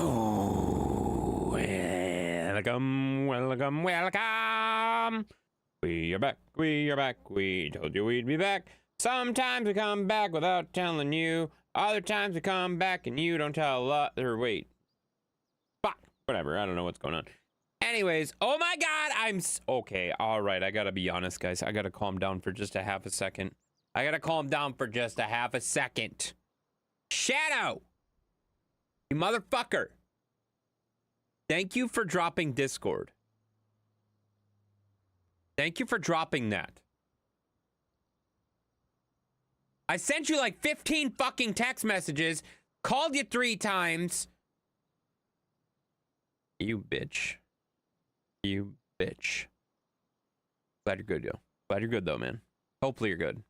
Oh, welcome, welcome, welcome. We are back, we are back. We told you we'd be back. Sometimes we come back without telling you. Other times we come back and you don't tell a lot. Or wait. Fuck. Whatever. I don't know what's going on. Anyways, oh my god, okay, alright, I gotta be honest, guys. I gotta calm down for just a half a second. I gotta calm down for just a half a second. Shadow! You motherfucker! Thank you for dropping Discord. Thank you for dropping that. I sent you like 15 fucking text messages, called you 3 times. You bitch. You bitch. Glad you're good, yo. Glad you're good, though, man. Hopefully you're good.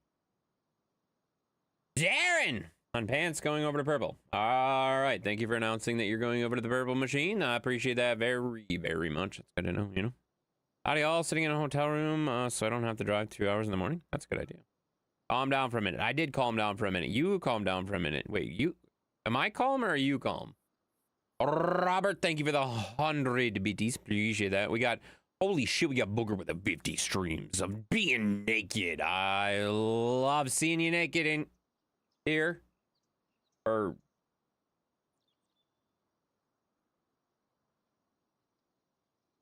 Darren! On pants, going over to purple. All right. Thank you for announcing that you're going over to the purple machine. I appreciate that very, very much. It's good to know, you know. Howdy, all. Sitting in a hotel room so I don't have to drive 2 hours in the morning. That's a good idea. Calm down for a minute. I did calm down for a minute. You calm down for a minute. Wait, you... Am I calm or are you calm? Robert, thank you for the 100 bits. Appreciate that. We got... Holy shit, we got Booger with the 50 streams of being naked. I love seeing you naked in here. Or...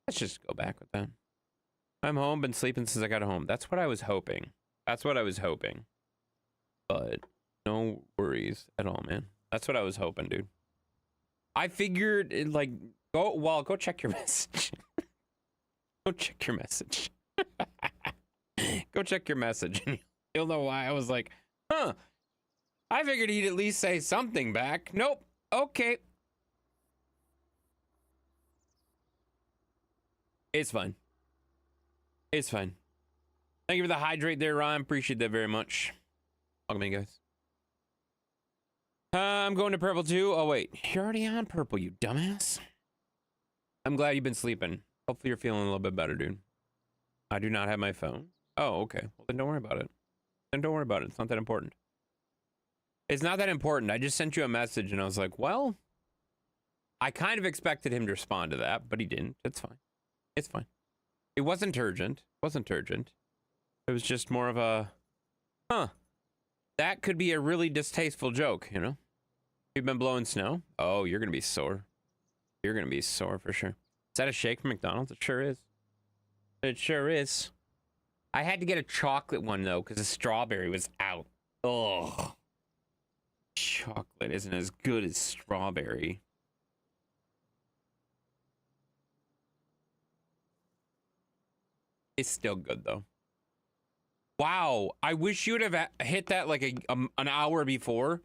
Let's just go back with that. I'm home, been sleeping since I got home. That's what I was hoping. That's what I was hoping. But no worries at all, man. That's what I was hoping, dude. I figured, like, go check your message. Go check your message. Go check your message. And you'll know why I was like, huh. I figured he'd at least say something back. Nope. Okay. It's fine. It's fine. Thank you for the hydrate there, Ryan. Appreciate that very much. Welcome in, guys. I'm going to purple too. Oh, wait. You're already on purple, you dumbass. I'm glad you've been sleeping. Hopefully you're feeling a little bit better, dude. I do not have my phone. Oh, okay. Well, then don't worry about it. Then don't worry about it. It's not that important. It's not that important. I just sent you a message and I was like, well, I kind of expected him to respond to that, but he didn't. It's fine. It's fine. It wasn't urgent. It wasn't urgent. It was just more of a, huh. That could be a really distasteful joke, you know? You've been blowing snow? Oh, you're going to be sore. You're going to be sore for sure. Is that a shake from McDonald's? It sure is. It sure is. I had to get a chocolate one, though, because the strawberry was out. Ugh. Chocolate isn't as good as strawberry. It's still good, though. Wow. I wish you would have hit that like an hour before.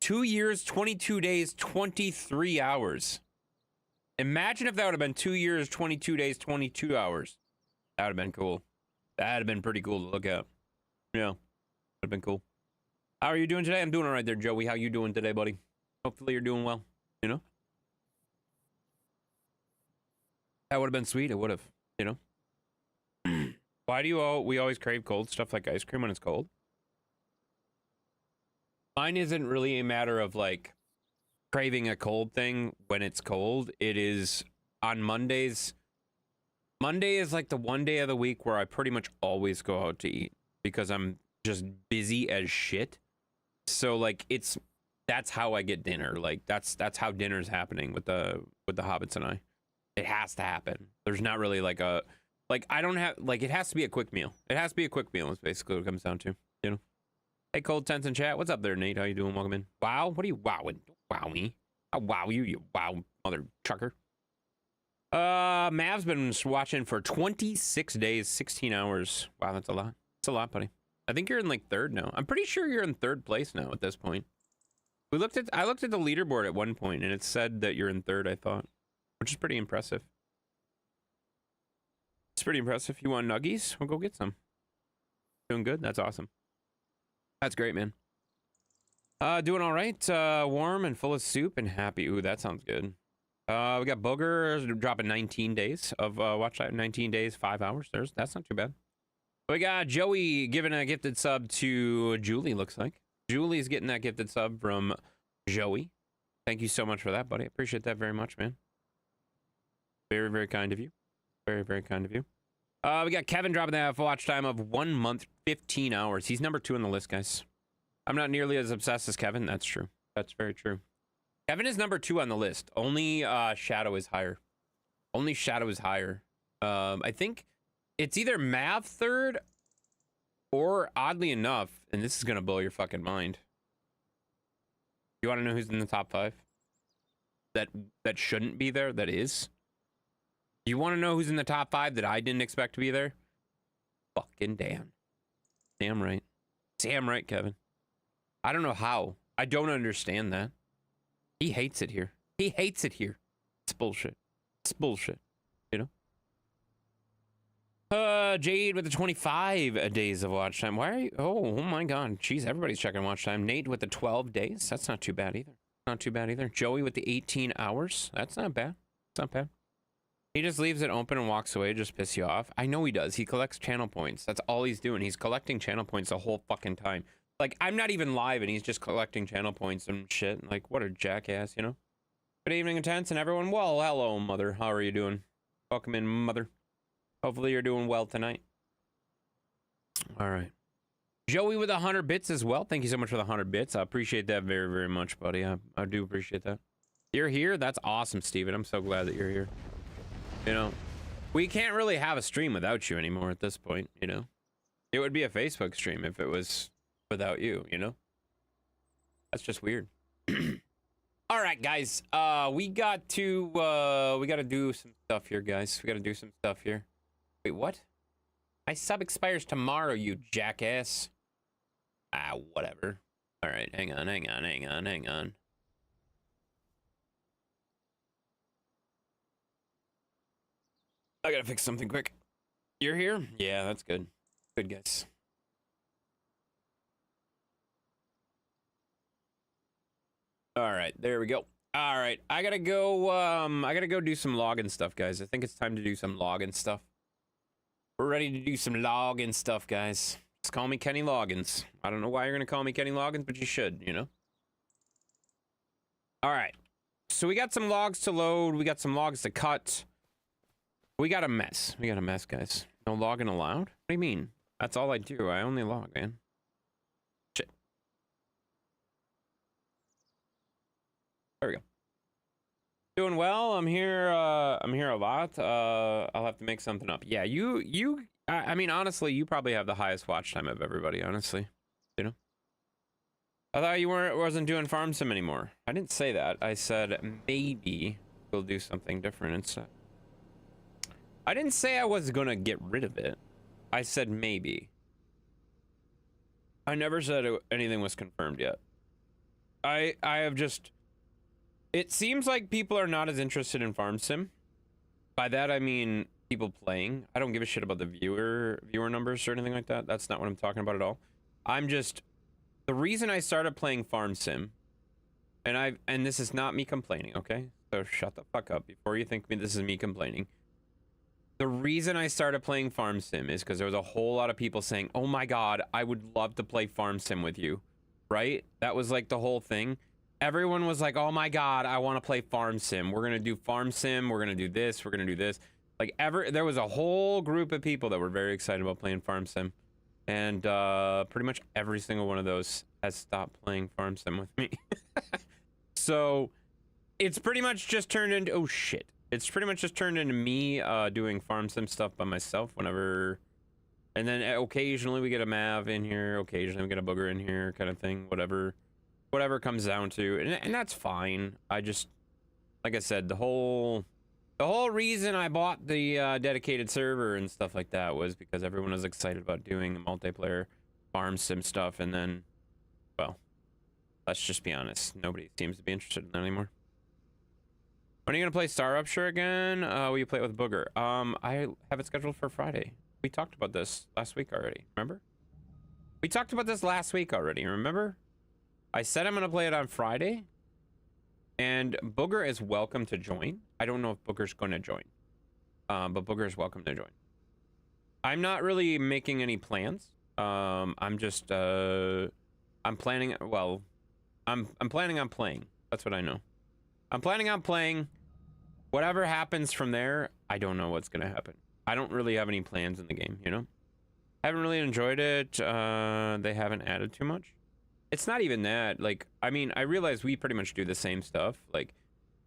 2 years, 22 days, 23 hours. Imagine if that would have been 2 years, 22 days, 22 hours. That would have been cool. That would have been pretty cool to look at. Yeah. Would have been cool. How are you doing today? I'm doing all right there, Joey. How you doing today, buddy? Hopefully you're doing well. You know? That would have been sweet. It would have. You know? Why do we always crave cold stuff like ice cream when it's cold? Mine isn't really a matter of like craving a cold thing when it's cold. It is on Mondays. Monday is like the one day of the week where I pretty much always go out to eat because I'm just busy as shit. So like that's how I get dinner. Like that's how dinner's happening with the hobbits and I. It has to happen. There's not really like a I don't have like it has to be a quick meal. It has to be a quick meal is basically what it comes down to, you know. Hey, Cold Tense in chat. What's up there, Nate? How you doing? Welcome in. Wow, what are you wowing? Don't wow me. I'll wow you, you wow mother trucker. Mav's been watching for 26 days, 16 hours. Wow, that's a lot. That's a lot, buddy. I think you're in like third now. I'm pretty sure you're in third place now at this point. I looked at the leaderboard at one point and it said that you're in third, I thought, which is pretty impressive. It's pretty impressive. You want nuggies? We'll go get some. Doing good? That's awesome. That's great, man. Doing all right. Warm and full of soup and happy. Ooh, that sounds good. We got Booger dropping 19 days of watch time. 19 days, 5 hours. That's not too bad. We got Joey giving a gifted sub to Julie, looks like. Julie's getting that gifted sub from Joey. Thank you so much for that, buddy. I appreciate that very much, man. Very, very kind of you. Very, very kind of you. We got Kevin dropping that watch time of 1 month, 15 hours. He's number 2 on the list, guys. I'm not nearly as obsessed as Kevin. That's true. That's very true. Kevin is number 2 on the list. Only Shadow is higher. Only Shadow is higher. I think it's either Mav third or, oddly enough, and this is going to blow your fucking mind. You want to know who's in the top 5? That shouldn't be there, that is? You want to know who's in the top 5 that I didn't expect to be there? Fucking Dan. Damn right. Damn right, Kevin. I don't know how. I don't understand that. He hates it here. He hates it here. It's bullshit. It's bullshit. You know? Jade with the 25 days of watch time. Why are you? Oh my god. Jeez, everybody's checking watch time. Nate with the 12 days. That's not too bad either. Not too bad either. Joey with the 18 hours. That's not bad. It's not bad. He just leaves it open and walks away, just piss you off. I know he does. He collects channel points. That's all he's doing. He's collecting channel points the whole fucking time. Like, I'm not even live and he's just collecting channel points and shit. Like, what a jackass, you know? Good evening, Intense, and everyone. Well, hello, mother. How are you doing? Welcome in, mother. Hopefully you're doing well tonight. All right. Joey with 100 bits as well. Thank you so much for the 100 bits. I appreciate that very, very much, buddy. I do appreciate that. You're here? That's awesome, Steven. I'm so glad that you're here. You know, we can't really have a stream without you anymore at this point, you know? It would be a Facebook stream if it was without you, you know? That's just weird. All right, guys. We got to do some stuff here, guys. We got to do some stuff here. Wait, what? My sub expires tomorrow, you jackass. Ah, whatever. All right, hang on. I gotta fix something quick. You're here? Yeah, that's good. Good, guys. All right, there we go. All right, I gotta go do some logging stuff, guys. I think it's time to do some logging stuff. We're ready to do some logging stuff, guys. Just call me Kenny Loggins. I don't know why you're gonna call me Kenny Loggins, but you should, you know? All right, so we got some logs to load. We got some logs to cut. We got a mess. We got a mess, guys. No logging allowed? What do you mean? That's all I do. I only log, man. Shit. There we go. Doing well. I'm here a lot. I'll have to make something up. Yeah, I mean, honestly, you probably have the highest watch time of everybody, honestly. You know? I thought you wasn't doing farm sim anymore. I didn't say that. I said maybe we'll do something different instead. I didn't say I was gonna get rid of it. I said maybe. I never said anything was confirmed yet. I have just... It seems like people are not as interested in farm sim. By that I mean people playing. I don't give a shit about the viewer numbers or anything like that. That's not what I'm talking about at all. I'm just... The reason I started playing farm sim, and this is not me complaining, okay? So shut the fuck up before you think this is me complaining. The reason I started playing Farm Sim is because there was a whole lot of people saying, oh my god, I would love to play Farm Sim with you, right? That was like the whole thing. Everyone was like, oh my god, I want to play Farm Sim. We're going to do Farm Sim. We're going to do this. We're going to do this. Like, there was a whole group of people that were very excited about playing Farm Sim. And pretty much every single one of those has stopped playing Farm Sim with me. So it's pretty much just turned into, oh shit. It's pretty much just turned into me doing Farm Sim stuff by myself whenever, and then occasionally we get a Mav in here, occasionally we get a Booger in here, kind of thing, whatever comes down to, and that's fine. I just, like I said, the whole reason I bought the dedicated server and stuff like that was because everyone was excited about doing the multiplayer Farm Sim stuff, and then, well, let's just be honest, nobody seems to be interested in that anymore. When are you gonna play Star Upshur again? Will you play it with Booger? I have it scheduled for Friday. We talked about this last week already, remember? We talked about this last week already, remember? I said I'm gonna play it on Friday, and Booger is welcome to join. I don't know if Booger's gonna join, but Booger is welcome to join. I'm not really making any plans. I'm just, I'm planning, well, I'm planning on playing. That's what I know. I'm planning on playing. Whatever happens from there, I don't know what's gonna happen. I don't really have any plans in the game, you know? Haven't really enjoyed it. They haven't added too much. It's not even that. Like, I mean, I realize we pretty much do the same stuff. Like,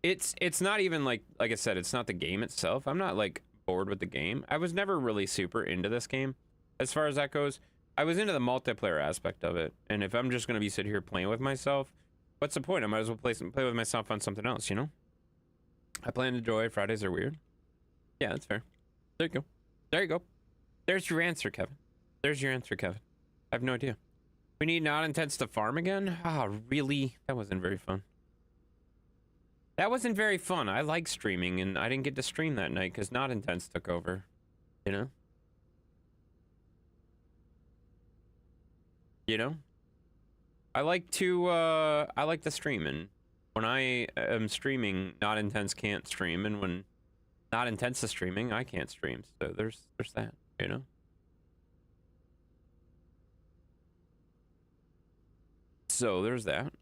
it's not even like I said, it's not the game itself. I'm not like bored with the game. I was never really super into this game as far as that goes. I was into the multiplayer aspect of it, and if I'm just gonna be sitting here playing with myself, what's the point? I might as well play with myself on something else, you know? I plan to enjoy. Fridays are weird. Yeah, that's fair. There you go. There you go. There's your answer, Kevin. There's your answer, Kevin. I have no idea. We need not intense to farm again? Ah, really? That wasn't very fun. That wasn't very fun. I like streaming, and I didn't get to stream that night because not intense took over. You know? You know? I like to stream, and when I am streaming, not intense can't stream, and when not intense is streaming, I can't stream. So there's that, you know? So there's that,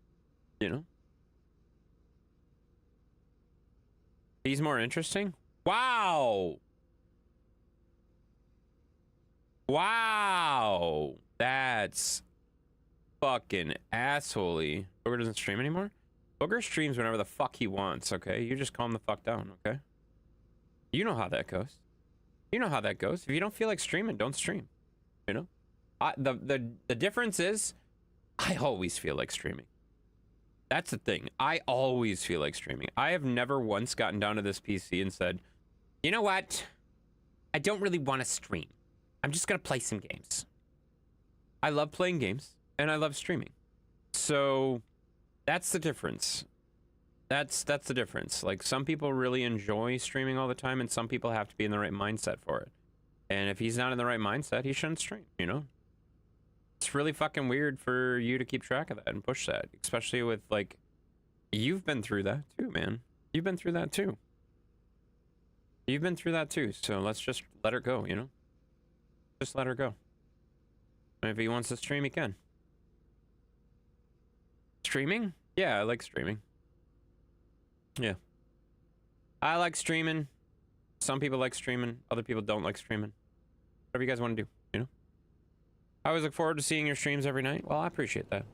you know? He's more interesting? Wow! Wow! That's fucking assholey. Booger doesn't stream anymore? Booger streams whenever the fuck he wants, okay? You just calm the fuck down, okay? You know how that goes. You know how that goes. If you don't feel like streaming, don't stream. You know? The difference is, I always feel like streaming. That's the thing. I always feel like streaming. I have never once gotten down to this PC and said, you know what? I don't really want to stream. I'm just gonna play some games. I love playing games, and I love streaming. So, that's the difference. That's the difference. Like, some people really enjoy streaming all the time, and some people have to be in the right mindset for it. And if he's not in the right mindset, he shouldn't stream, you know? It's really fucking weird for you to keep track of that and push that, especially with, like, you've been through that too, man. You've been through that too. You've been through that too, so let's just let her go, you know? Just let her go. And if he wants to stream, he can. Streaming? Yeah, I like streaming. Yeah. I like streaming. Some people like streaming. Other people don't like streaming. Whatever you guys want to do, you know? I always look forward to seeing your streams every night. Well, I appreciate that.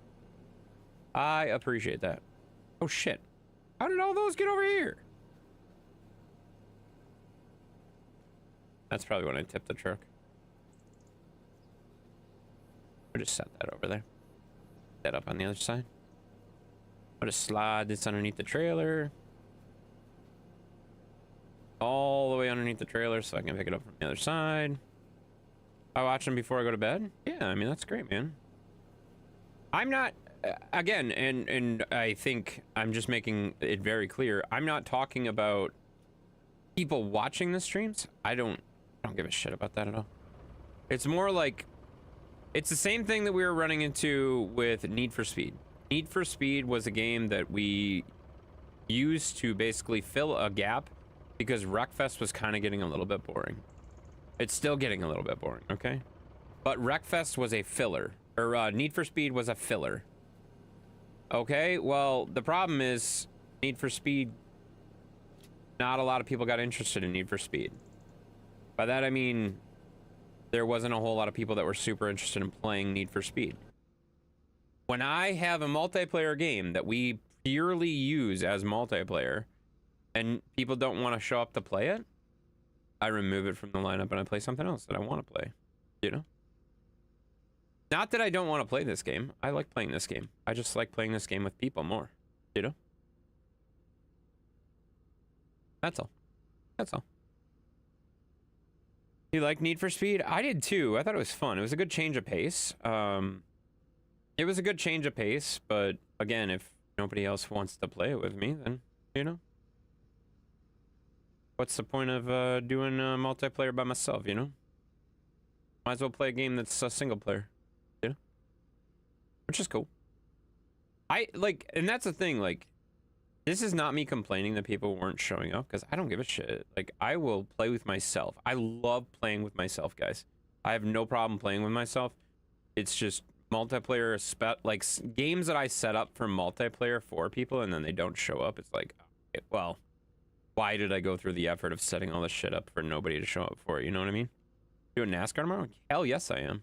I appreciate that. Oh, shit. How did all those get over here? That's probably when I tipped the truck. I'll just set that over there. That up on the other side. I'll just slide this underneath the trailer. All the way underneath the trailer so I can pick it up from the other side. I watch them before I go to bed. Yeah, I mean, that's great, man. I'm not, again, and I think I'm just making it very clear. I'm not talking about people watching the streams. I don't give a shit about that at all. It's more like, it's the same thing that we were running into with Need for Speed. Need for Speed was a game that we used to basically fill a gap because Wreckfest was kind of getting a little bit boring. It's still getting a little bit boring, okay? But Wreckfest was a filler, or Need for Speed was a filler. Okay, well, the problem is Need for Speed, not a lot of people got interested in Need for Speed. By that I mean, there wasn't a whole lot of people that were super interested in playing Need for Speed. When I have a multiplayer game that we purely use as multiplayer and people don't want to show up to play it, I remove it from the lineup and I play something else that I want to play, you know? Not that I don't want to play this game. I like playing this game. I just like playing this game with people more, you know? That's all. That's all. You like Need for Speed? I did too. I thought it was fun. It was a good change of pace. It was a good change of pace, but again, if nobody else wants to play it with me, then, you know, what's the point of doing multiplayer by myself, you know? Might as well play a game that's a single player, you know? Which is cool. And that's the thing, like, this is not me complaining that people weren't showing up, because I don't give a shit. Like, I will play with myself. I love playing with myself, guys. I have no problem playing with myself. It's just multiplayer, like, games that I set up for multiplayer for people, and then they don't show up. It's like, okay, well, why did I go through the effort of setting all this shit up for nobody to show up for it? You know what I mean? Doing NASCAR tomorrow? Hell yes, I am.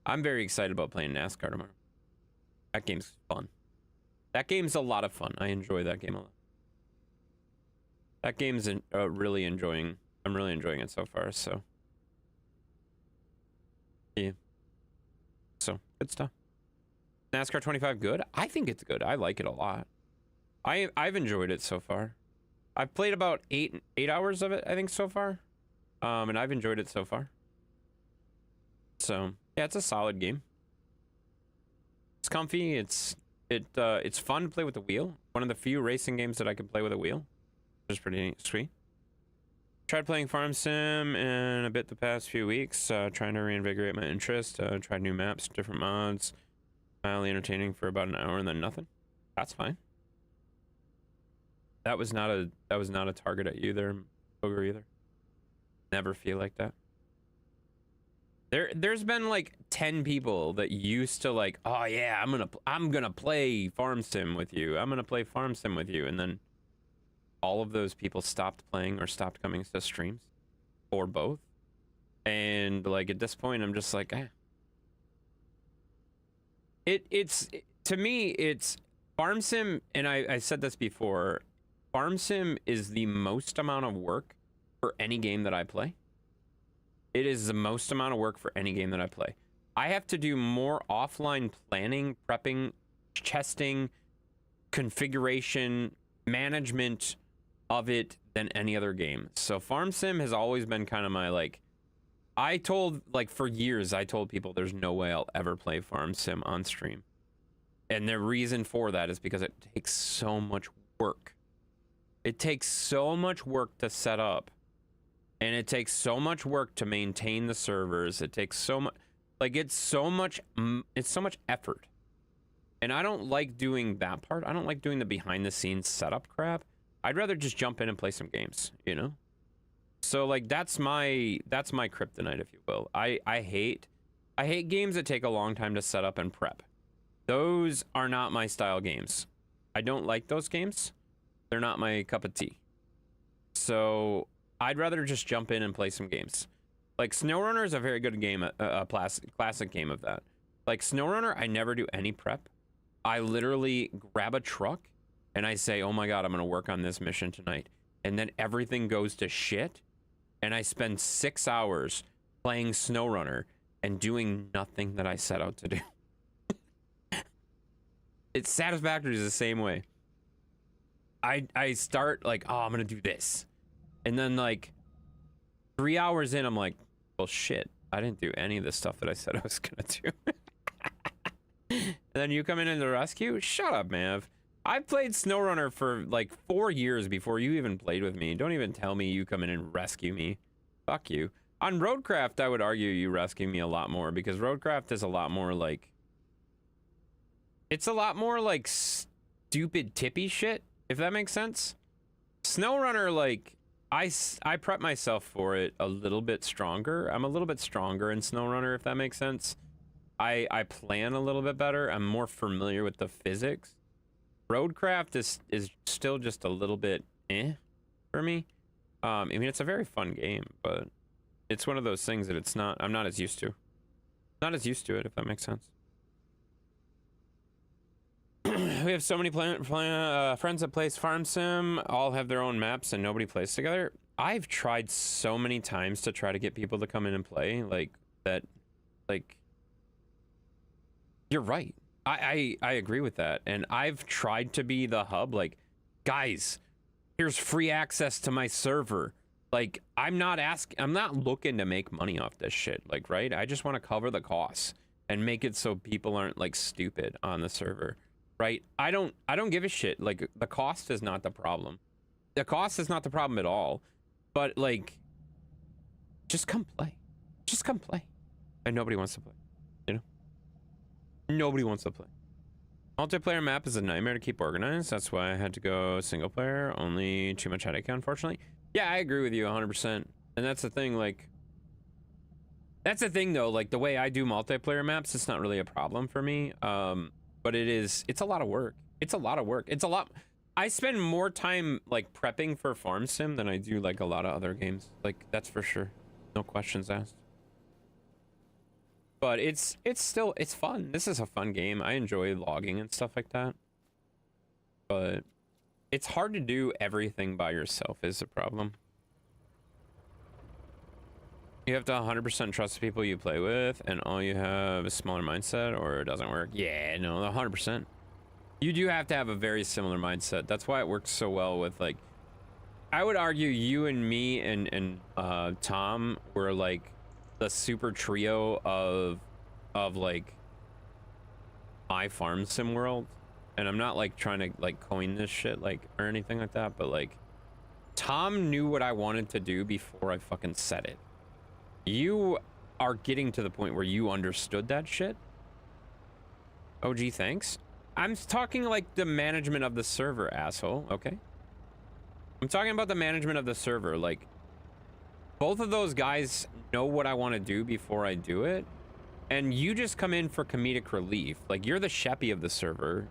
I'm very excited about playing NASCAR tomorrow. That game's fun. That game's a lot of fun. I enjoy that game a lot. That game's really enjoying. I'm really enjoying it so far. So, yeah. So good stuff. NASCAR 25, good. I think it's good. I like it a lot. I've enjoyed it so far. I've played about eight hours of it, I think, so far. And I've enjoyed it so far. So yeah, it's a solid game. It's comfy. It's fun to play with the wheel. One of the few racing games that I can play with a wheel, which is pretty sweet. Tried playing Farm Sim in a bit the past few weeks, trying to reinvigorate my interest. Tried new maps, different mods. Mildly entertaining for about an hour and then nothing. That's fine. That was not a target at you there, Booger, either. Never feel like that. There's been like 10 people that used to like, oh yeah, I'm gonna play Farm Sim with you. I'm gonna play Farm Sim with you, and then all of those people stopped playing or stopped coming to streams, or both. And like at this point, I'm just like, to me, it's Farm Sim, and I said this before. Farm Sim is the most amount of work for any game that I play. It is the most amount of work for any game that I play. I have to do more offline planning, prepping, testing, configuration, management of it than any other game. So Farm Sim has always been kind of my, like, for years, I told people there's no way I'll ever play Farm Sim on stream. And the reason for that is because it takes so much work. It takes so much work to set up. And it takes so much work to maintain the servers. It takes so much, like, it's so much effort. And I don't like doing that part. I don't like doing the behind the scenes setup crap. I'd rather just jump in and play some games, you know? So like, that's my kryptonite, if you will. I hate games that take a long time to set up and prep. Those are not my style games. I don't like those games. They're not my cup of tea. So I'd rather just jump in and play some games. Like SnowRunner is a very good game, a classic game of that. Like SnowRunner, I never do any prep. I literally grab a truck and I say, oh my God, I'm gonna work on this mission tonight. And then everything goes to shit. And I spend 6 hours playing SnowRunner and doing nothing that I set out to do. It's Satisfactory is the same way. I start like, oh, I'm gonna do this. And then like 3 hours in, I'm like, well, shit, I didn't do any of the stuff that I said I was gonna do. And then you come in the rescue? Shut up, Mav. I played SnowRunner for like 4 years before you even played with me. Don't even tell me you come in and rescue me. Fuck you. On Roadcraft, I would argue you rescue me a lot more, because Roadcraft is a lot more like... It's a lot more like stupid tippy shit, if that makes sense. SnowRunner, like, I prep myself for it a little bit stronger. I'm a little bit stronger in SnowRunner, if that makes sense. I plan a little bit better. I'm more familiar with the physics. Roadcraft is still just a little bit for me. I mean, it's a very fun game, but it's one of those things that it's not, I'm not as used to. Not as used to it, if that makes sense. We have so many friends that plays Farm Sim, all have their own maps and nobody plays together. I've tried so many times to try to get people to come in and play, like, that, like, you're right. I agree with that. And I've tried to be the hub, like, guys, here's free access to my server. Like, I'm not looking to make money off this shit, like, right? I just want to cover the costs and make it so people aren't, like, stupid on the server, right? I don't give a shit. Like, the cost is not the problem. The cost is not the problem at all. But, like, just come play. Just come play. And nobody wants to play, you know? Nobody wants to play. Multiplayer map is a nightmare to keep organized. That's why I had to go single player. Only too much headache, unfortunately. Yeah, I agree with you 100%. And that's the thing, like... That's the thing, though. Like, the way I do multiplayer maps, it's not really a problem for me. But it's a lot of work. It's a lot of work. It's a lot... I spend more time, like, prepping for Farm Sim than I do, like, a lot of other games. Like, that's for sure. No questions asked. But it's still, it's fun. This is a fun game. I enjoy logging and stuff like that. But it's hard to do everything by yourself is the problem. You have to 100% trust the people you play with, and all you have is smaller mindset, or it doesn't work. Yeah, no, 100%. You do have to have a very similar mindset. That's why it works so well with, like, I would argue you and me and Tom were like the super trio of like my Farm Sim world. And I'm not like trying to like coin this shit like or anything like that, but like Tom knew what I wanted to do before I fucking said it. You are getting to the point where you understood that shit. OG, thanks. I'm talking like the management of the server, asshole, okay? I'm talking about the management of the server. Like, both of those guys know what I want to do before I do it. And you just come in for comedic relief. Like, you're the Sheppy of the server.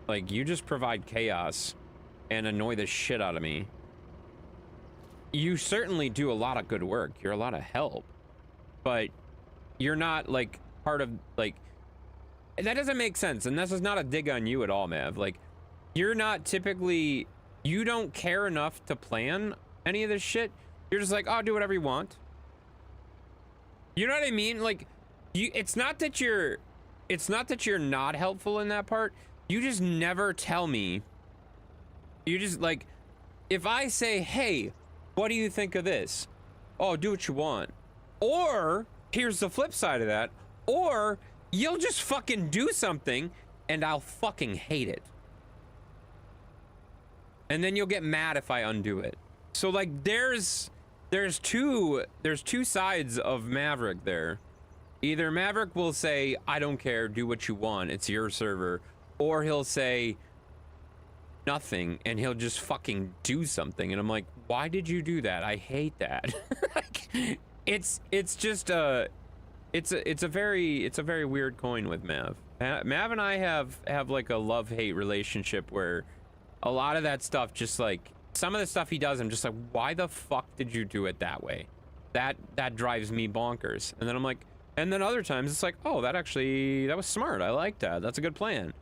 Like, you just provide chaos and annoy the shit out of me. You certainly do a lot of good work. You're a lot of help. But you're not, like, part of, like... That doesn't make sense. And this is not a dig on you at all, Mav. Like, you're not typically... You don't care enough to plan any of this shit. You're just like, oh, do whatever you want. You know what I mean? Like, it's not that you're not helpful in that part. You just never tell me. You just, like, if I say, hey, what do you think of this? Oh, do what you want. Or, here's the flip side of that. Or, you'll just fucking do something and I'll fucking hate it. And then you'll get mad if I undo it. So, like, there's two sides of Maverick there. Either Maverick will say, I don't care, do what you want, it's your server. Or he'll say nothing and he'll just fucking do something. And I'm like, why did you do that? I hate that. Like, it's just it's a very weird coin with Mav. Mav and I have like a love-hate relationship where a lot of that stuff, just like some of the stuff he does, I'm just like, why the fuck did you do it that way? That drives me bonkers. And then I'm like, and then other times it's like, oh, that was smart. I like that. That's a good plan.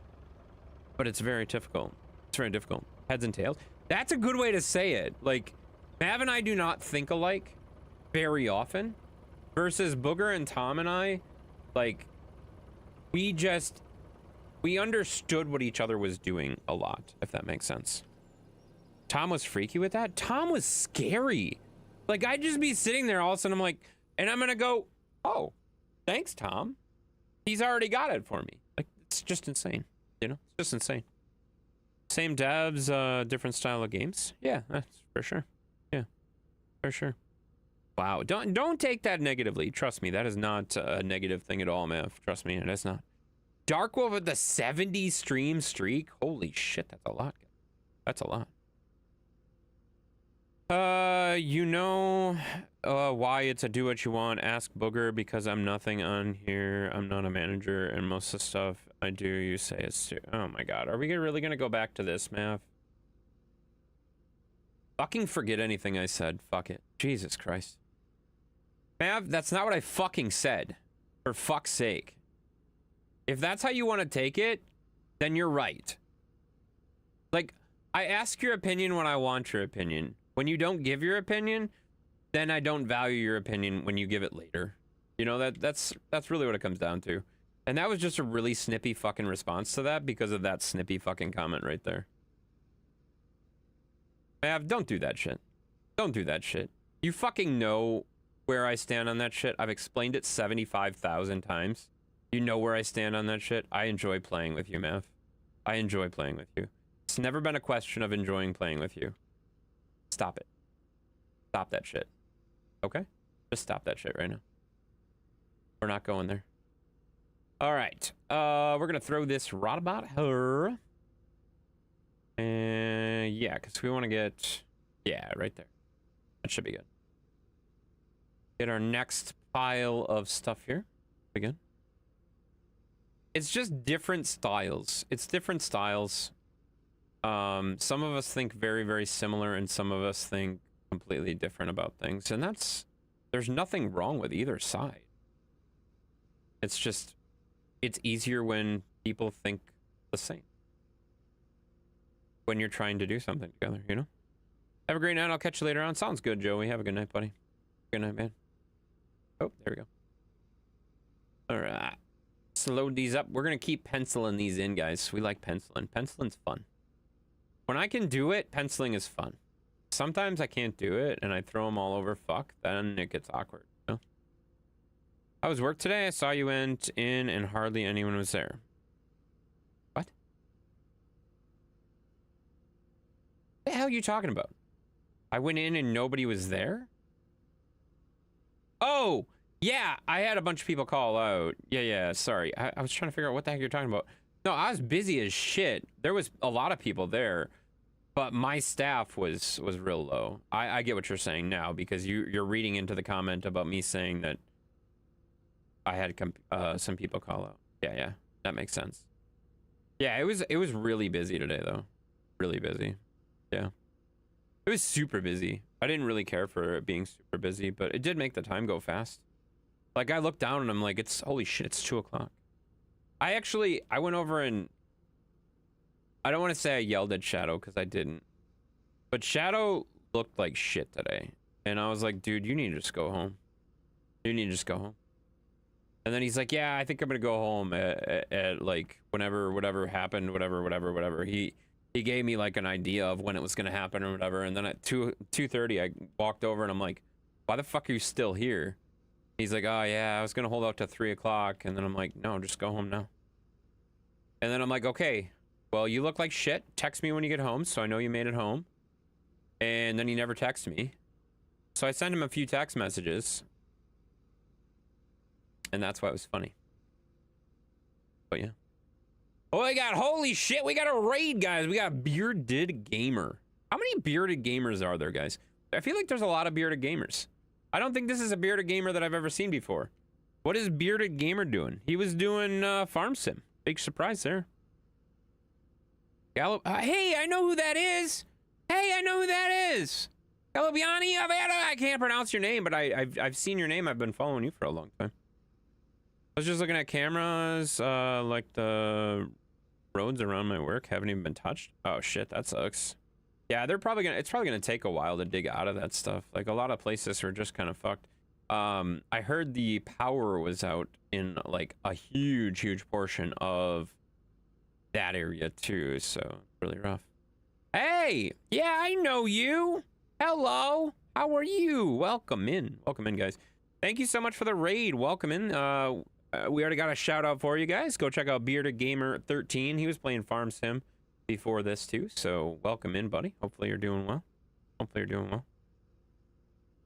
But it's very difficult. It's very difficult. Heads and tails. That's a good way to say it. Like, Mav and I do not think alike very often. Versus Booger and Tom and I, like, we understood what each other was doing a lot, if that makes sense. Tom was freaky with that. Tom was scary. Like, I'd just be sitting there all of a sudden, I'm like, and I'm gonna go, oh, thanks, Tom. He's already got it for me. Like, it's just insane, you know? It's just insane. Same devs, different style of games. Yeah, that's for sure. Yeah, for sure. Wow, don't take that negatively. Trust me, that is not a negative thing at all, Mav. Trust me, it is not. Dark Wolf with the 70 stream streak. Holy shit, that's a lot. That's a lot. You know why it's a do what you want? Ask Booger, because I'm nothing on here. I'm not a manager, and most of the stuff I do, you say it's too. Oh my god, are we really gonna go back to this, Mav? Fucking forget anything I said. Fuck it. Jesus Christ. Mav, that's not what I fucking said. For fuck's sake. If that's how you want to take it, then you're right. Like, I ask your opinion when I want your opinion. When you don't give your opinion, then I don't value your opinion when you give it later. You know, that's really what it comes down to. And that was just a really snippy fucking response to that because of that snippy fucking comment right there. Mav, don't do that shit. Don't do that shit. You fucking know where I stand on that shit. I've explained it 75,000 times. You know where I stand on that shit. I enjoy playing with you, Mav. I enjoy playing with you. It's never been a question of enjoying playing with you. Stop it. Stop that shit. Okay? Just stop that shit right now. We're not going there. All right. We're gonna throw this right about her. And yeah, because we want to get, yeah, right there. That should be good. Get our next pile of stuff here. Again. It's just different styles. It's different styles. Some of us think very, very similar, and some of us think completely different about things. And that's, there's nothing wrong with either side. It's just, it's easier when people think the same. When you're trying to do something together, you know? Have a great night. I'll catch you later on. Sounds good, Joey. Have a good night, buddy. Good night, man. Oh, there we go. All right. Let's load these up. We're going to keep penciling these in, guys. We like penciling. Penciling's fun. When I can do it, penciling is fun. Sometimes I can't do it, and I throw them all over fuck. Then it gets awkward. You know? How was work today? I saw you went in, and hardly anyone was there. What? What the hell are you talking about? I went in, and nobody was there? Oh! Yeah, I had a bunch of people call out. Yeah, sorry. I was trying to figure out what the heck you're talking about. No, I was busy as shit. There was a lot of people there, but my staff was real low. I get what you're saying now, because you're reading into the comment about me saying that I had some people call out. Yeah, that makes sense. Yeah, it was really busy today, though. Really busy. Yeah. It was super busy. I didn't really care for it being super busy, but it did make the time go fast. Like, I looked down and I'm like, holy shit, it's 2 o'clock. I went over and I don't want to say I yelled at Shadow, because I didn't. But Shadow looked like shit today. And I was like, dude, you need to just go home. You need to just go home. And then he's like, yeah, I think I'm going to go home at like, whatever happened, whatever. He gave me like an idea of when it was going to happen or whatever. And then at 2:30, I walked over and I'm like, why the fuck are you still here? He's like, oh yeah, I was gonna hold out to 3 o'clock. And then I'm like, no, just go home now. And then I'm like, okay, well, you look like shit. Text me when you get home, so I know you made it home. And then he never texted me. So I sent him a few text messages. And that's why it was funny. But yeah. Oh, holy shit, we got a raid, guys. We got Bearded Gamer. How many Bearded Gamers are there, guys? I feel like there's a lot of Bearded Gamers. I don't think this is a Bearded Gamer that I've ever seen before. What is Bearded Gamer doing? He was doing Farm Sim. Big surprise there. Gallo, hey, I know who that is. Hey, I know who that is. Galobiani, I can't pronounce your name, but I've seen your name. I've been following you for a long time. I was just looking at cameras, like the roads around my work haven't even been touched. Oh shit, that sucks. Yeah, it's probably gonna take a while to dig out of that stuff. Like, a lot of places are just kind of fucked. I heard the power was out in like a huge portion of that area too, so really rough. Hey, yeah, I know you. Hello, how are you? Welcome in, guys. Thank you so much for the raid. Welcome in. We already got a shout out for you guys. Go check out Bearded Gamer 13. He was playing Farm Sim before this too, so welcome in, buddy. Hopefully you're doing well.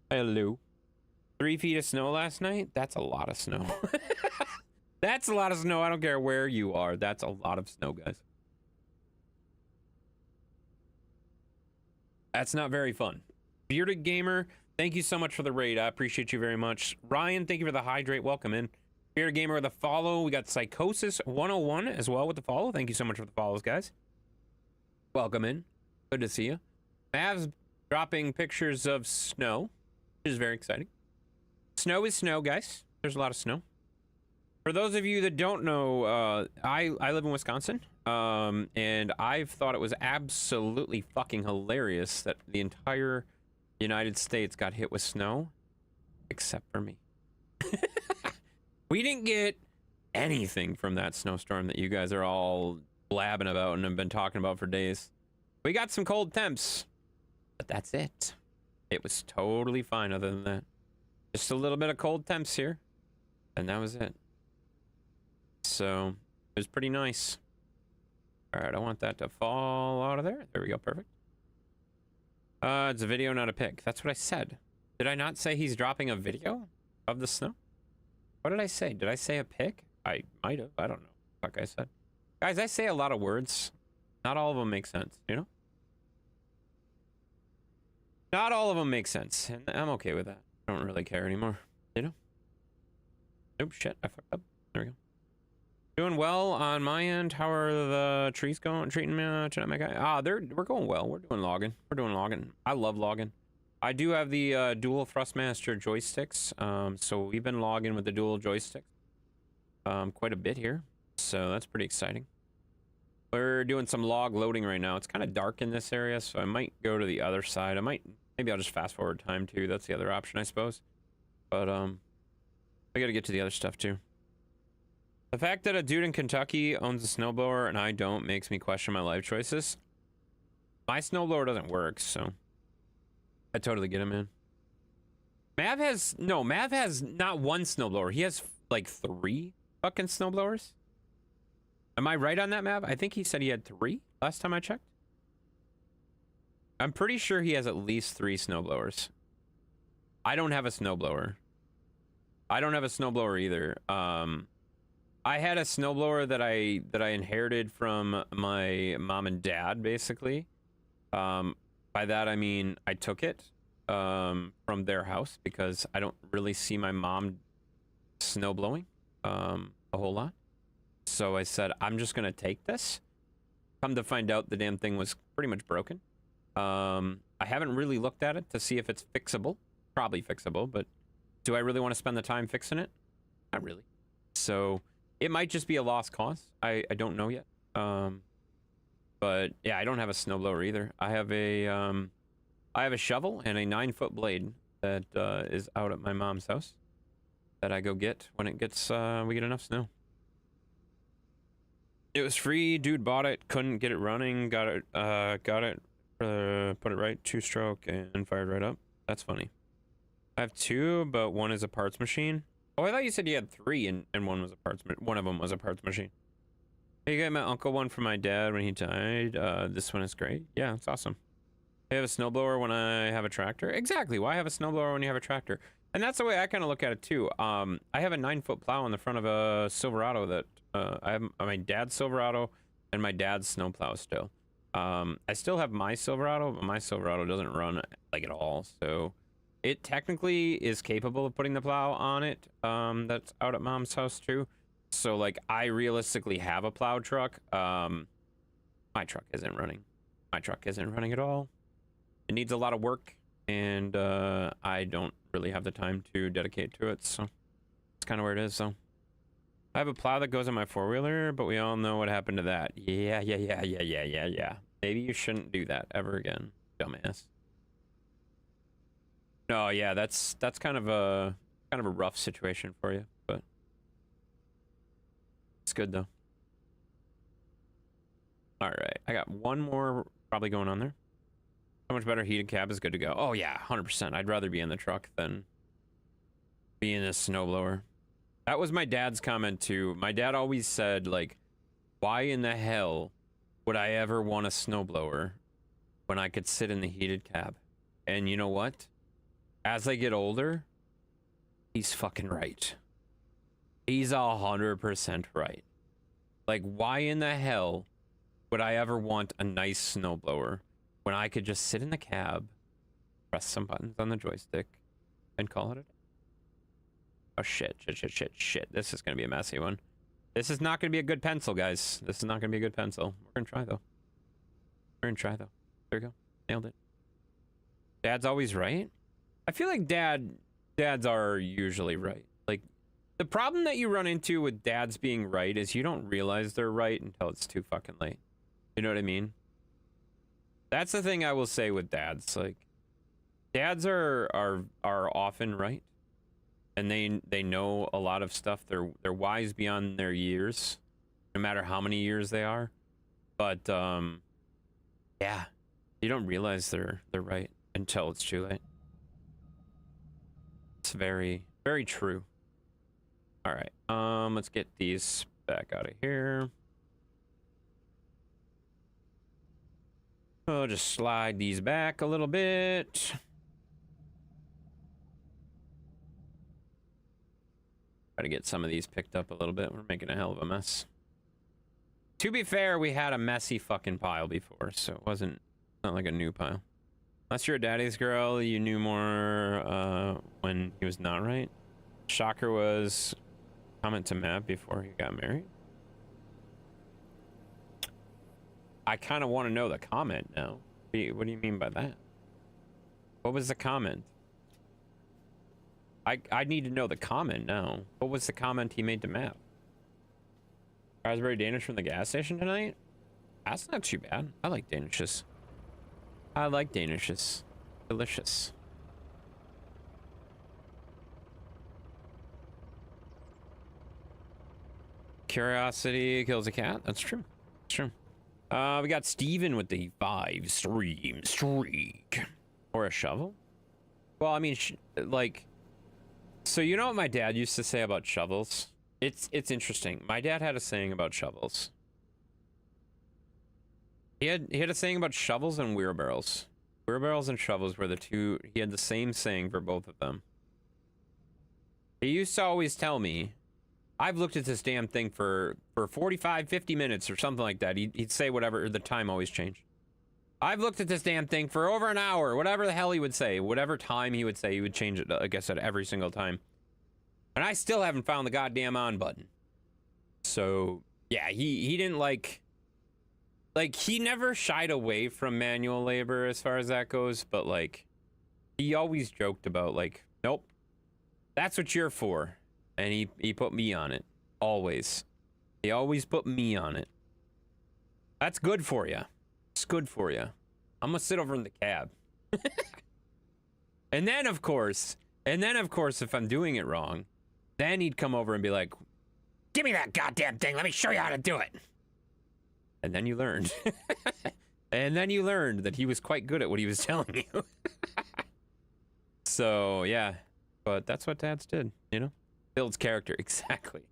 Hello. 3 feet of snow last night? That's a lot of snow. That's a lot of snow. I don't care where you are. That's a lot of snow, guys. That's not very fun. Bearded Gamer, thank you so much for the raid. I appreciate you very much. Ryan, thank you for the hydrate. Welcome in. Bearded Gamer with a follow. We got Psychosis 101 as well with the follow. Thank you so much for the follows, guys. Welcome in. Good to see you. Mav's dropping pictures of snow, which is very exciting. Snow is snow, guys. There's a lot of snow. For those of you that don't know, I live in Wisconsin, and I've thought it was absolutely fucking hilarious that the entire United States got hit with snow, except for me. We didn't get anything from that snowstorm that you guys are all blabbing about and have been talking about for days. We got some cold temps, but that's it. It was totally fine other than that. Just a little bit of cold temps here, and that was it. So, it was pretty nice. All right, I want that to fall out of there. There we go, perfect. It's a video, not a pic. That's what I said. Did I not say he's dropping a video of the snow? What did I say? Did I say a pic? I might have. I don't know. Like I said. Guys, I say a lot of words. Not all of them make sense, you know? Not all of them make sense, and I'm okay with that. I don't really care anymore, you know? Nope, shit, I fucked up. There we go. Doing well on my end. How are the trees going? Treating me tonight, my guy? We're going well. We're doing logging. We're doing logging. I love logging. I do have the dual Thrustmaster joysticks, so we've been logging with the dual joysticks quite a bit here, so that's pretty exciting. We're doing some log loading right now. It's kind of dark in this area, so I might go to the other side. Maybe I'll just fast forward time too. That's the other option, I suppose. But I gotta get to the other stuff too. The fact that a dude in Kentucky owns a snowblower and I don't makes me question my life choices. My snowblower doesn't work, so I totally get it, man. Mav has not one snowblower. He has like 3 fucking snowblowers. Am I right on that, Mav? I think he said he had 3 last time I checked. I'm pretty sure he has at least 3 snowblowers. I don't have a snowblower. I don't have a snowblower either. I had a snowblower that I inherited from my mom and dad, basically. By that I mean I took it from their house because I don't really see my mom snowblowing a whole lot. So I said, I'm just gonna take this. Come to find out the damn thing was pretty much broken. I haven't really looked at it to see if it's fixable. Probably fixable, but do I really want to spend the time fixing it? Not really. So it might just be a lost cause. I don't know yet. But yeah, I don't have a snowblower either. I have a shovel and a 9-foot blade that is out at my mom's house that I go get when it gets we get enough snow. It was free. Dude bought it, couldn't get it running, got it, put it right, 2-stroke, and fired right up. That's funny. I have 2, but one is a parts machine. Oh, I thought you said you had 3, and one was a parts. One of them was a parts machine. Hey, you got my uncle one from my dad when he died. This one is great. Yeah, it's awesome. I have a snowblower when I have a tractor. Exactly. Why have a snowblower when you have a tractor? And that's the way I kind of look at it too. I have a 9-foot plow on the front of a Silverado that I have my dad's Silverado and my dad's snowplow still. I still have my Silverado, but my Silverado doesn't run like at all. So it technically is capable of putting the plow on it. That's out at mom's house too. So like I realistically have a plow truck. My truck isn't running. My truck isn't running at all. It needs a lot of work, and I don't really have the time to dedicate to it, so it's kind of where it is. So I have a plow that goes on my 4-wheeler, but we all know what happened to that. Yeah. Maybe you shouldn't do that ever again, dumbass. No, yeah, that's kind of a rough situation for you, but it's good though. All right, I got one more probably going on there. How much better heated cab is good to go? Oh yeah, 100%. I'd rather be in the truck than be in a snowblower. That was my dad's comment too. My dad always said, like, why in the hell would I ever want a snowblower when I could sit in the heated cab? And you know what? As I get older, he's fucking right. He's 100% right. Like, why in the hell would I ever want a nice snowblower when I could just sit in the cab, press some buttons on the joystick, and call it a day? Oh shit. This is gonna be a messy one. This is not gonna be a good pencil, guys. This is not gonna be a good pencil. We're gonna try though. There we go. Nailed it. Dad's always right? I feel like Dad Dads are usually right. Like, the problem that you run into with dads being right is you don't realize they're right until it's too fucking late. You know what I mean? That's the thing I will say with dads. Like, dads are often right, and they know a lot of stuff. They're wise beyond their years, no matter how many years they are. But yeah, you don't realize they're right until it's too late. It's very, very true. All right, let's get these back out of here. I'll just slide these back a little bit. Try to get some of these picked up a little bit. We're making a hell of a mess. To be fair, we had a messy fucking pile before, so it wasn't not like a new pile. Unless you're a daddy's girl, you knew more when he was not right. Shocker was comment to Matt before he got married. I kind of want to know the comment now. What do you mean by that? What was the comment? I need to know the comment now. What was the comment he made to Matt? Raspberry Danish from the gas station tonight? That's not too bad. I like Danishes. I like Danishes. Delicious. Curiosity kills a cat. That's true. That's true. We got Steven with the 5-stream streak. Or a shovel? Well, I mean, like... So you know what my dad used to say about shovels? It's interesting. My dad had a saying about shovels. He had a saying about shovels and wheelbarrows. Wheelbarrows and shovels were the two... He had the same saying for both of them. He used to always tell me... I've looked at this damn thing for 45, 50 minutes or something like that. He'd say whatever, the time always changed. I've looked at this damn thing for over an hour, whatever the hell he would say. Whatever time he would say, he would change it, like I said, every single time. And I still haven't found the goddamn on button. So, yeah, he didn't like, he never shied away from manual labor as far as that goes, but, like, he always joked about, like, nope, that's what you're for. And he put me on it. Always. He always put me on it. That's good for you. It's good for you. I'm gonna sit over in the cab. And then, of course, if I'm doing it wrong, then he'd come over and be like, give me that goddamn thing. Let me show you how to do it. And then you learned. And then you learned that he was quite good at what he was telling you. So, yeah. But that's what dads did, you know? Builds character, exactly.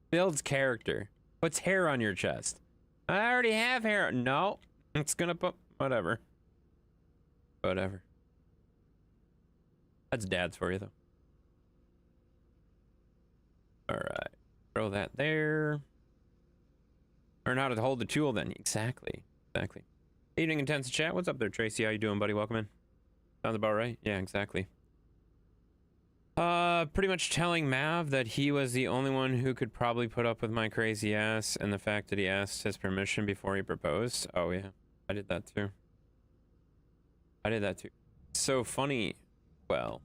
Builds character. Puts hair on your chest. I already have hair. No, it's gonna put whatever. Whatever. That's dad's for you, though. All right, throw that there. Learn how to hold the tool, then. Exactly, exactly. Evening intense chat. What's up there, Tracy? How you doing, buddy? Welcome in. Sounds about right. Yeah, exactly. Pretty much telling Mav that he was the only one who could probably put up with my crazy ass and the fact that he asked his permission before he proposed. Oh, yeah. I did that too. I did that too. So funny. Well,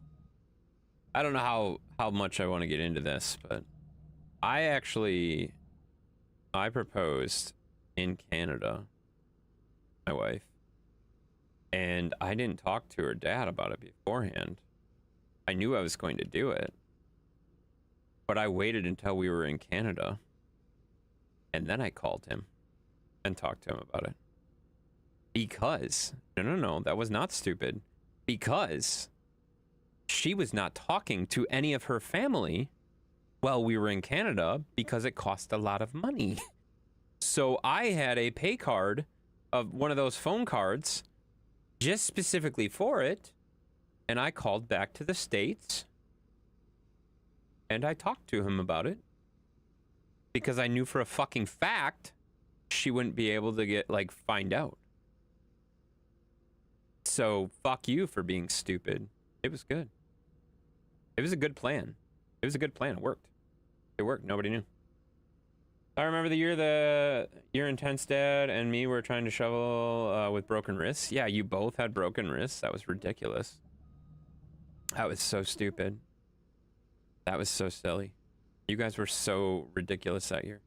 I don't know how much I want to get into this, but I proposed in Canada, my wife, and I didn't talk to her dad about it beforehand. I knew I was going to do it, but I waited until we were in Canada, and then I called him and talked to him about it. Because, no, that was not stupid. Because she was not talking to any of her family while we were in Canada because it cost a lot of money. So I had a pay card of one of those phone cards just specifically for it. And I called back to the States and I talked to him about it because I knew for a fucking fact she wouldn't be able to find out. So fuck you for being stupid. It was good. It was a good plan. It was a good plan. It worked. It worked. Nobody knew. I remember the year your intense dad and me were trying to shovel with broken wrists. Yeah, you both had broken wrists. That was ridiculous. That was so stupid. That was so silly. You guys were so ridiculous that year.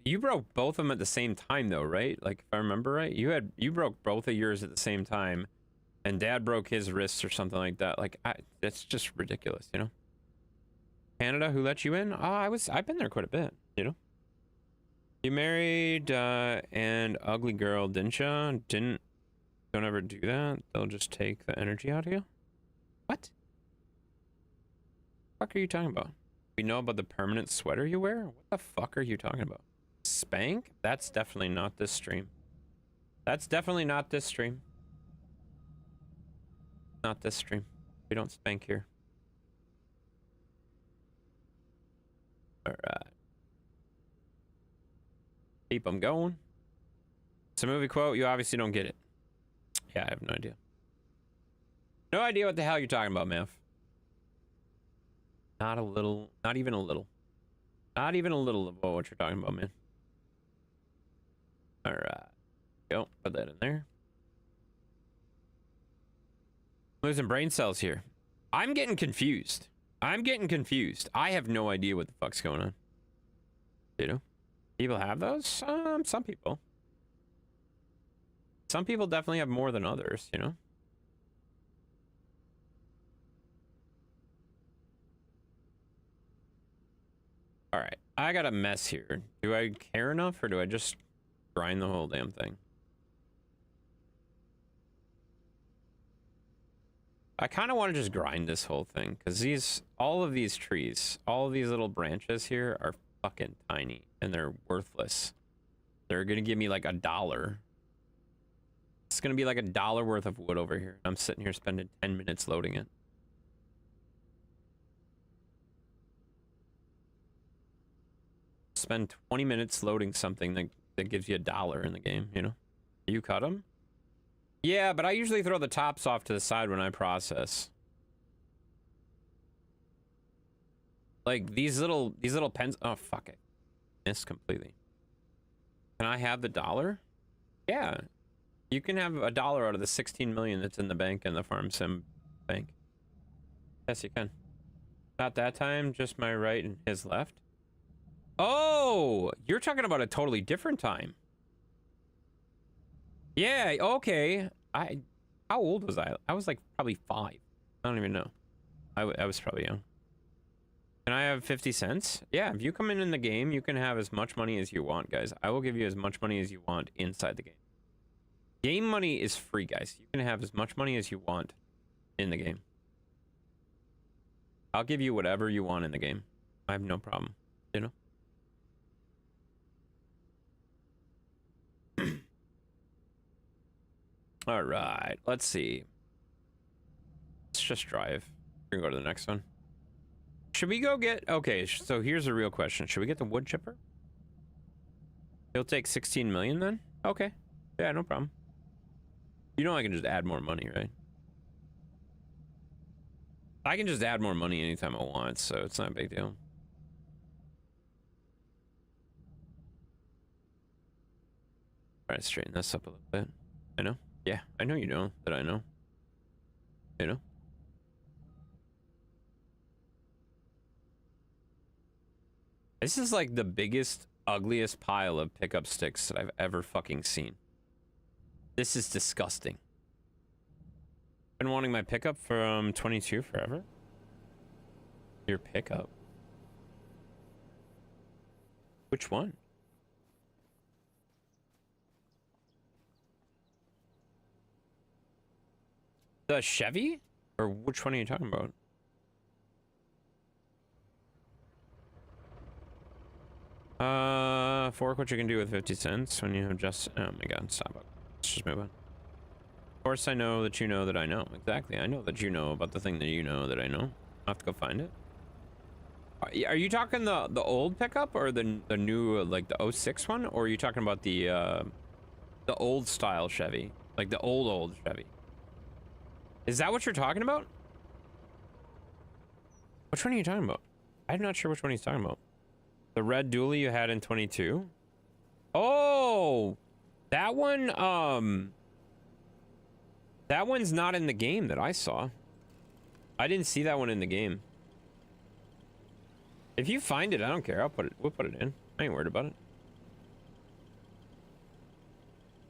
You broke both of them at the same time though, right? Like if I remember right, you broke both of yours at the same time, and Dad broke his wrists or something like that. Like that's just ridiculous, you know? Canada, who let you in? I've been there quite a bit, you know? You married an ugly girl, didn't you? Don't ever do that. They'll just take the energy out of you. What? What the fuck are you talking about? We know about the permanent sweater you wear? What the fuck are you talking about? Spank? That's definitely not this stream. That's definitely not this stream. Not this stream. We don't spank here. Alright. Keep them going. It's a movie quote. You obviously don't get it. Yeah, I have no idea. No idea what the hell you're talking about, Mav. Not a little. Not even a little. Not even a little about what you're talking about, man. Alright. Go. Put that in there. Losing brain cells here. I'm getting confused. I'm getting confused. I have no idea what the fuck's going on. You know? People have those? Some people. Some people definitely have more than others, you know? Alright, I got a mess here. Do I care enough, or do I just grind the whole damn thing? I kind of want to just grind this whole thing, because all of these trees, all of these little branches here are fucking tiny, and they're worthless. They're gonna give me like $1. It's gonna be like $1 worth of wood over here. I'm sitting here spending 10 minutes loading it. Spend 20 minutes loading something that gives you $1 in the game, you know? You cut them? Yeah, but I usually throw the tops off to the side when I process. Like these little pens. Oh fuck it, missed completely. Can I have the $1? Yeah, you can have $1 out of the 16 million that's in the bank in the farm sim bank. Yes, you can. Not that time, just my right and his left. Oh, you're talking about a totally different time. Yeah, okay. How old was I? I was like probably 5. I don't even know. I was probably young. Can I have 50 cents? Yeah, if you come in the game, you can have as much money as you want, guys. I will give you as much money as you want inside the game. Game money is free, guys. You can have as much money as you want in the game. I'll give you whatever you want in the game. I have no problem, you know? All right, let's see. Let's just drive. We're gonna go to the next one. Should we go get... Okay, so here's a real question. Should we get the wood chipper? It'll take 16 million then? Okay. Yeah, no problem. You know I can just add more money, right? I can just add more money anytime I want, so it's not a big deal. All right, straighten this up a little bit. I know. Yeah, I know you know that I know. You know? This is like the biggest, ugliest pile of pickup sticks that I've ever fucking seen. This is disgusting. Been wanting my pickup from 22 forever. Your pickup? Which one? The Chevy? Or which one are you talking about? Fork what you can do with 50 cents when you have just... Oh my god, stop it. Let's just move on. Of course I know that you know that I know. Exactly, I know that you know about the thing that you know that I know. I'll have to go find it. Are you talking the old pickup or the new, like the 06 one? Or are you talking about the old style Chevy? Like the old Chevy? Is that what you're talking about? Which one are you talking about? I'm not sure which one he's talking about. The red dually you had in 22? Oh! That one, that one's not in the game that I saw. I didn't see that one in the game. If you find it, I don't care. We'll put it in. I ain't worried about it.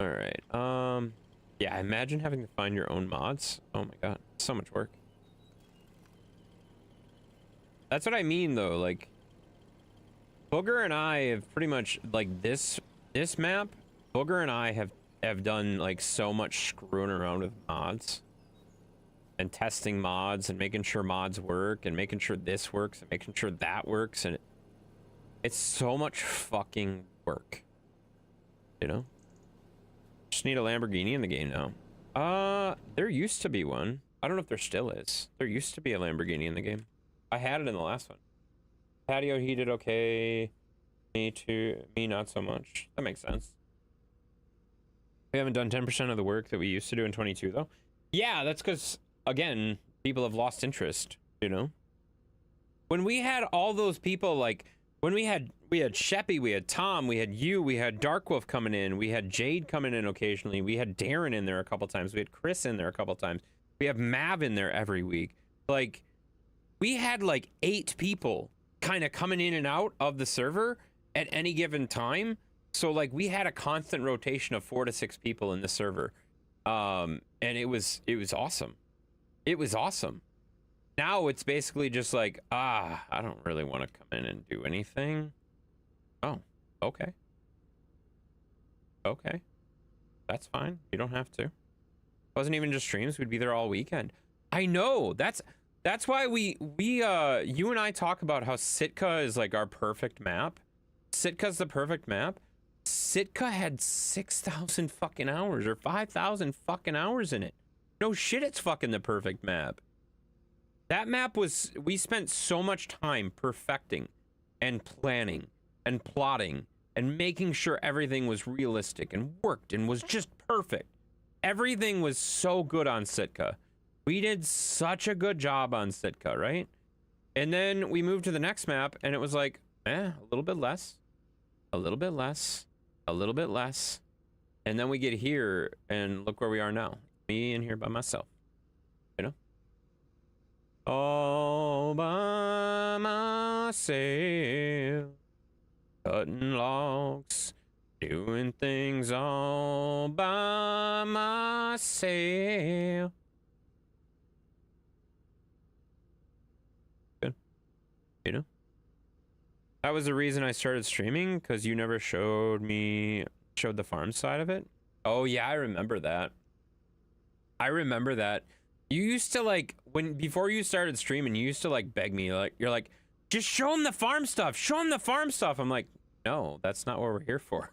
All right. Yeah, imagine having to find your own mods. Oh my god, so much work. That's what I mean though, like Booger and I have pretty much like this map, Booger and I have done like so much screwing around with mods and testing mods and making sure mods work and making sure this works and making sure that works, and it's so much fucking work, you know? Just need a Lamborghini in the game now. There used to be one. I don't know if there still is. There used to be a Lamborghini in the game. I had it in the last one. Patio heated okay. Me too. Me not so much. That makes sense. We haven't done 10% of the work that we used to do in 22 though. Yeah, that's because again, people have lost interest, you know? When we had all those people, like when we had Sheppy, we had Tom, we had you, we had Darkwolf coming in, we had Jade coming in occasionally, we had Darren in there a couple times, we had Chris in there a couple times, we have Mav in there every week. Like, we had like 8 people kind of coming in and out of the server at any given time. So like we had a constant rotation of 4 to 6 people in the server. And it was awesome. It was awesome. Now it's basically just like, I don't really want to come in and do anything. Oh, okay. Okay. That's fine. You don't have to. It wasn't even just streams. We'd be there all weekend. I know. That's why you and I talk about how Sitka is like our perfect map. Sitka's the perfect map. Sitka had 6,000 fucking hours or 5,000 fucking hours in it. No shit, it's fucking the perfect map. That map was, we spent so much time perfecting and planning and plotting and making sure everything was realistic and worked and was just perfect. Everything was so good on Sitka. We did such a good job on Sitka, right? And then we moved to the next map and it was like, a little bit less, a little bit less, a little bit less. And then we get here and look where we are now. Me in here by myself, you know? All by myself, cutting logs, doing things all by myself. Good. You know? That was the reason I started streaming, because you never showed the farm side of it. Oh yeah, I remember that. I remember that. You used to like, before you started streaming, you used to like beg me, like, you're like, just show them the farm stuff, show them the farm stuff. I'm like, no, that's not what we're here for.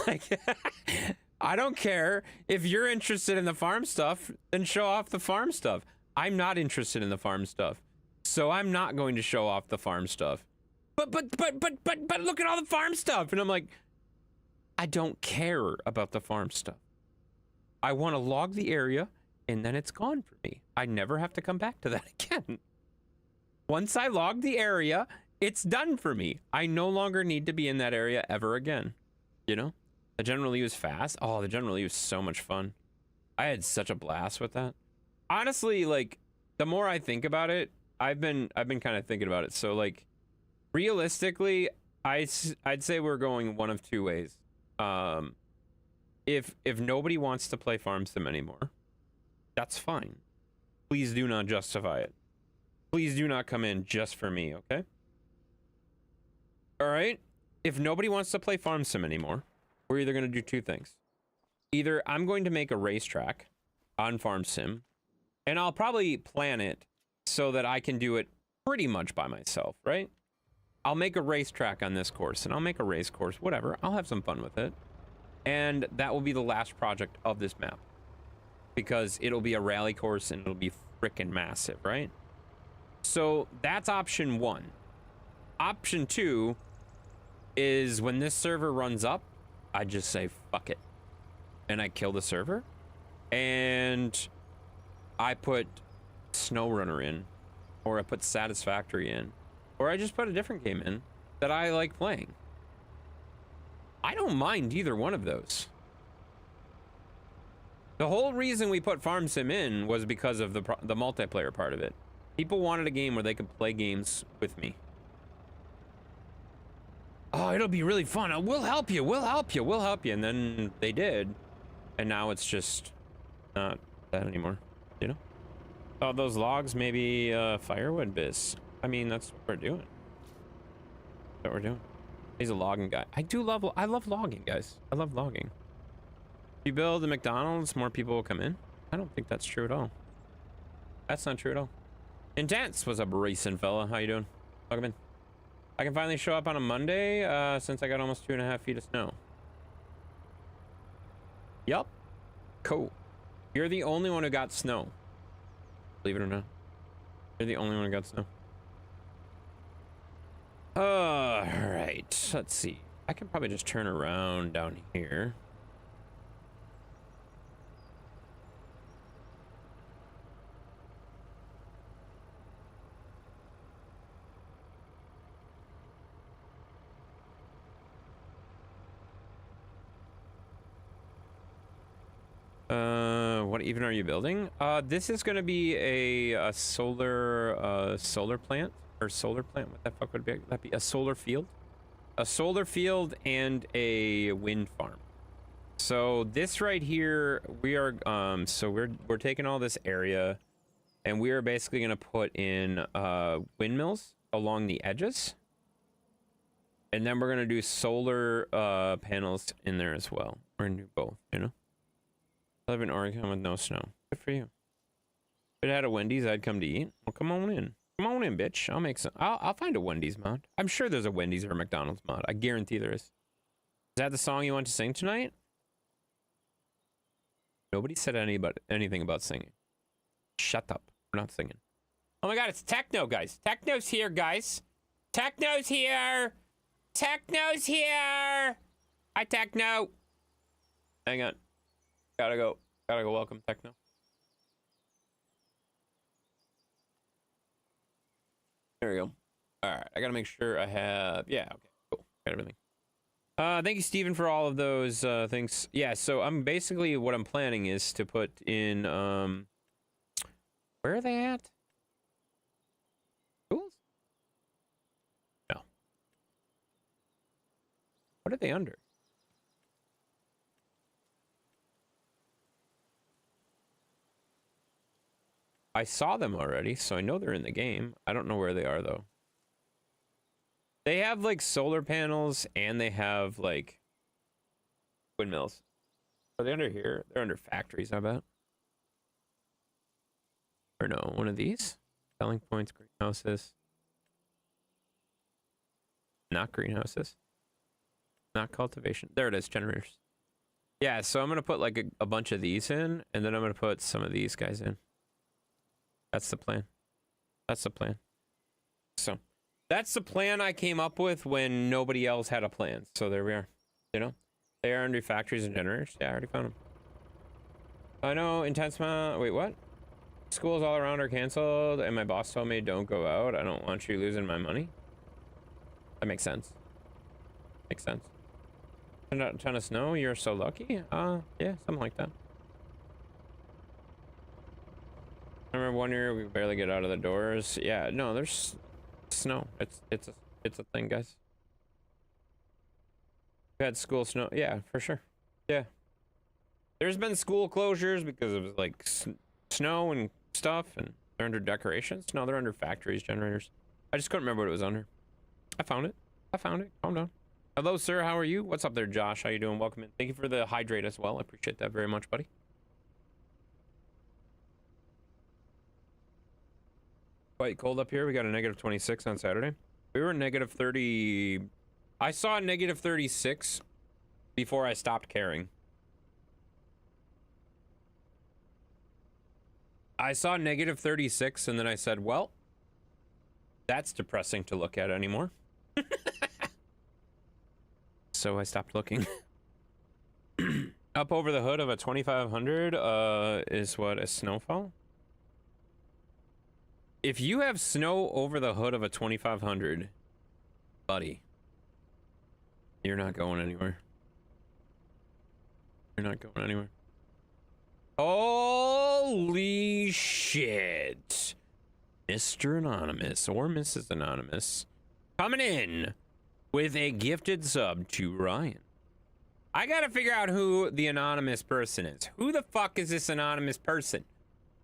Like, I don't care if you're interested in the farm stuff, then show off the farm stuff. I'm not interested in the farm stuff, so I'm not going to show off the farm stuff. But look at all the farm stuff. And I'm like, I don't care about the farm stuff. I want to log the area and then it's gone for me. I never have to come back to that again. Once I log the area, it's done for me. I no longer need to be in that area ever again. You know? The General Lee was fast. Oh, the General Lee was so much fun. I had such a blast with that. Honestly, like, the more I think about it, I've been kind of thinking about it. So, like, realistically, I'd say we're going one of 2 ways. If nobody wants to play Farm Sim anymore, that's fine. Please do not justify it. Please do not come in just for me, okay? All right? If nobody wants to play Farm Sim anymore, we're either going to do 2 things. Either I'm going to make a racetrack on Farm Sim, and I'll probably plan it so that I can do it pretty much by myself, right? I'll make a racetrack on this course, and I'll make a race course, whatever. I'll have some fun with it. And that will be the last project of this map, because it'll be a rally course and it'll be freaking massive, right? So that's option 1. Option 2 is when this server runs up, I just say fuck it, and I kill the server, and I put SnowRunner in, or I put Satisfactory in, or I just put a different game in that I like playing. I don't mind either one of those. The whole reason we put Farm Sim in was because of the multiplayer part of it. People wanted a game where they could play games with me. Oh, it'll be really fun. We'll help you. We'll help you. We'll help you. And then they did. And now it's just not that anymore. You know? Oh, those logs, maybe firewood biz. I mean, that's what we're doing. That's what we're doing. He's a logging guy. I love logging, guys. I love logging. If you build a McDonald's, more people will come in. I don't think that's true at all. That's not true at all. Intense. What's up, recent fella? How you doing? Welcome in. I can finally show up on a Monday since I got almost 2.5 feet of snow. Yup. Cool. You're the only one who got snow. Believe it or not. You're the only one who got snow. Alright. Let's see. I can probably just turn around down here. What even are you building? This is gonna be a solar plant or solar plant. What the fuck would that be? A solar field? A solar field and a wind farm. So this right here, we are so we're taking all this area, and we are basically gonna put in windmills along the edges, and then we're gonna do solar panels in there as well. We're gonna do both, you know. I live in Oregon with no snow. Good for you. If it had a Wendy's, I'd come to eat. Well, come on in. Come on in, bitch. I'll make some. I'll find a Wendy's mod. I'm sure there's a Wendy's or a McDonald's mod. I guarantee there is. Is that the song you want to sing tonight? Nobody said anything about singing. Shut up. We're not singing. Oh my god, it's techno, guys. Techno's here, guys. Techno's here. Techno's here. Hi, techno. Hang on. Gotta go welcome techno. There we go. All right, I gotta make sure I have, yeah, okay, cool, got everything. Thank you, Steven, for all of those things. Yeah, so I'm basically, what I'm planning is to put in, where are they at? Schools? No. What are they under? I saw them already, so I know they're in the game. I don't know where they are, though. They have, like, solar panels, and they have, like, windmills. Are they under here? They're under factories, I bet. Or no, one of these? Selling points, greenhouses. Not greenhouses. Not cultivation. There it is, generators. Yeah, so I'm going to put, like, a bunch of these in, and then I'm going to put some of these guys in. That's the plan. That's the plan. So, that's the plan I came up with when nobody else had a plan. So there we are. You know? They are under factories and generators. Yeah, I already found them. I know, intense amount. Wait, what? Schools all around are canceled, and my boss told me don't go out. I don't want you losing my money. That makes sense. Makes sense. A ton of snow. You're so lucky. Yeah, something like that. I remember one year we barely get out of the doors. Yeah, no, there's snow. It's a thing, guys. We had school snow. Yeah, for sure. Yeah. There's been school closures because of like snow and stuff, and they're under decorations. No, they're under factories, generators. I just couldn't remember what it was under. I found it. I found it. Calm down. Hello, sir. How are you? What's up there, Josh? How you doing? Welcome in. Thank you for the hydrate as well. I appreciate that very much, buddy. Quite cold up here. We got a -26 on Saturday. We were -30. I saw a -36 before I stopped caring. I saw -36 and then I said, well, that's depressing to look at anymore. So I stopped looking. Up over the hood of a 2500 is what, a snowfall? If you have snow over the hood of a 2500, buddy, you're not going anywhere. You're not going anywhere. Holy shit. Mr. Anonymous or Mrs. Anonymous coming in with a gifted sub to Ryan. I gotta figure out who the anonymous person is. Who the fuck is this anonymous person?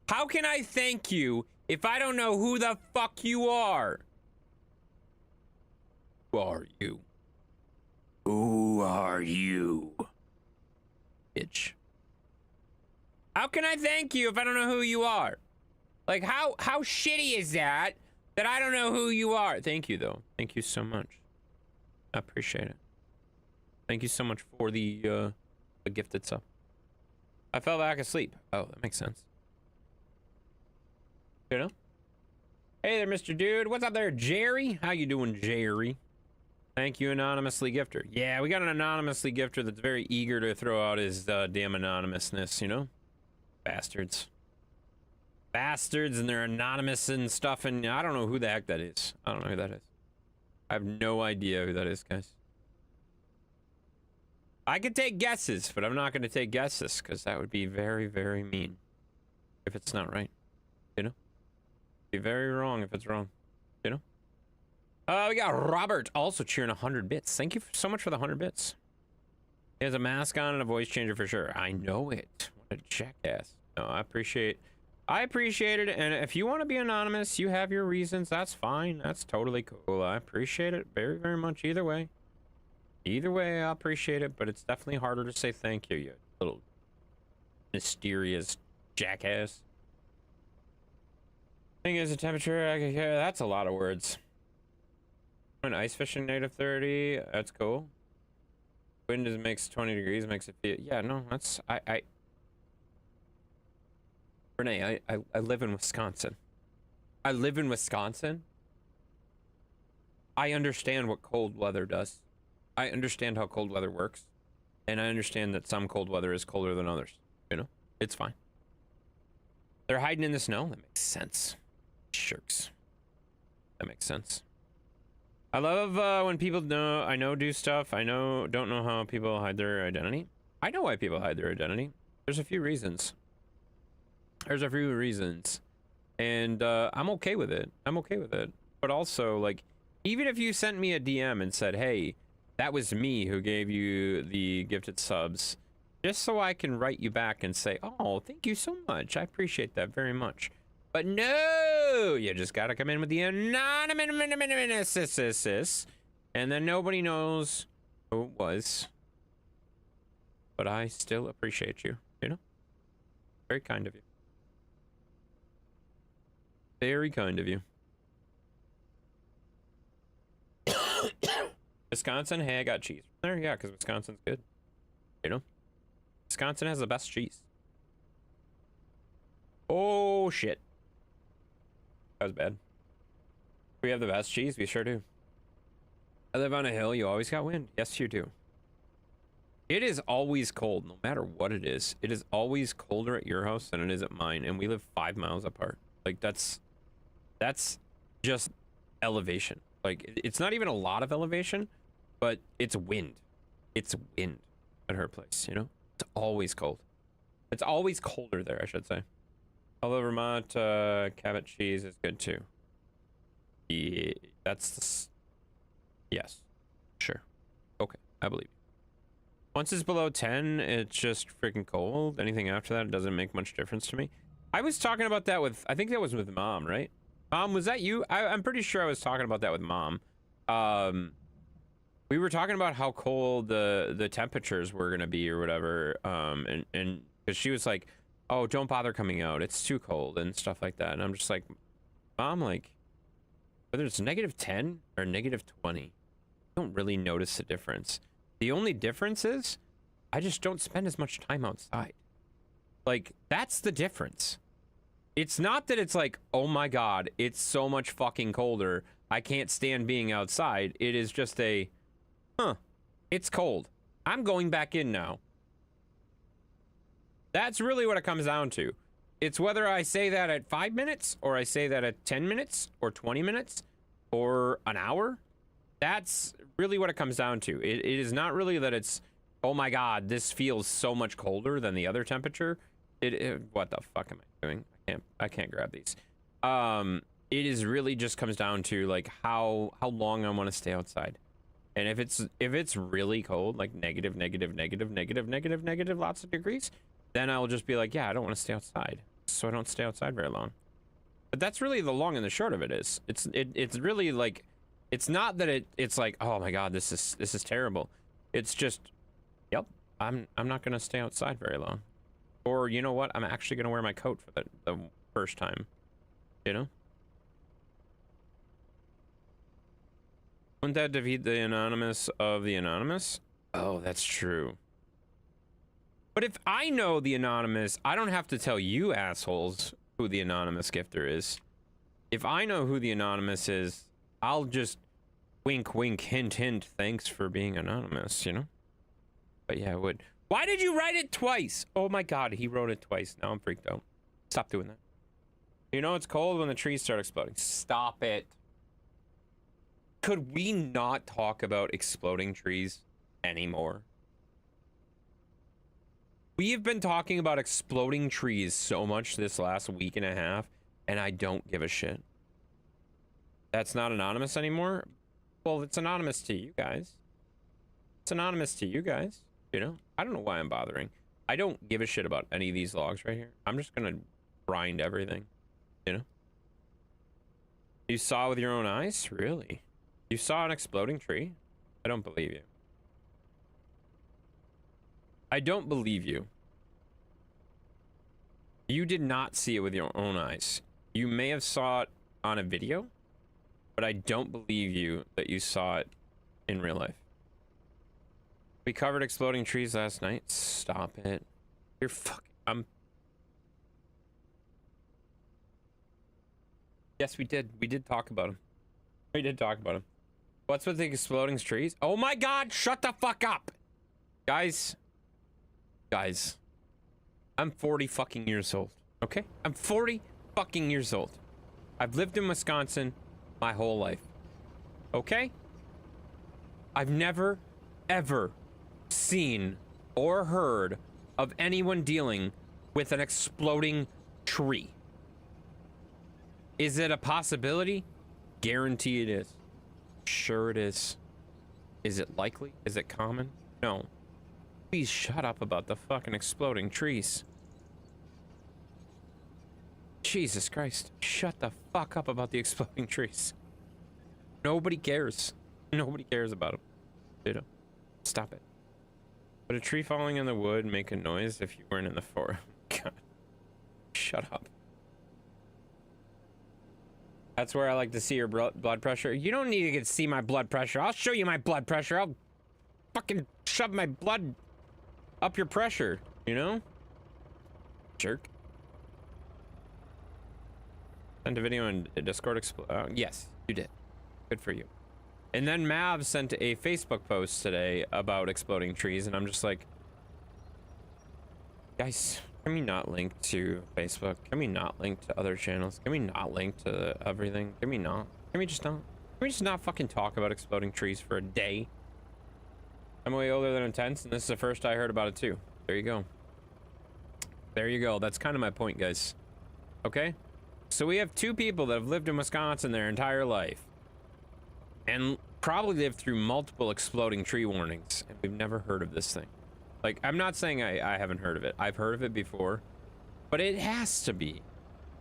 How can I thank you if I don't know who the fuck you are? Who are you? Who are you? Bitch. How can I thank you if I don't know who you are? Like, how shitty is that I don't know who you are? Thank you, though. Thank you so much. I appreciate it. Thank you so much for the gifted sub. I fell back asleep. Oh, that makes sense. You know? Hey there, Mr. Dude. What's up there, Jerry? How you doing, Jerry? Thank you, anonymously gifter. Yeah, we got an anonymously gifter that's very eager to throw out his damn anonymousness, you know? Bastards. Bastards, and they're anonymous and stuff, and I don't know who the heck that is. I don't know who that is. I have no idea who that is, guys. I could take guesses, but I'm not going to take guesses, because that would be very, very mean. If it's not right. You know? Be very wrong if it's wrong. You know? We got Robert also cheering 100 bits. Thank you so much for the 100 bits. He has a mask on and a voice changer for sure. I know it. What a jackass. No, I appreciate it. And if you want to be anonymous, you have your reasons. That's fine. That's totally cool. I appreciate it very, very much either way. Either way, I appreciate it, but it's definitely harder to say thank you, you little mysterious jackass. Thing is, the temperature, that's a lot of words. When ice fishing native 30, that's cool. Wind is makes 20 degrees, makes it feel, yeah, no, that's, Renee, I live in Wisconsin. I live in Wisconsin. I understand what cold weather does. I understand how cold weather works. And I understand that some cold weather is colder than others. You know? It's fine. They're hiding in the snow. That makes sense. Shirks. That makes sense. I love when people do stuff. Don't know how people hide their identity. I know why people hide their identity. There's a few reasons. And I'm okay with it. But also, like, even if you sent me a DM and said, hey, that was me who gave you the gifted subs, just so I can write you back and say, oh, thank you so much. I appreciate that very much. But no, you just gotta come in with the anonymous, and then nobody knows who it was. But I still appreciate you, you know? Very kind of you. Very kind of you. Wisconsin, hey, I got cheese from there. Yeah, because Wisconsin's good. You know? Wisconsin has the best cheese. Oh, shit. That was bad. We have the best cheese? We sure do. I live on a hill. You always got wind. Yes, you do. It is always cold, no matter what it is. It is always colder at your house than it is at mine, and we live 5 miles apart. Like, that's just elevation. Like, it's not even a lot of elevation, but it's wind. It's wind at her place, you know? It's always cold. It's always colder there, I should say. Although Vermont Cabot cheese is good too. Yeah, yes. Sure. Okay, I believe you. Once it's below 10, it's just freaking cold. Anything after that, it doesn't make much difference to me. I was talking about that with, I think that was with Mom, right? Mom, was that you? I'm pretty sure I was talking about that with Mom. We were talking about how cold the temperatures were gonna be or whatever. And because she was like, oh, don't bother coming out. It's too cold and stuff like that. And I'm just like, Mom, like, whether it's -10 or -20, I don't really notice the difference. The only difference is I just don't spend as much time outside. Like, that's the difference. It's not that it's like, oh my God, it's so much fucking colder. I can't stand being outside. It is just a, it's cold. I'm going back in now. That's really what it comes down to. It's whether I say that at 5 minutes or I say that at 10 minutes or 20 minutes or an hour. That's really what it comes down to. It is not really that it's, oh my God, this feels so much colder than the other temperature. What the fuck am I doing? I can't grab these. It is really just comes down to like how long I want to stay outside. And if it's really cold, like negative, lots of degrees, then I'll just be like, yeah, I don't want to stay outside. So I don't stay outside very long. But that's really the long and the short of it is. It's really like, it's not that it's like, oh my God, this is terrible. It's just, yep, I'm not gonna stay outside very long. Or you know what? I'm actually gonna wear my coat for the first time. You know? Wouldn't that defeat the anonymous of the anonymous? Oh, that's true. But if I know the anonymous, I don't have to tell you assholes who the anonymous gifter is. If I know who the anonymous is, I'll just wink, wink, hint, hint, thanks for being anonymous, you know? But yeah, I would. Why did you write it twice? Oh my God, he wrote it twice. Now I'm freaked out. Stop doing that. You know it's cold when the trees start exploding. Stop it. Could we not talk about exploding trees anymore? We have been talking about exploding trees so much this last week and a half, and I don't give a shit. That's not anonymous anymore? Well, it's anonymous to you guys. It's anonymous to you guys, you know? I don't know why I'm bothering. I don't give a shit about any of these logs right here. I'm just gonna grind everything, you know? You saw with your own eyes? Really? You saw an exploding tree? I don't believe you. I don't believe you. You did not see it with your own eyes. You may have saw it on a video, but I don't believe you that you saw it in real life. We covered exploding trees last night. Stop it. You're fucking... Yes, we did. We did talk about him. We did talk about him. What's with the exploding trees? Oh my God, shut the fuck up. Guys, I'm 40 fucking years old, okay? I'm 40 fucking years old. I've lived in Wisconsin my whole life, okay? I've never, ever seen or heard of anyone dealing with an exploding tree. Is it a possibility? Guarantee it is. Sure it is. Is it likely? Is it common? No. Please shut up about the fucking exploding trees. Jesus Christ. Shut the fuck up about the exploding trees. Nobody cares. Nobody cares about them. You know? Stop it. Would a tree falling in the wood make a noise if you weren't in the forest? God. Shut up. That's where I like to see your blood pressure. You don't need to see my blood pressure. I'll show you my blood pressure. I'll fucking shove my blood up your pressure, you know? Jerk. Sent a video in Discord. Yes, you did. Good for you. And then Mav sent a Facebook post today about exploding trees, and I'm just like, guys, can we not link to Facebook? Can we not link to other channels? Can we not link to everything? Can we not? Can we just not? Can we just not fucking talk about exploding trees for a day? I'm way older than Intense, and this is the first I heard about it too. There you go. There you go. That's kind of my point, guys. Okay? So we have two people that have lived in Wisconsin their entire life. And probably lived through multiple exploding tree warnings, and we've never heard of this thing. Like, I'm not saying I haven't heard of it. I've heard of it before, but it has to be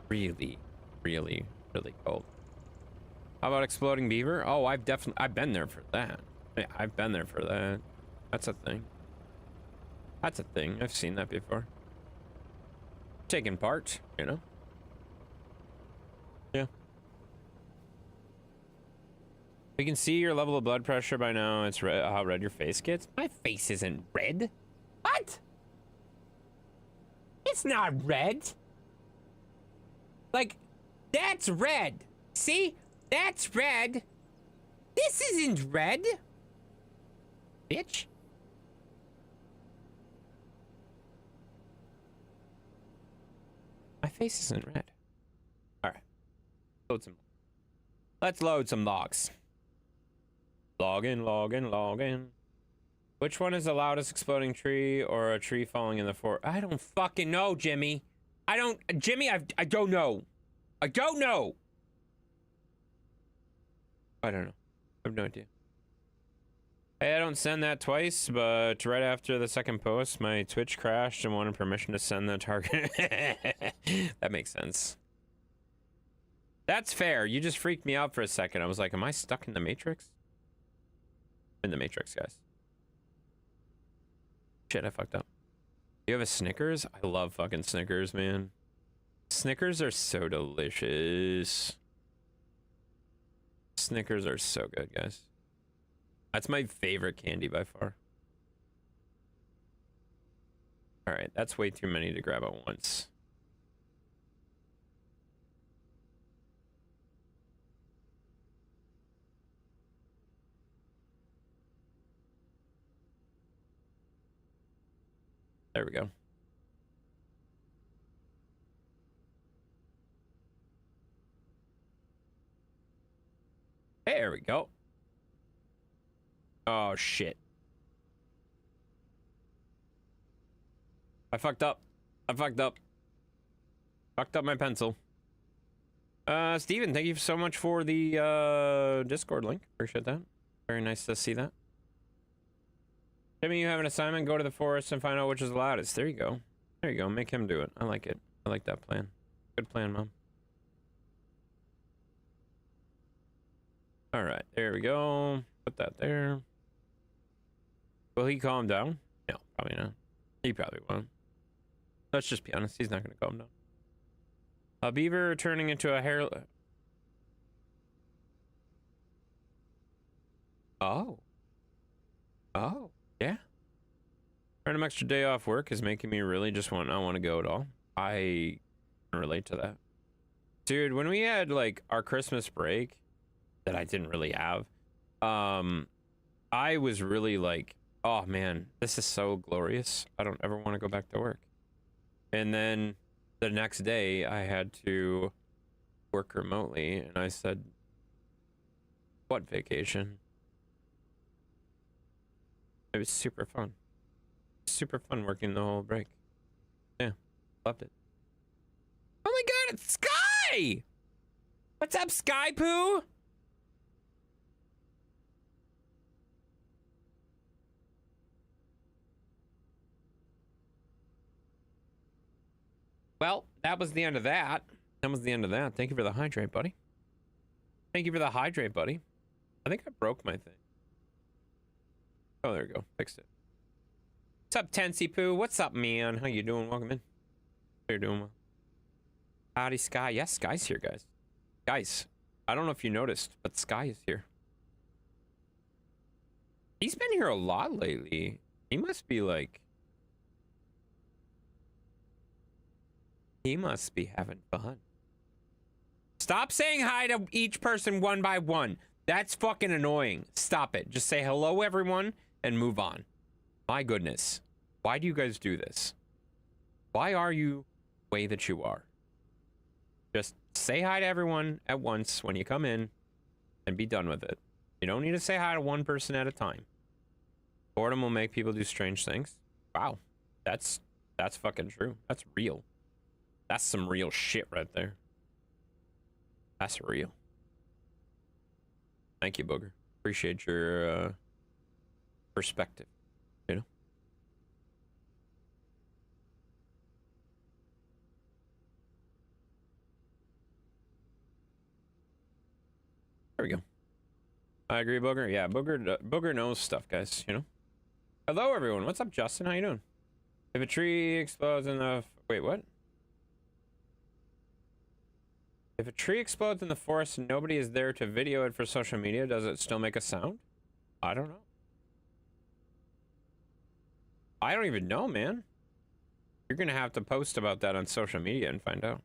really, really, really cold. How about exploding beaver? Oh, I've been there for that. Yeah, I've been there for that. That's a thing. That's a thing. I've seen that before. Taking part, you know? Yeah. We can see your level of blood pressure by now. It's red, how red your face gets. My face isn't red. What? It's not red. Like, that's red. See? That's red. This isn't red. Bitch. My face isn't red. All right. Let's load some logs. Log in, log in, log in. Which one is the loudest exploding tree or a tree falling in the forest? I don't fucking know, Jimmy. Jimmy, I don't know. I don't know. I don't know. I have no idea. Hey, I don't send that twice, but right after the second post, my Twitch crashed and wanted permission to send the target. That makes sense. That's fair. You just freaked me out for a second. I was like, am I stuck in the Matrix? In the Matrix, guys. Shit, I fucked up. You have a Snickers? I love fucking Snickers, man. Snickers are so delicious. Snickers are so good, guys. That's my favorite candy by far. All right, that's way too many to grab at once. There we go. There we go. Oh, shit. I fucked up. I fucked up. Fucked up my pencil. Steven, thank you so much for the Discord link. Appreciate that. Very nice to see that. Jimmy, you have an assignment. Go to the forest and find out which is the loudest. There you go. There you go. Make him do it. I like it. I like that plan. Good plan, Mom. All right. There we go. Put that there. Will he calm down? No, probably not. He probably won't. Let's just be honest. He's not going to calm down. A beaver turning into a hair... Oh. Oh. Yeah. Random extra day off work is making me really just not want to go at all. I can relate to that. Dude, when we had like our Christmas break that I didn't really have, I was really like, oh man, this is so glorious. I don't ever want to go back to work. And then the next day I had to work remotely and I said, what vacation? It was super fun. Super fun working the whole break. Yeah, loved it. Oh my god, it's Sky! What's up, Sky Poo? Well, that was the end of that. That was the end of that. Thank you for the hydrate, buddy. Thank you for the hydrate, buddy. I think I broke my thing. Oh, there we go. Fixed it. What's up, Tensy Poo? What's up, man? How you doing? Welcome in. How you doing? Howdy, Sky. Yes, Sky's here, guys. Guys, I don't know if you noticed, but Sky is here. He's been here a lot lately. He must be like... He must be having fun. Stop saying hi to each person one by one. That's fucking annoying. Stop it. Just say hello, everyone, and move on. My goodness. Why do you guys do this? Why are you the way that you are? Just say hi to everyone at once when you come in and be done with it. You don't need to say hi to one person at a time. Boredom will make people do strange things. Wow. That's fucking true. That's real. That's some real shit right there. That's real. Thank you, Booger. Appreciate your perspective. You know? There we go. I agree, Booger. Yeah, Booger knows stuff, guys, you know? Hello, everyone. What's up, Justin? How you doing? If a tree explodes in the... Wait, what? If a tree explodes in the forest and nobody is there to video it for social media, does it still make a sound? I don't know. I don't even know, man. You're gonna have to post about that on social media and find out.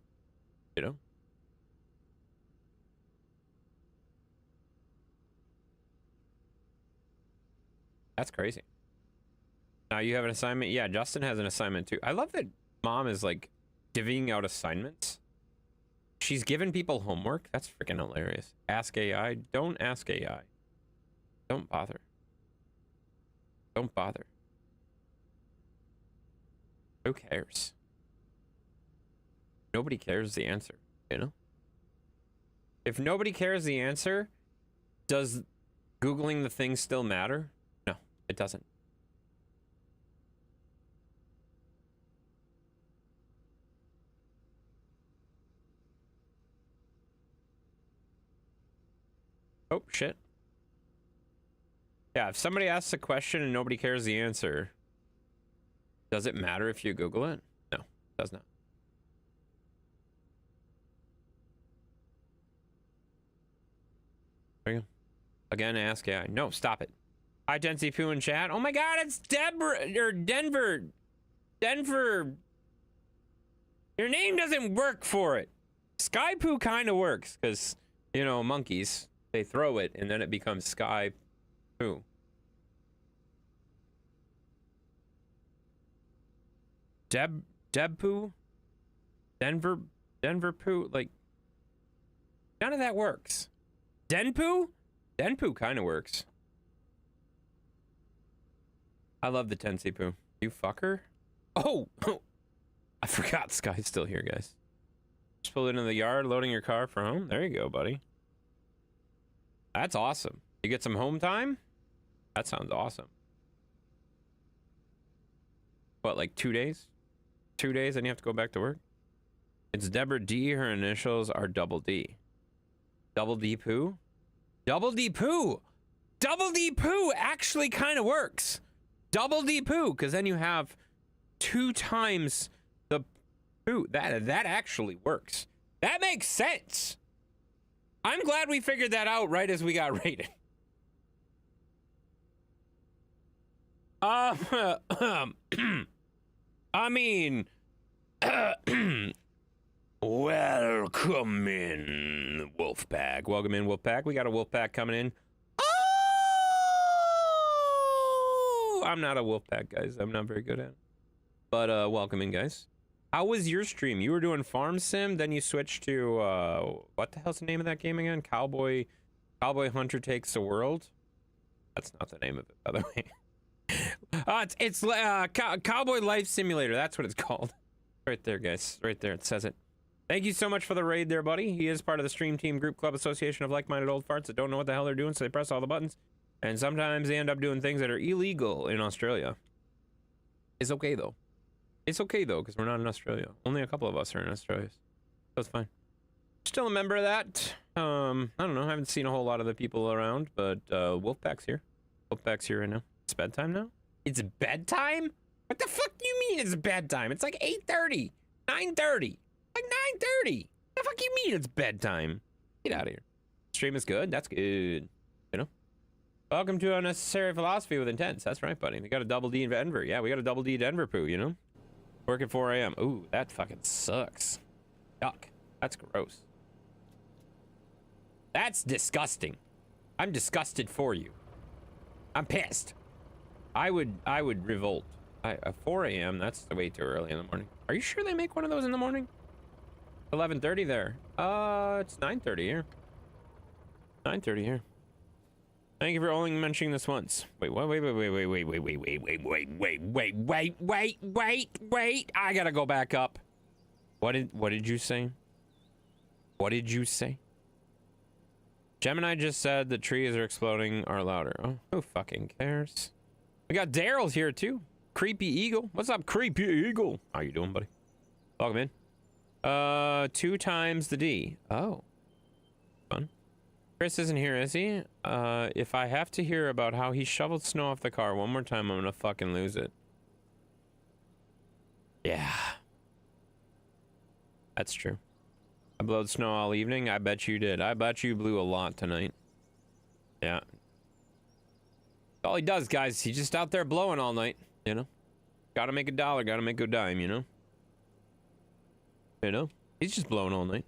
You know? That's crazy. Now you have an assignment? Yeah, Justin has an assignment too. I love that Mom is like divvying out assignments. She's giving people homework. That's freaking hilarious. Ask AI. Don't ask AI. Don't bother. Don't bother. Who cares? Nobody cares the answer, you know? If nobody cares the answer, does Googling the thing still matter? No, it doesn't. Oh, shit. Yeah, if somebody asks a question and nobody cares the answer, does it matter if you Google it? No, it does not. There you go. Again, ask AI. No, stop it. Hi, Tensi Poo in chat. Oh my god, it's Deborah, or Denver. Denver. Your name doesn't work for it. Sky Poo kind of works, because, you know, monkeys, they throw it, and then it becomes Sky Poo. Deb Poo? Denver Poo? Like, none of that works. Den Poo? Den Poo kind of works. I love the Tensi Poo. You fucker. Oh! I forgot Sky's still here, guys. Just pulled into the yard, loading your car for home. There you go, buddy. That's awesome. You get some home time? That sounds awesome. What, like 2 days? 2 days, then you have to go back to work? It's Deborah D. Her initials are Double D. Double D Poo? Double D Poo! Double D Poo actually kind of works. Double D Poo, because then you have 2 times the poo. That actually works. That makes sense. I'm glad we figured that out right as we got rated. I mean, welcome in, Wolfpack. Welcome in, Wolfpack. We got a Wolfpack coming in. Oh! I'm not a Wolfpack, guys. I'm not very good at it. But, welcome in, guys. How was your stream? You were doing Farm Sim, then you switched to, what the hell's the name of that game again? Cowboy Hunter Takes the World? That's not the name of it, by the way. It's Cowboy Life Simulator. That's what it's called. Right there, guys. Right there. It says it. Thank you so much for the raid there, buddy. He is part of the Stream Team Group Club Association of like-minded old farts that don't know what the hell they're doing, so they press all the buttons. And sometimes they end up doing things that are illegal in Australia. It's okay, though. It's okay, though, because we're not in Australia. Only a couple of us are in Australia. So it's fine. Still a member of that. I don't know. I haven't seen a whole lot of the people around, but Wolfpack's here. Wolfpack's here right now. It's bedtime now? It's bedtime? What the fuck do you mean it's bedtime? It's like 8:30, 9:30. Like 9:30. What the fuck you mean it's bedtime? Get out of here. Stream is good? That's good. You know? Welcome to Unnecessary Philosophy with Intense. That's right, buddy. We got a Double D in Denver. Yeah, we got a Double D Denver Poo, you know? Work at 4 a.m. Ooh, that fucking sucks. Yuck. That's gross. That's disgusting. I'm disgusted for you. I'm pissed. I would revolt. 4 a.m. That's way too early in the morning. Are you sure they make one of those in the morning? 11:30 there. It's 9:30 here. 9:30 here. Thank you for only mentioning this once. Wait, wait. I gotta go back up. What did you say? What did you say? Gemini just said the trees are exploding are louder. Oh, who fucking cares? We got Daryl here too. Creepy Eagle. What's up, Creepy Eagle? How you doing, buddy? Welcome in. 2 times the D. Oh. Fun. Chris isn't here, is he? If I have to hear about how he shoveled snow off the car one more time, I'm gonna fucking lose it. Yeah. That's true. I blowed snow all evening. I bet you did. I bet you blew a lot tonight. Yeah. All he does, guys, he's just out there blowing all night, you know? Gotta make a dollar, gotta make a dime, you know? You know? He's just blowing all night.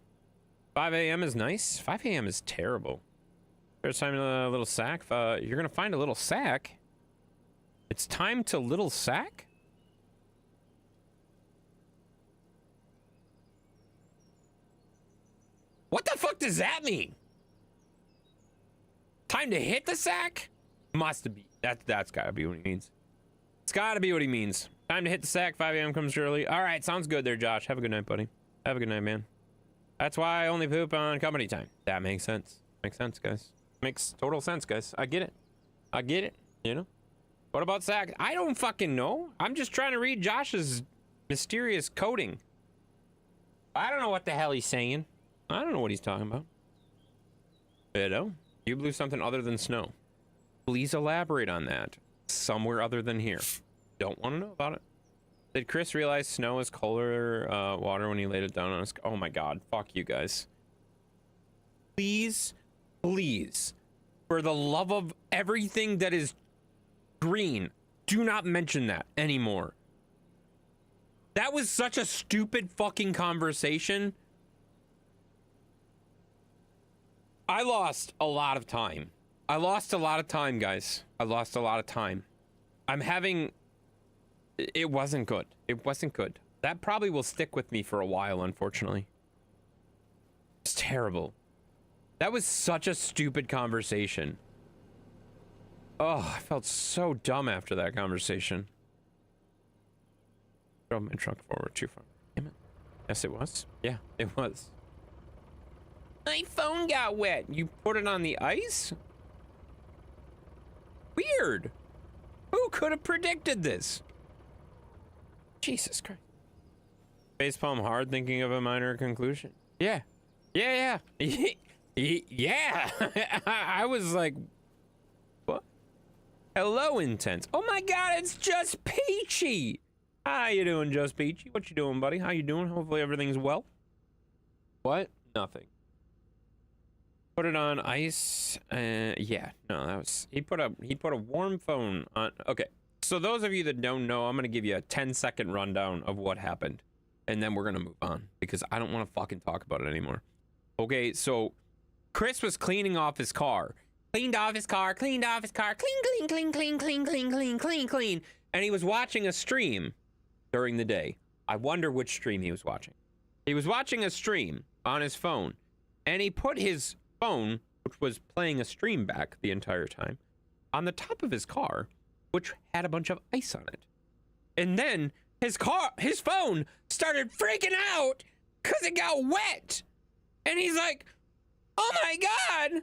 5 a.m. is nice. 5 a.m. is terrible. There's time a little sack. You're gonna find a little sack. It's time to little sack? What the fuck does that mean? Time to hit the sack? Must be. That's gotta be what he means. It's gotta be what he means. Time to hit the sack. 5 a.m. comes early. All right, sounds good there, Josh. Have a good night, buddy. Have a good night, man. That's why I only poop on company time. That makes sense. Makes sense, guys. Makes total sense, guys. I get it. I get it, you know? What about sack? I don't fucking know. I'm just trying to read Josh's mysterious coding. I don't know what the hell he's saying. I don't know what he's talking about. You know? You blew something other than snow. Please elaborate on that. Somewhere other than here. Don't want to know about it. Did Chris realize snow is colder water when he laid it down on his... Oh my god. Fuck you guys. Please, please, for the love of everything that is green, do not mention that anymore. That was such a stupid fucking conversation. I lost a lot of time. I lost a lot of time, guys. I lost a lot of time. I'm having... It wasn't good. It wasn't good. That probably will stick with me for a while, unfortunately. It's terrible. That was such a stupid conversation. Oh, I felt so dumb after that conversation. Drove my truck forward too far. Damn it. Yes, it was. Yeah, it was. My phone got wet. You put it on the ice? Weird. Who could have predicted this? Jesus Christ. Facepalm hard thinking of a minor conclusion. Yeah. Yeah. Yeah. I was like, what? Hello, intense. Oh my god, it's just Peachy. How you doing, just Peachy? What you doing, buddy? How you doing? Hopefully everything's well. What? Nothing. Put it on ice. Yeah. No, that was... He put a warm phone on... Okay. So those of you that don't know, I'm going to give you a 10-second rundown of what happened. And then we're going to move on. Because I don't want to fucking talk about it anymore. Okay, so... Chris was cleaning off his car. Cleaned off his car. Clean. And he was watching a stream during the day. I wonder which stream he was watching. He was watching a stream on his phone. And he put his phone, which was playing a stream back the entire time, on the top of his car, which had a bunch of ice on it. And then his phone started freaking out because it got wet. And he's like, oh my god,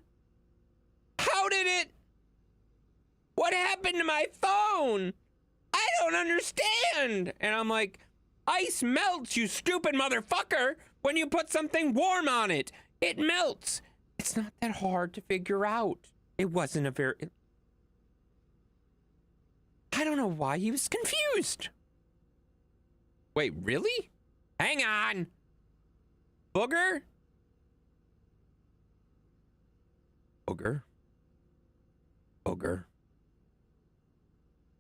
what happened to my phone? I don't understand. And I'm like, ice melts, you stupid motherfucker, when you put something warm on it. It melts. It's not that hard to figure out. It wasn't a very... I don't know why he was confused. Wait, really? Hang on. Booger? Booger.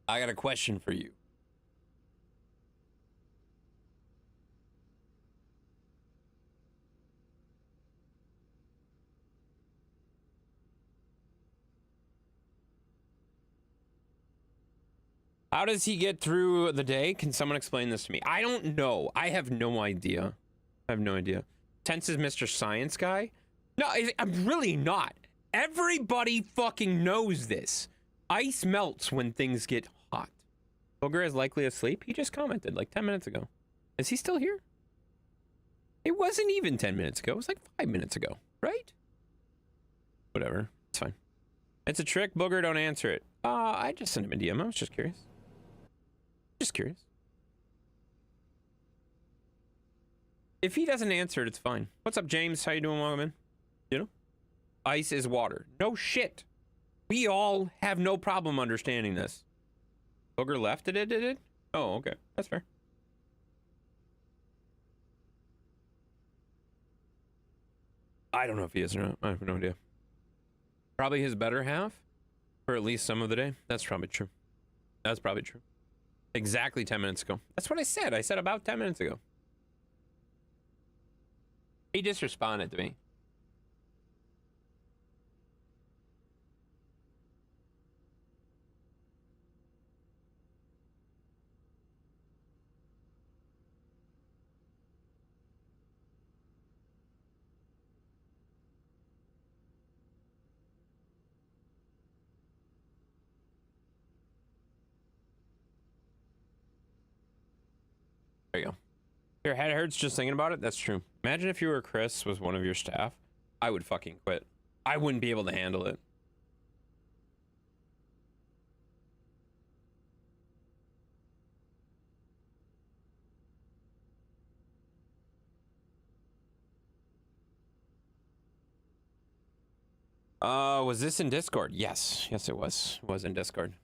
I got a question for you. How does he get through the day? Can someone explain this to me? I don't know. I have no idea. Tense is Mr. Science guy? No, I'm really not. Everybody fucking knows this. Ice melts when things get hot. Booger is likely asleep. He just commented like 10 minutes ago. Is he still here? It wasn't even 10 minutes ago. It was like 5 minutes ago, right? Whatever. It's fine. It's a trick. Booger, don't answer it. I just sent him a DM. I was just curious. Just curious. If he doesn't answer it, it's fine. What's up, James? How you doing? Welcome in. You know? Ice is water. No shit. We all have no problem understanding this. Booger left it, did it? Oh, okay. That's fair. I don't know if he is or not. I have no idea. Probably his better half for at least some of the day. That's probably true. That's probably true. Exactly 10 minutes ago. That's what I said. I said about 10 minutes ago. He just responded to me. There you go. Your head hurts just thinking about it? That's true. Imagine if you were Chris, was one of your staff. I would fucking quit. I wouldn't be able to handle it. Was this in Discord? Yes. Yes, it was. It was in Discord.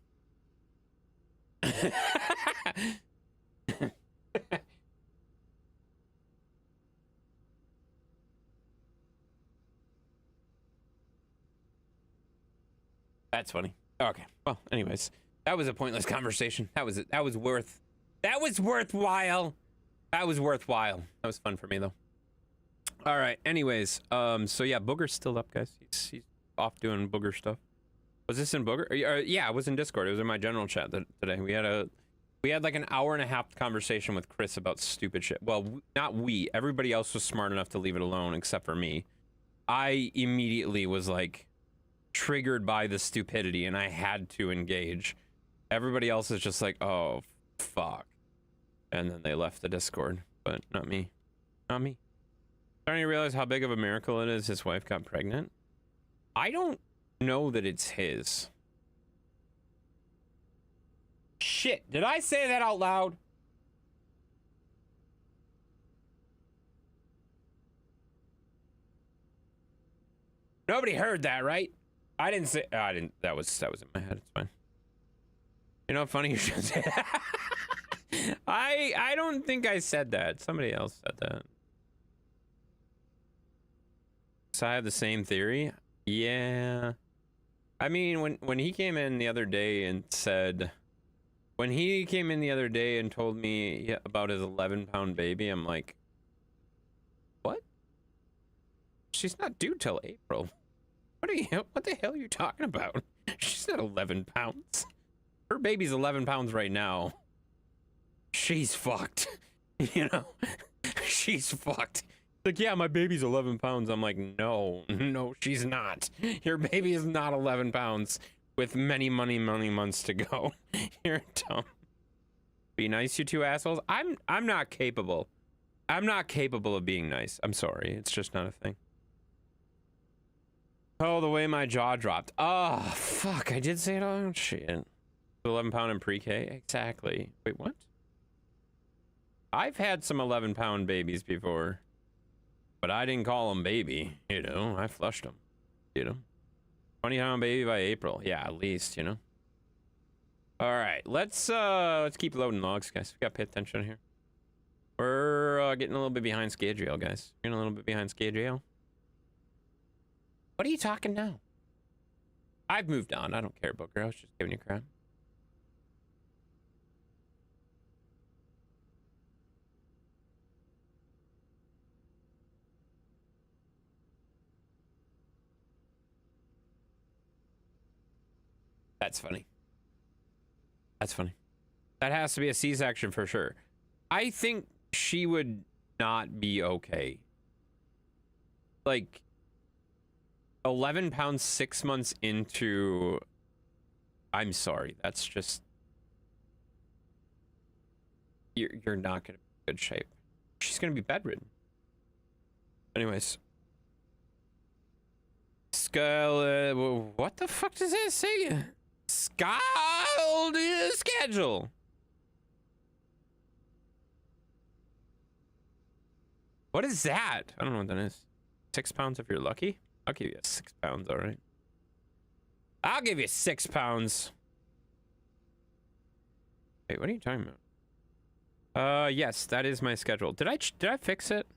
That's funny. Okay. Well, anyways, that was a pointless conversation. That was worthwhile. That was worthwhile. That was fun for me though. All right. Anyways, so yeah, Booger's still up, guys. He's off doing Booger stuff. Was this in Booger? Yeah, it was in Discord. It was in my general chat today. We had like an hour and a half conversation with Chris about stupid shit. Well, not we. Everybody else was smart enough to leave it alone except for me. I immediately was like triggered by the stupidity and I had to engage. Everybody else is just like, oh, fuck. And then they left the Discord, but not me. Not me. Starting to realize how big of a miracle it is his wife got pregnant. I don't know that it's his. Shit, did I say that out loud? Nobody heard that, right? I didn't say. I didn't. That was in my head. It's fine. You know, funny you should say that. I don't think I said that. Somebody else said that. So I have the same theory. Yeah. I mean, when he came in the other day and said, when he came in the other day and told me about his 11-pound baby, I'm like, what? She's not due till April. What the hell are you talking about? She's not 11 pounds. Her baby's 11 pounds right now. She's fucked. You know? She's fucked. Like, yeah, my baby's 11 pounds. I'm like, no, she's not. Your baby is not 11 pounds with many months to go. You're dumb. Be nice, you two assholes. I'm not capable. I'm not capable of being nice. I'm sorry. It's just not a thing. Oh, the way my jaw dropped. Oh, fuck. I did say it all. Shit. 11-pound in pre-K? Exactly. Wait, what? I've had some 11-pound babies before. But I didn't call them baby, you know. I flushed them, you know. 20-pound baby by April. Yeah, at least, you know. All right, let's keep loading logs, guys. We got to pay attention here. We're getting a little bit behind schedule, guys. Getting a little bit behind schedule. What are you talking now? I've moved on. I don't care, Booker. I was just giving you crap. That's funny. That's funny. That has to be a C-section for sure. I think she would not be okay. Like, 11 pounds 6 months into... I'm sorry. That's just... You're not going to be in good shape. She's going to be bedridden. Anyways. Skull... what the fuck does that say? Schedule. What is that? I don't know what that is. 6 pounds if you're lucky? I'll give you 6 pounds, all right. I'll give you 6 pounds. Wait, what are you talking about? Yes, that is my schedule. Did I fix it?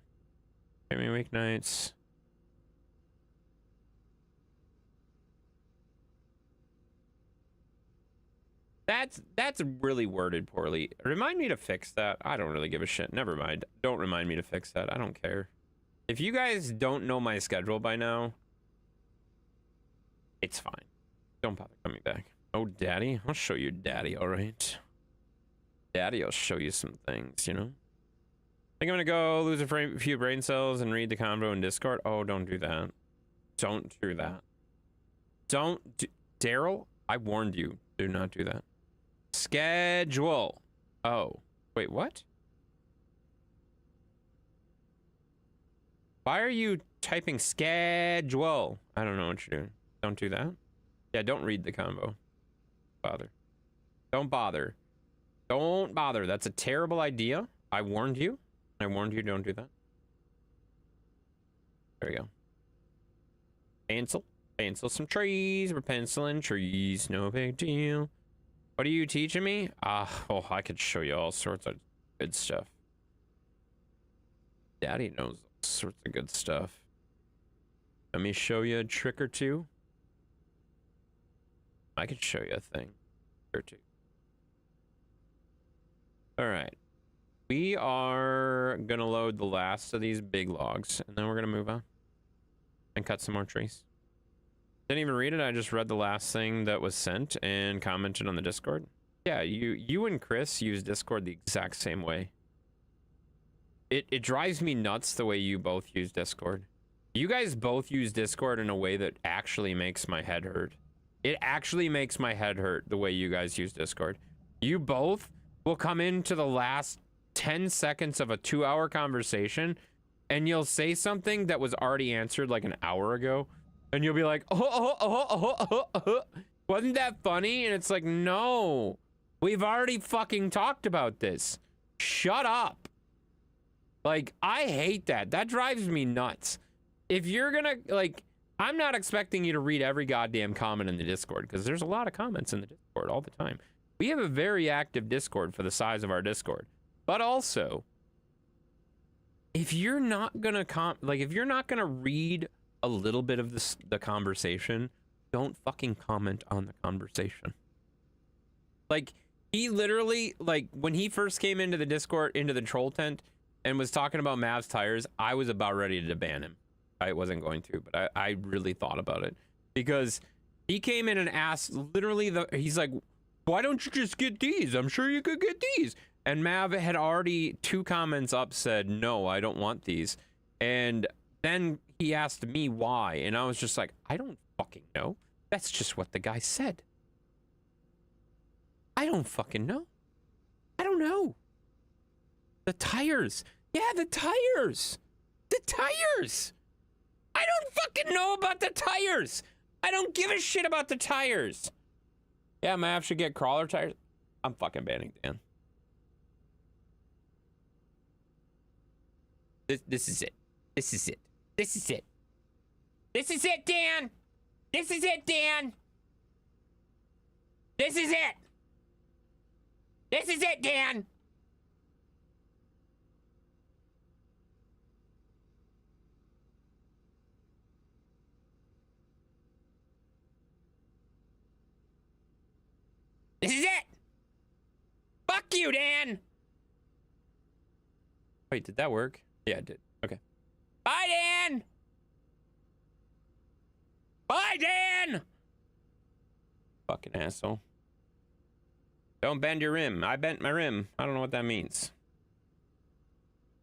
Give me weeknights. That's really worded poorly. Remind me to fix that. I don't really give a shit. Never mind. Don't remind me to fix that. I don't care. If you guys don't know my schedule by now, it's fine. Don't bother coming back. Oh, daddy? I'll show you daddy, all right? Daddy, I'll show you some things, you know? I think I'm gonna go lose a few brain cells and read the convo in Discord. Oh, don't do that. Don't do that. Don't do... Daryl, I warned you. Do not do that. Schedule. Oh, wait, what? Why are you typing schedule? I don't know what you're doing. Don't do that. Yeah, don't read the combo. Bother. Don't bother. Don't bother. That's a terrible idea. I warned you. I warned you, don't do that. There we go. Pencil. Pencil some trees. We're penciling trees. No big deal. What are you teaching me? Oh, I could show you all sorts of good stuff. Daddy knows all sorts of good stuff. Let me show you a trick or two. I could show you a thing or two. All right. We are gonna load the last of these big logs, and then we're gonna move on and cut some more trees. Didn't even read it. I just read the last thing that was sent and commented on the Discord. Yeah, you and Chris use Discord the exact same way. It drives me nuts the way you both use Discord. You guys both use Discord in a way that actually makes my head hurt. It actually makes my head hurt the way you guys use Discord. You both will come into the last 10 seconds of a 2-hour conversation and you'll say something that was already answered like an hour ago. And you'll be like, wasn't that funny? And it's like, no, we've already fucking talked about this. Shut up. Like, I hate that. That drives me nuts. If you're gonna, like, I'm not expecting you to read every goddamn comment in the Discord because there's a lot of comments in the Discord all the time. We have a very active Discord for the size of our Discord. But also, if you're not gonna if you're not gonna read a little bit of the conversation, don't fucking comment on the conversation. Like, he literally, like, when he first came into the Discord, into the troll tent, and was talking about Mav's tires, I was about ready to ban him. I wasn't going to, but I really thought about it. Because he came in and asked, literally, he's like, why don't you just get these? I'm sure you could get these. And Mav had already 2 comments up said, no, I don't want these. And then he asked me why. And I was just like, I don't fucking know. That's just what the guy said. I don't fucking know. I don't know. The tires. Yeah, the tires. The tires. I don't fucking know about the tires. I don't give a shit about the tires. Yeah, Mav should get crawler tires. I'm fucking banning Dan. This is it. This is it. This is it. This is it, Dan. This is it, Dan. This is it. This is it, Dan. This is it. Fuck you, Dan. Wait, did that work? Yeah, it did. Okay. Bye, Dan. Bye, Dan. Fucking asshole. Don't bend your rim. I bent my rim. I don't know what that means.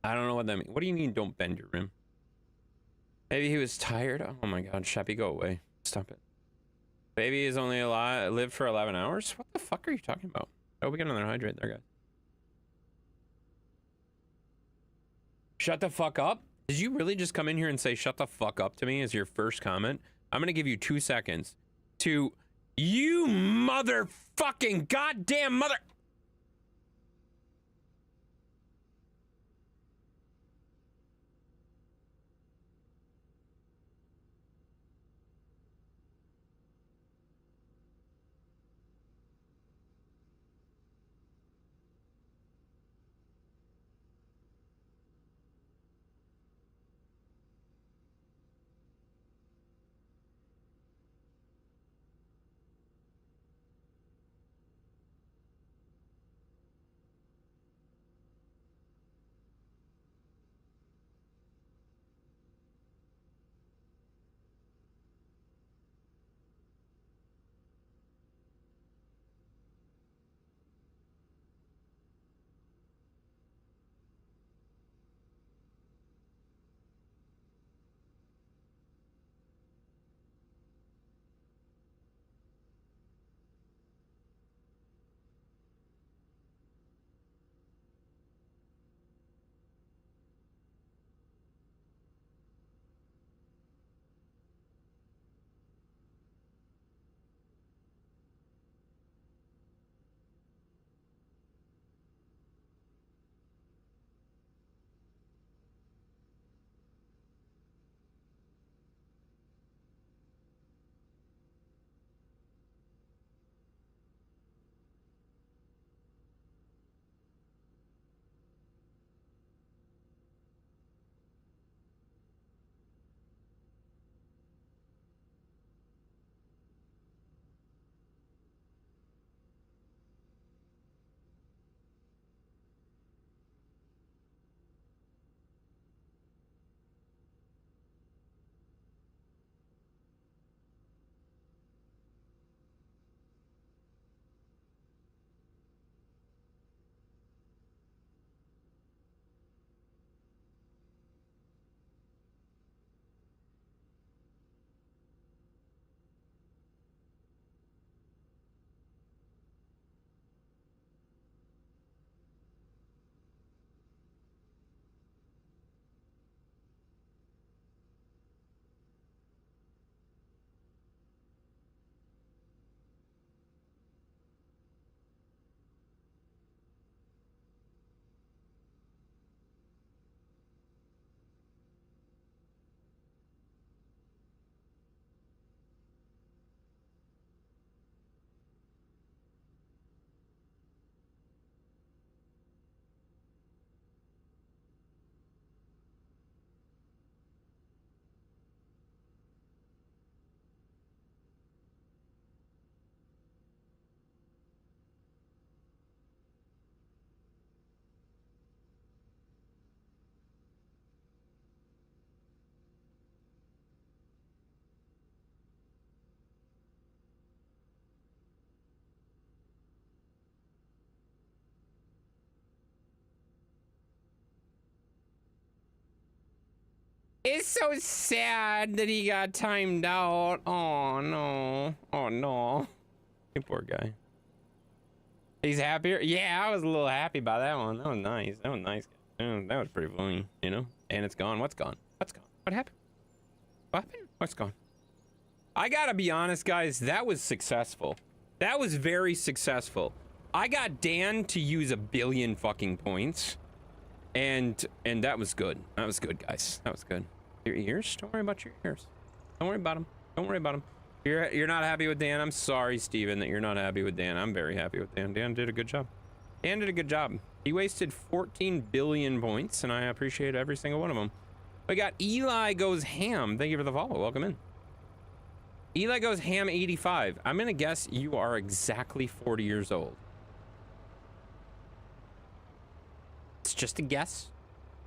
I don't know what that means. What do you mean, don't bend your rim? Maybe he was tired. Oh my God, Sheppy, go away. Stop it. Baby is only lived for 11 hours? What the fuck are you talking about? Oh, we got another hydrate there, guys. Shut the fuck up? Did you really just come in here and say shut the fuck up to me as your first comment? I'm gonna give you 2 seconds to... You motherfucking goddamn mother... It's so sad that he got timed out. Oh no. Oh no. You poor guy. He's happier? Yeah, I was a little happy by that one. That was nice. That was nice. That was pretty funny, you know? And it's gone. What's gone? What's gone? What happened? What happened? What's gone? I gotta be honest, guys. That was successful. That was very successful. I got Dan to use 1 billion fucking points. And that was good. That was good, guys. That was good. Your ears? Don't worry about your ears. Don't worry about them. Don't worry about them. You're not happy with Dan? I'm sorry, Steven, that you're not happy with Dan. I'm very happy with Dan. Dan did a good job. Dan did a good job. He wasted 14 billion points, and I appreciate every single one of them. We got Eli Goes Ham. Thank you for the follow. Welcome in. Eli Goes Ham 85. I'm going to guess you are exactly 40 years old. It's just a guess.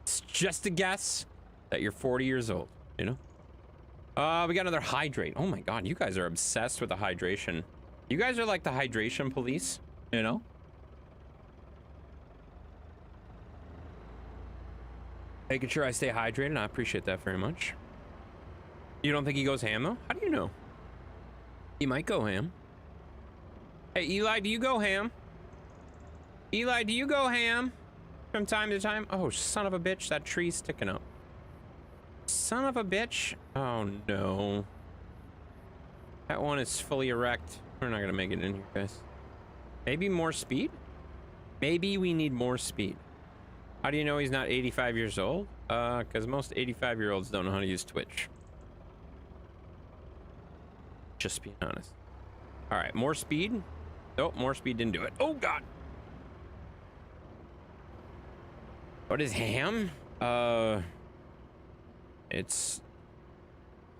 It's just a guess that you're 40 years old, you know? We got another hydrate. Oh my god, you guys are obsessed with the hydration. You guys are like the hydration police, you know? Making sure I stay hydrated. I appreciate that very much. You don't think he goes ham though? How do you know? He might go ham. Hey, Eli, do you go ham? Eli, do you go ham from time to time? Oh, son of a bitch, that tree's sticking up. Son of a bitch. Oh, no. That one is fully erect. We're not gonna make it in here, guys. Maybe more speed? Maybe we need more speed. How do you know he's not 85 years old? Because most 85-year-olds don't know how to use Twitch. Just being honest. All right, more speed. Nope, more speed didn't do it. Oh, God. What is ham? It's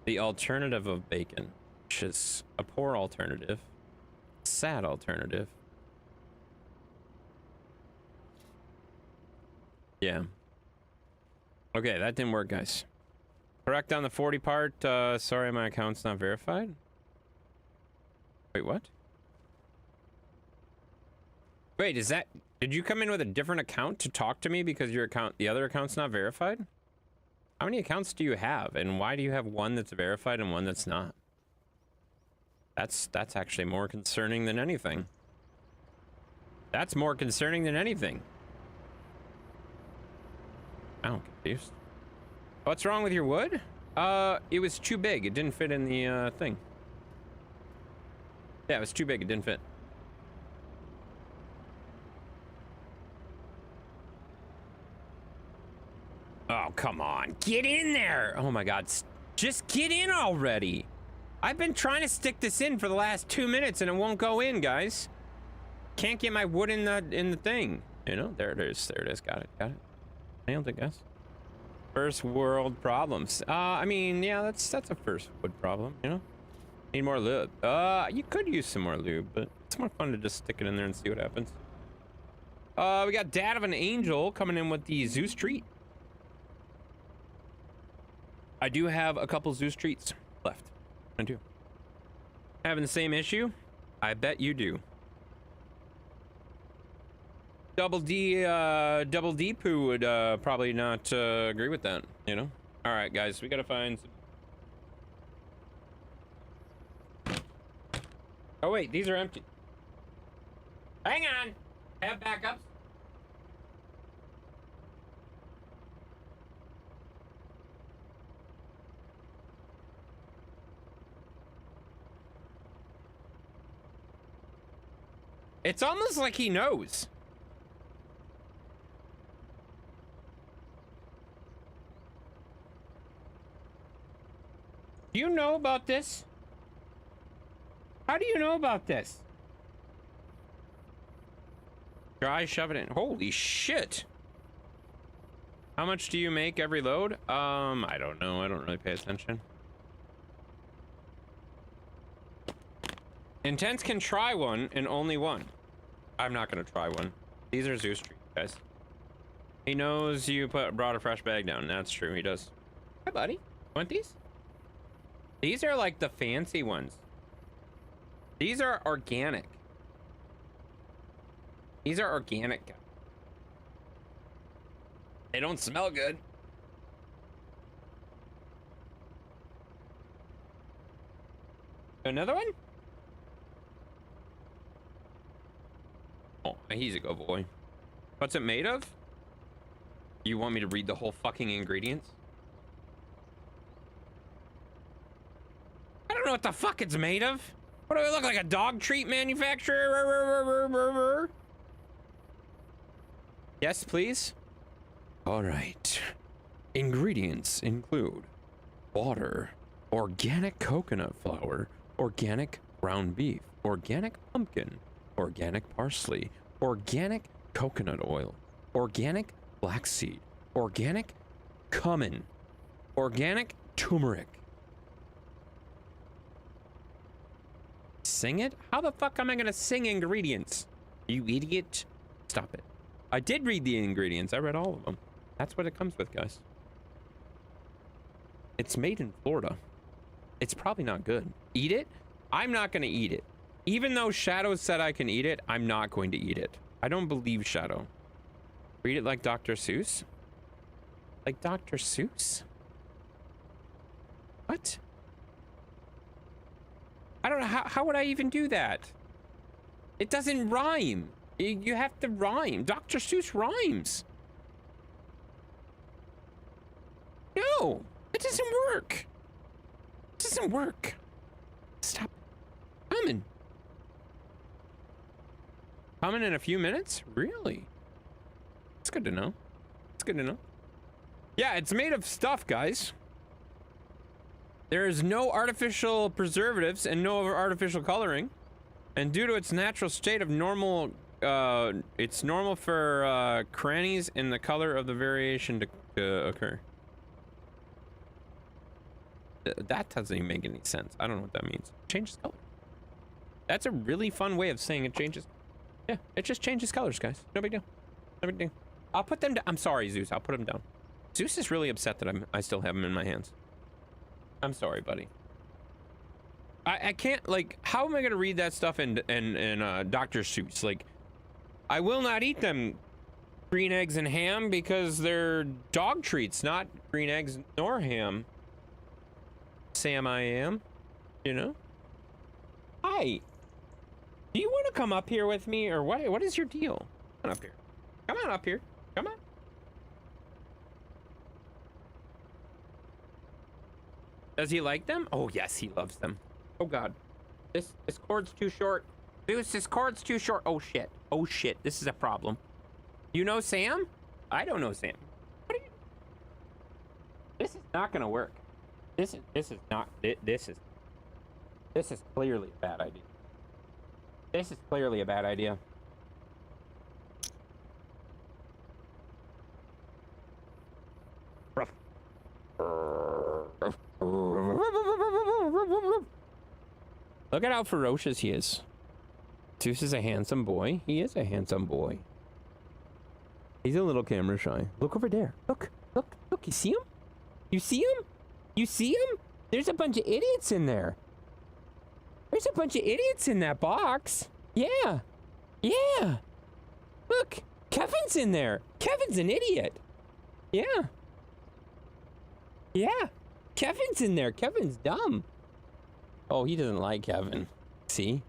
the alternative of bacon, which is a poor alternative, sad alternative. Yeah. Okay, that didn't work, guys. Correct on the 40 part. Sorry, my account's not verified. Wait, what? Wait, is that... Did you come in with a different account to talk to me because your account, the other account's not verified? How many accounts do you have, and why do you have one that's verified and one that's not? That's actually more concerning than anything. That's more concerning than anything. I'm confused. What's wrong with your wood? It was too big. It didn't fit in the thing. Yeah, it was too big. It didn't fit. Oh, come on. Get in there. Oh, my God. Just get in already. I've been trying to stick this in for the last 2 minutes, and it won't go in, guys. Can't get my wood in the thing. You know, there it is. There it is. Got it. Got it. Nailed it, guys. First world problems. I mean, yeah, that's a first wood problem, you know? Need more lube. You could use some more lube, but it's more fun to just stick it in there and see what happens. We got Dad of an Angel coming in with the Zeus treat. I do have a couple Zeus treats left. I do. Having the same issue? I bet you do. Double D poo would probably not agree with that, you know? All right, guys, we gotta find some... Oh wait, these are empty. Hang on. Have backups. It's almost like he knows. Do you know about this? How do you know about this? Try shove it in. Holy shit. How much do you make every load? I don't know. I don't really pay attention. Intense can try one and only one. I'm not gonna try one. These are Zeus treats, guys. He knows you brought a fresh bag down. That's true, he does. Hi, buddy. Want these? These are like the fancy ones. These are organic. These are organic, guys. They don't smell good. Another one? Oh, he's a good boy. What's it made of? You want me to read the whole fucking ingredients? I don't know what the fuck it's made of. What do I look like, a dog treat manufacturer? Yes, please. All right. Ingredients include water, organic coconut flour, organic ground beef, organic pumpkin, organic parsley, organic coconut oil, organic black seed, organic cumin, organic turmeric. Sing it? How the fuck am I gonna sing ingredients? You idiot. Stop it. I did read the ingredients. I read all of them. That's what it comes with, guys. It's made in Florida. It's probably not good. Eat it? I'm not gonna eat it. Even though Shadow said I can eat it, I'm not going to eat it. I don't believe Shadow. Read it like Dr. Seuss? Like Dr. Seuss? What? I don't know. How would I even do that? It doesn't rhyme. You have to rhyme. Dr. Seuss rhymes. No, it doesn't work. It doesn't work. Stop coming. Coming in a few minutes? Really? It's good to know. It's good to know. Yeah, it's made of stuff, guys. There is no artificial preservatives and no artificial coloring. And due to its natural state of normal, it's normal for crannies in the color of the variation to occur. That doesn't even make any sense. I don't know what that means. Changes color. That's a really fun way of saying it changes. Yeah, it just changes colors, guys. No big deal. No big deal. I'll put them down. I'm sorry, Zeus. I'll put them down. Zeus is really upset that I still have them in my hands. I'm sorry, buddy. I can't, like, how am I gonna read that stuff in Dr. Seuss? Like, I will not eat them, green eggs and ham, because they're dog treats, not green eggs nor ham. Sam I am, you know? Hi. Do you want to come up here with me, or what is your deal? Come on up here. Come on up here. Come on. Does he like them? Oh, yes, he loves them. Oh, God. This cord's too short. Zeus, this cord's too short. Oh, shit. Oh, shit. This is a problem. You know Sam? I don't know Sam. What are you... This is not gonna work. This is not... This is clearly a bad idea. This is clearly a bad idea. Look at how ferocious he is. Zeus is a handsome boy. He is a handsome boy. He's a little camera shy. Look over there. Look, look, look. You see him? You see him? You see him? There's a bunch of idiots in there. There's a bunch of idiots in that box. Yeah. Yeah. Look, Kevin's in there. Kevin's an idiot. Yeah. Yeah. Kevin's in there. Kevin's dumb. Oh, he doesn't like Kevin. See?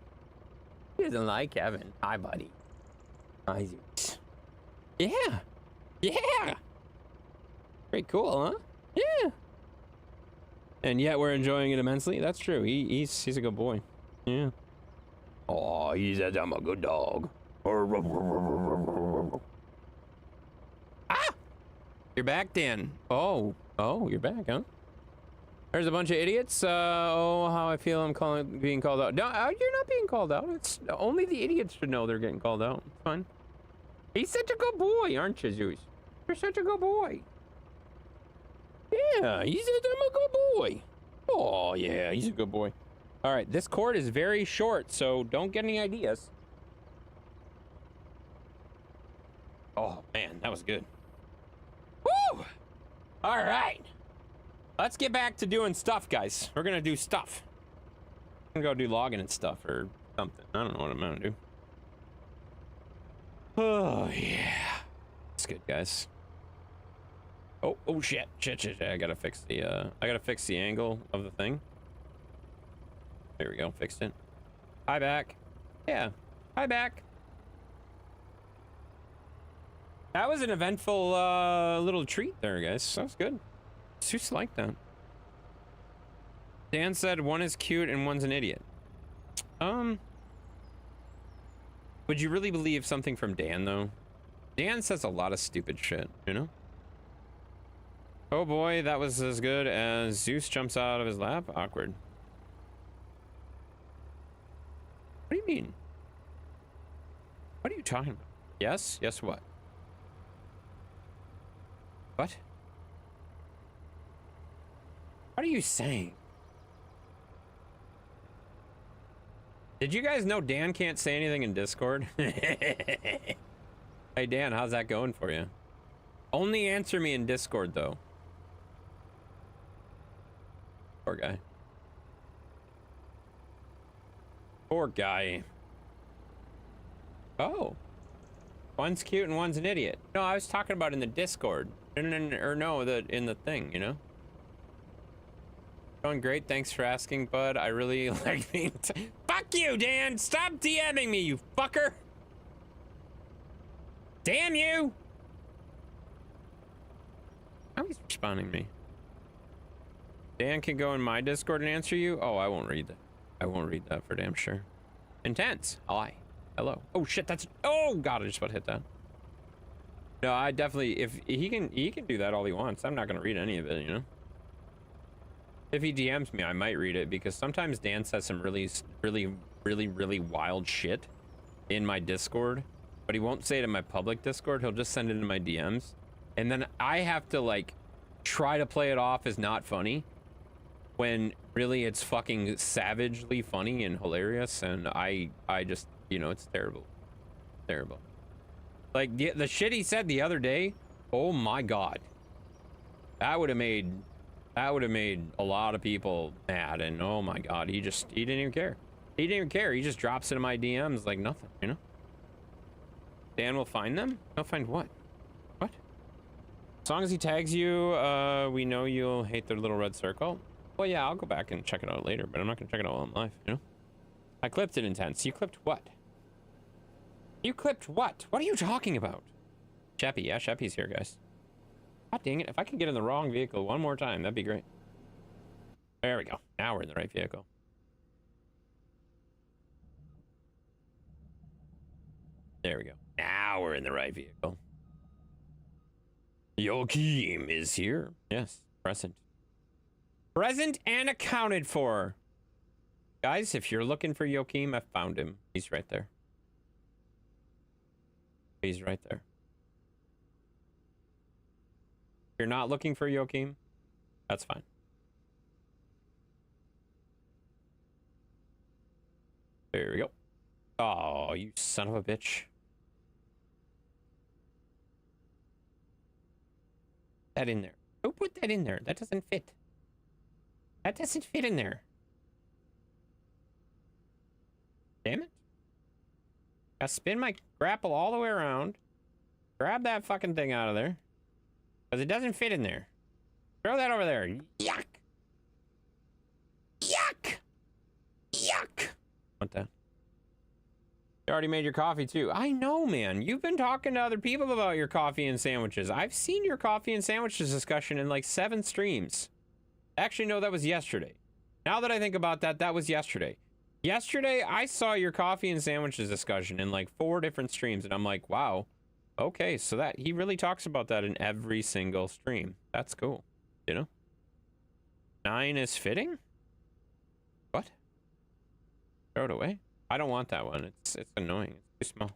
He doesn't like Kevin. Hi, buddy. Hi, Zeus. Yeah. Yeah. Pretty cool, huh? Yeah. And yet we're enjoying it immensely. That's true. He's a good boy. Yeah. Oh, I'm a good dog. Ah! You're back, Dan. Oh, you're back, huh? There's a bunch of idiots. Oh, how I feel I'm being called out. No, you're not being called out. It's only the idiots should know they're getting called out. It's fine. He's such a good boy, aren't you, Zeus? You're such a good boy. Yeah, I'm a good boy. Oh, yeah, he's a good boy. All right, this cord is very short, so don't get any ideas. Oh, man, that was good. Woo! All right. Let's get back to doing stuff, guys. We're going to do stuff. I'm going to go do logging and stuff or something. I don't know what I'm going to do. Oh, yeah. That's good, guys. Oh shit. I gotta fix the angle of the thing. There we go. Fixed it. Hi, back. Yeah. Hi, back. That was an eventful little treat there, guys. That was good. Suits like that. Dan said one is cute and one's an idiot. Would you really believe something from Dan, though? Dan says a lot of stupid shit, you know? Oh boy, that was as good as Zeus jumps out of his lap. Awkward. What do you mean? What are you talking about? Yes? Yes, what? What? What are you saying? Did you guys know Dan can't say anything in Discord? Hey, Dan, how's that going for you? Only answer me in Discord, though. Poor guy. Poor guy. Oh. One's cute and one's an idiot. No, I was talking about in the Discord. Or no, in the thing, you know? Going great, thanks for asking, bud. I really like being Fuck you, Dan! Stop DMing me, you fucker! Damn you! How he's responding to me? Dan can go in my Discord and answer you? Oh, I won't read that. I won't read that for damn sure. Intense. Hi. Hello. Oh shit, that's... Oh god, I just about hit that. No, I definitely... If he can do that all he wants. I'm not gonna read any of it, you know? If he DMs me, I might read it, because sometimes Dan says some really wild shit in my Discord, but he won't say it in my public Discord. He'll just send it in my DMs, and then I have to like try to play it off as not funny when really it's fucking savagely funny and hilarious, and I just, you know, it's terrible. Like the shit he said the other day, oh my god, that would have made a lot of people mad. And oh my god, he didn't even care. He just drops it in my DMs like nothing, you know? Dan will find them? He'll find what? What? As long as he tags you, we know you'll hate the little red circle. Well, yeah, I'll go back and check it out later, but I'm not gonna check it out while I'm live, you know? I clipped it intense. You clipped what? You clipped what? What are you talking about? Sheppy, yeah, Sheppy's here, guys. God dang it, if I can get in the wrong vehicle one more time, that'd be great. There we go. Now we're in the right vehicle. There we go. Now we're in the right vehicle. Joachim is here. Yes, present. Present and accounted for. Guys, if you're looking for Joachim, I found him. He's right there. He's right there. If you're not looking for Joachim, that's fine. There we go. Oh, you son of a bitch. That in there. Who put that in there? That doesn't fit. That doesn't fit in there. Damn it. I spin my grapple all the way around. Grab that fucking thing out of there. Because it doesn't fit in there. Throw that over there. Yuck. Yuck. Yuck. Want that? You already made your coffee too. I know, man. You've been talking to other people about your coffee and sandwiches. I've seen your coffee and sandwiches discussion in like 7 streams. Actually, no, that was yesterday. Now that I think about that, that was yesterday. Yesterday, I saw your coffee and sandwiches discussion in like 4 different streams, and I'm like, wow. Okay, so that he really talks about that in every single stream. That's cool, you know? 9 is fitting? What? Throw it away? I don't want that one. It's annoying. It's too small.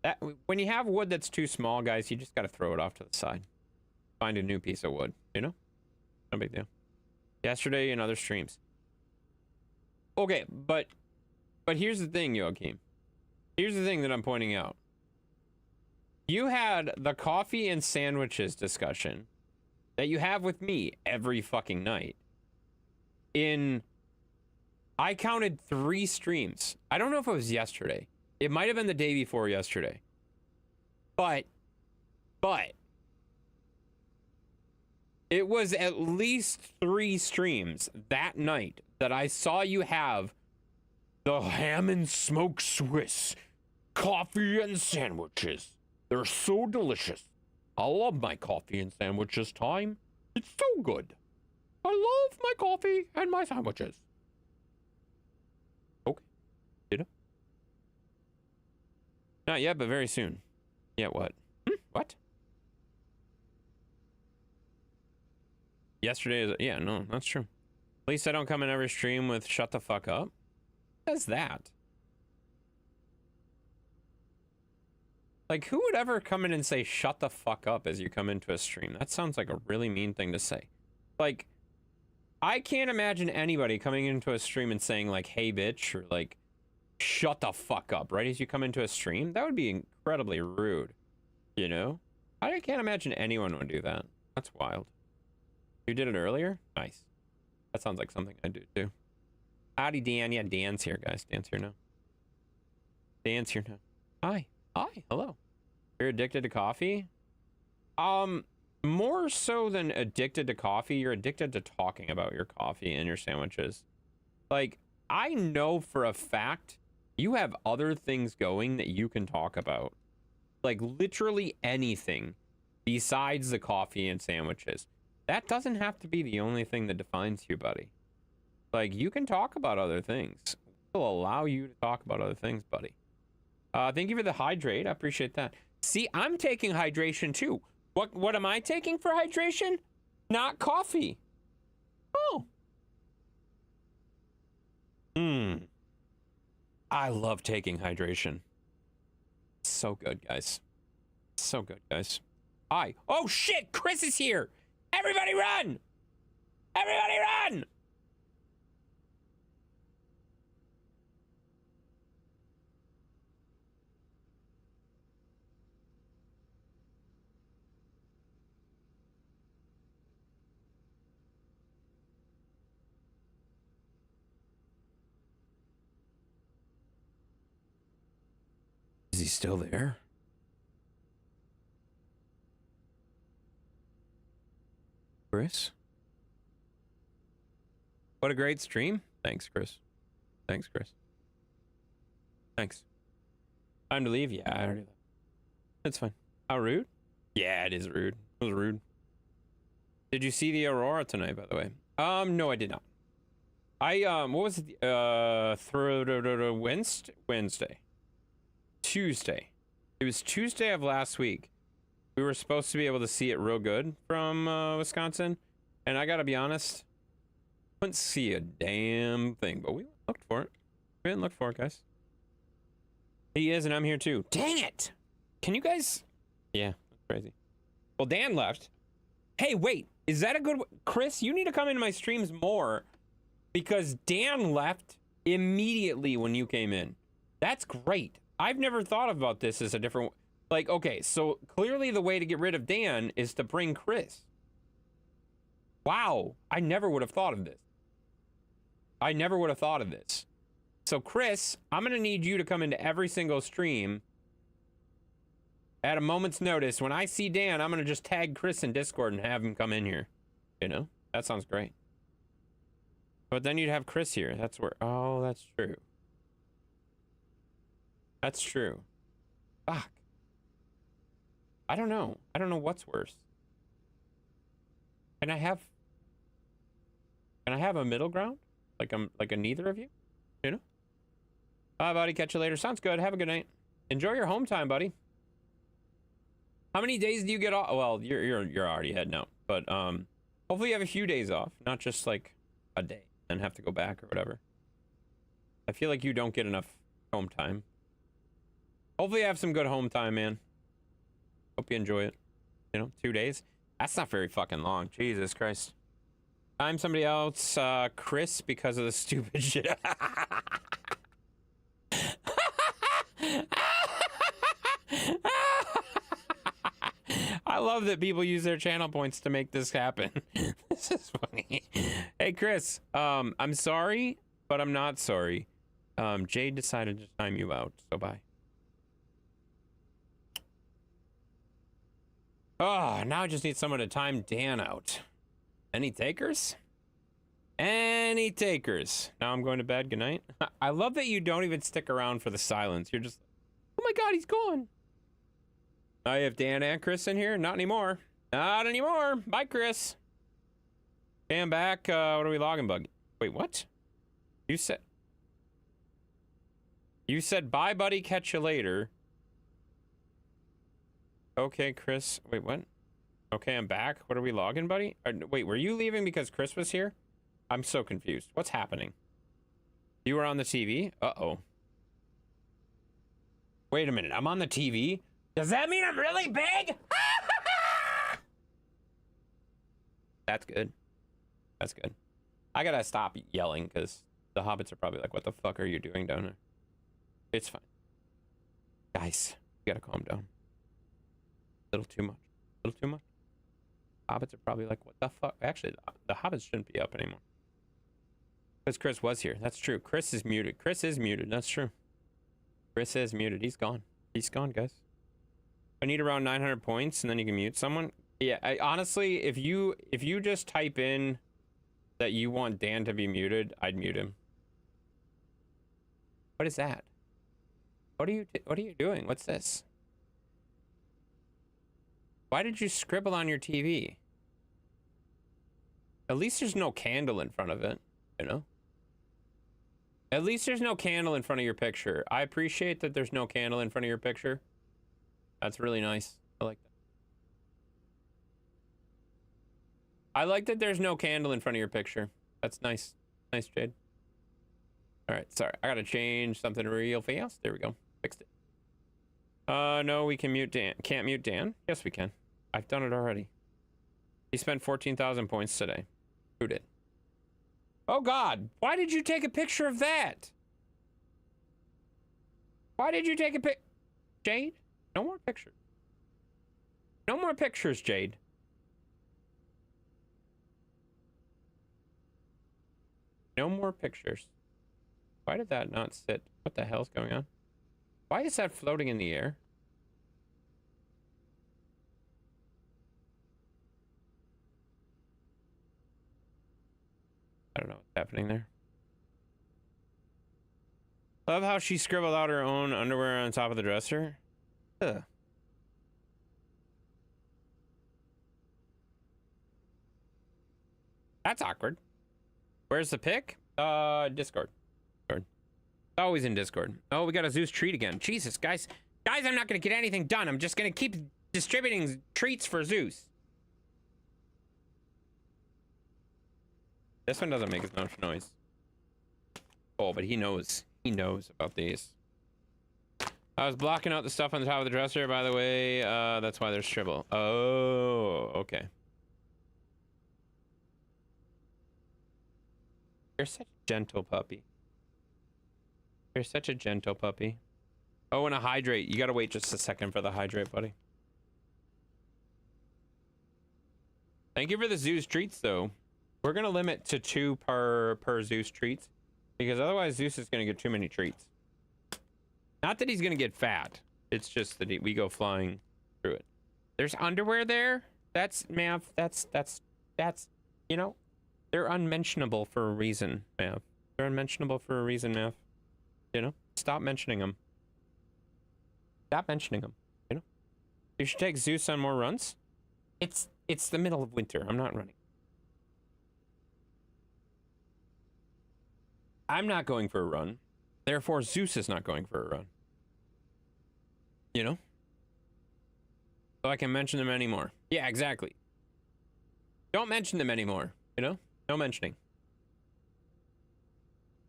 That when you have wood that's too small, guys, you just gotta throw it off to the side. Find a new piece of wood, you know? No big deal. Yesterday in other streams. Okay, but here's the thing, Joachim. Here's the thing that I'm pointing out. You had the coffee and sandwiches discussion that you have with me every fucking night. I counted 3 streams. I don't know if it was yesterday. It might have been the day before yesterday. But it was at least 3 streams that night that I saw you have the ham and smoked Swiss coffee and sandwiches. They're so delicious. I love my coffee and sandwiches time. It's so good. I love my coffee and my sandwiches. Okay. You know? Not yet, but very soon. Yeah, what? What? Yesterday is... Yeah, no, that's true. At least I don't come in every stream with shut the fuck up. What is that? Like, who would ever come in and say shut the fuck up as you come into a stream? That sounds like a really mean thing to say. Like, I can't imagine anybody coming into a stream and saying, like, hey, bitch, or, like, shut the fuck up, right as you come into a stream. That would be incredibly rude, you know? I can't imagine anyone would do that. That's wild. You did it earlier? Nice. That sounds like something I do, too. Howdy, Dan. Yeah, Dan's here, guys. Dan's here now. Dan's here now. Hi. Hi. Hello. You're addicted to coffee? More so than addicted to coffee, you're addicted to talking about your coffee and your sandwiches. Like, I know for a fact you have other things going that you can talk about. Like, literally anything besides the coffee and sandwiches. That doesn't have to be the only thing that defines you, buddy. Like, you can talk about other things. We'll allow you to talk about other things, buddy. Thank you for the hydrate. I appreciate that. See, I'm taking hydration too. What am I taking for hydration? Not coffee. Oh. I love taking hydration. So good, guys. So good, guys. Hi. Oh shit, Chris is here. Everybody run! Everybody run! Is he still there? Chris? What a great stream. Thanks, Chris. Thanks, Chris. Thanks. Time to leave? Yeah, I already left. That's fine. How rude? Yeah, it is rude. It was rude. Did you see the aurora tonight, by the way? No, I did not. What was it? Wednesday. Tuesday. It was Tuesday of last week. We were supposed to be able to see it real good from Wisconsin, and I gotta be honest, couldn't see a damn thing, but we looked for it. We didn't look for it, guys. He is, and I'm here too. Dang it! Can you guys... Yeah, that's crazy. Well, Dan left. Hey, wait, is that a good... Chris, you need to come into my streams more, because Dan left immediately when you came in. That's great. I've never thought about this as a different... Like, okay, so clearly the way to get rid of Dan is to bring Chris. Wow, I never would have thought of this. I never would have thought of this. So, Chris, I'm going to need you to come into every single stream at a moment's notice. When I see Dan, I'm going to just tag Chris in Discord and have him come in here. You know? That sounds great. But then you'd have Chris here. That's where... Oh, that's true. That's true. Fuck. I don't know. I don't know what's worse. Can I have a middle ground? Like a neither of you? You know? Bye, buddy. Catch you later. Sounds good. Have a good night. Enjoy your home time, buddy. How many days do you get off? Well, you're already heading out. But hopefully you have a few days off, not just like a day and have to go back or whatever. I feel like you don't get enough home time. Hopefully you have some good home time, man. Hope you enjoy it. You know, 2 days. That's not very fucking long. Jesus Christ. I'm somebody else, Chris, because of the stupid shit. I love that people use their channel points to make this happen. This is funny. Hey, Chris, I'm sorry, but I'm not sorry. Jade decided to time you out, so bye. Oh, now I just need someone to time Dan out. Any takers? Any takers? Now I'm going to bed. Good night. I love that you don't even stick around for the silence. You're just, oh my god, he's gone. I have Dan and Chris in here. Not anymore. Not anymore. Bye, Chris. Okay, I'm back. What are we logging, bug? Wait, what? You said bye, buddy. Catch you later. Okay, Chris. Wait, what? Okay, I'm back. What are we logging, buddy? Wait, were you leaving because Chris was here? I'm so confused. What's happening? You were on the TV? Uh-oh. Wait a minute. I'm on the TV? Does that mean I'm really big? That's good. That's good. I gotta stop yelling because the hobbits are probably like, what the fuck are you doing down there? It's fine. Guys, you gotta calm down. A little too much. A little too much. Hobbits are probably like, what the fuck? Actually, the hobbits shouldn't be up anymore. Because Chris was here. That's true. Chris is muted. Chris is muted. That's true. Chris is muted. He's gone. He's gone, guys. I need around 900 points and then you can mute someone. Yeah, honestly, if you just type in that you want Dan to be muted, I'd mute him. What is that? What are you doing? What's this? Why did you scribble on your TV? At least there's no candle in front of it, you know? At least there's no candle in front of your picture. I appreciate that there's no candle in front of your picture. That's really nice. I like that. I like that there's no candle in front of your picture. That's nice. Nice, Jade. All right, sorry. I gotta change something real fast. There we go. Fixed it. No, we can mute Dan. Can't mute Dan? Yes, we can. I've done it already. He spent 14,000 points today. Who did? Oh, God. Why did you take a picture of that? Why did you take a pic? Jade? No more pictures. No more pictures, Jade. No more pictures. Why did that not sit? What the hell's going on? Why is that floating in the air? I don't know what's happening there. Love how she scribbled out her own underwear on top of the dresser. Ugh. That's awkward. Where's the pic? Discord. Always in Discord. Oh, we got a Zeus treat again. Jesus, guys. Guys, I'm not gonna get anything done. I'm just gonna keep distributing treats for Zeus. This one doesn't make as much noise. Oh, but he knows. He knows about these. I was blocking out the stuff on the top of the dresser, by the way. That's why there's Tribble. Oh, okay. You're such a gentle puppy. You're such a gentle puppy. Oh, and a hydrate. You gotta wait just a second for the hydrate, buddy. Thank you for the Zeus treats, though. We're gonna limit to 2 per Zeus treats, because otherwise Zeus is gonna get too many treats. Not that he's gonna get fat. It's just that we go flying through it. There's underwear there. That's Mav. That's you know, they're unmentionable for a reason, Mav. They're unmentionable for a reason, Mav. You know, stop mentioning them. Stop mentioning them. You know, you should take Zeus on more runs. It's the middle of winter. I'm not running. I'm not going for a run. Therefore, Zeus is not going for a run. You know? So I can mention them anymore. Yeah, exactly. Don't mention them anymore. You know? No mentioning.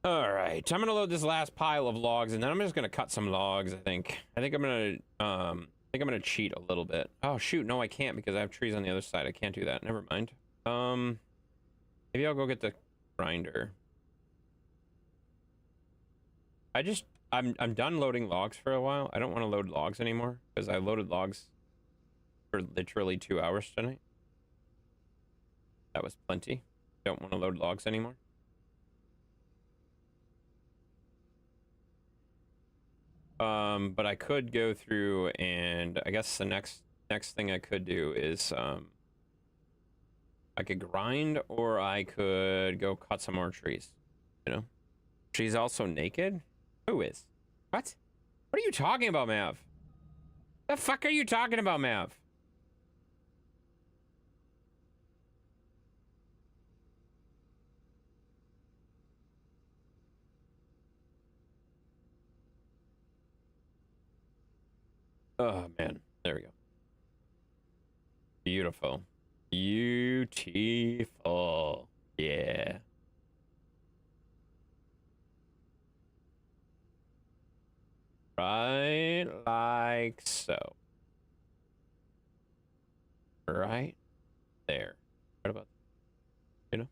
All right. I'm going to load this last pile of logs, and then I'm just going to cut some logs, I think. I think I'm going to cheat a little bit. Oh, shoot. No, I can't because I have trees on the other side. I can't do that. Never mind. Maybe I'll go get the grinder. I'm done loading logs for a while. I don't want to load logs anymore because I loaded logs for literally 2 hours tonight. That was plenty. Don't want to load logs anymore. But I could go through, and I guess the next thing I could do is I could grind, or I could go cut some more trees. You know? She's also naked? Who is? What? What are you talking about, Mav? The fuck are you talking about, Mav? Oh, man. There we go. Beautiful. Beautiful. Yeah. Right like so. Right there. What about, you know?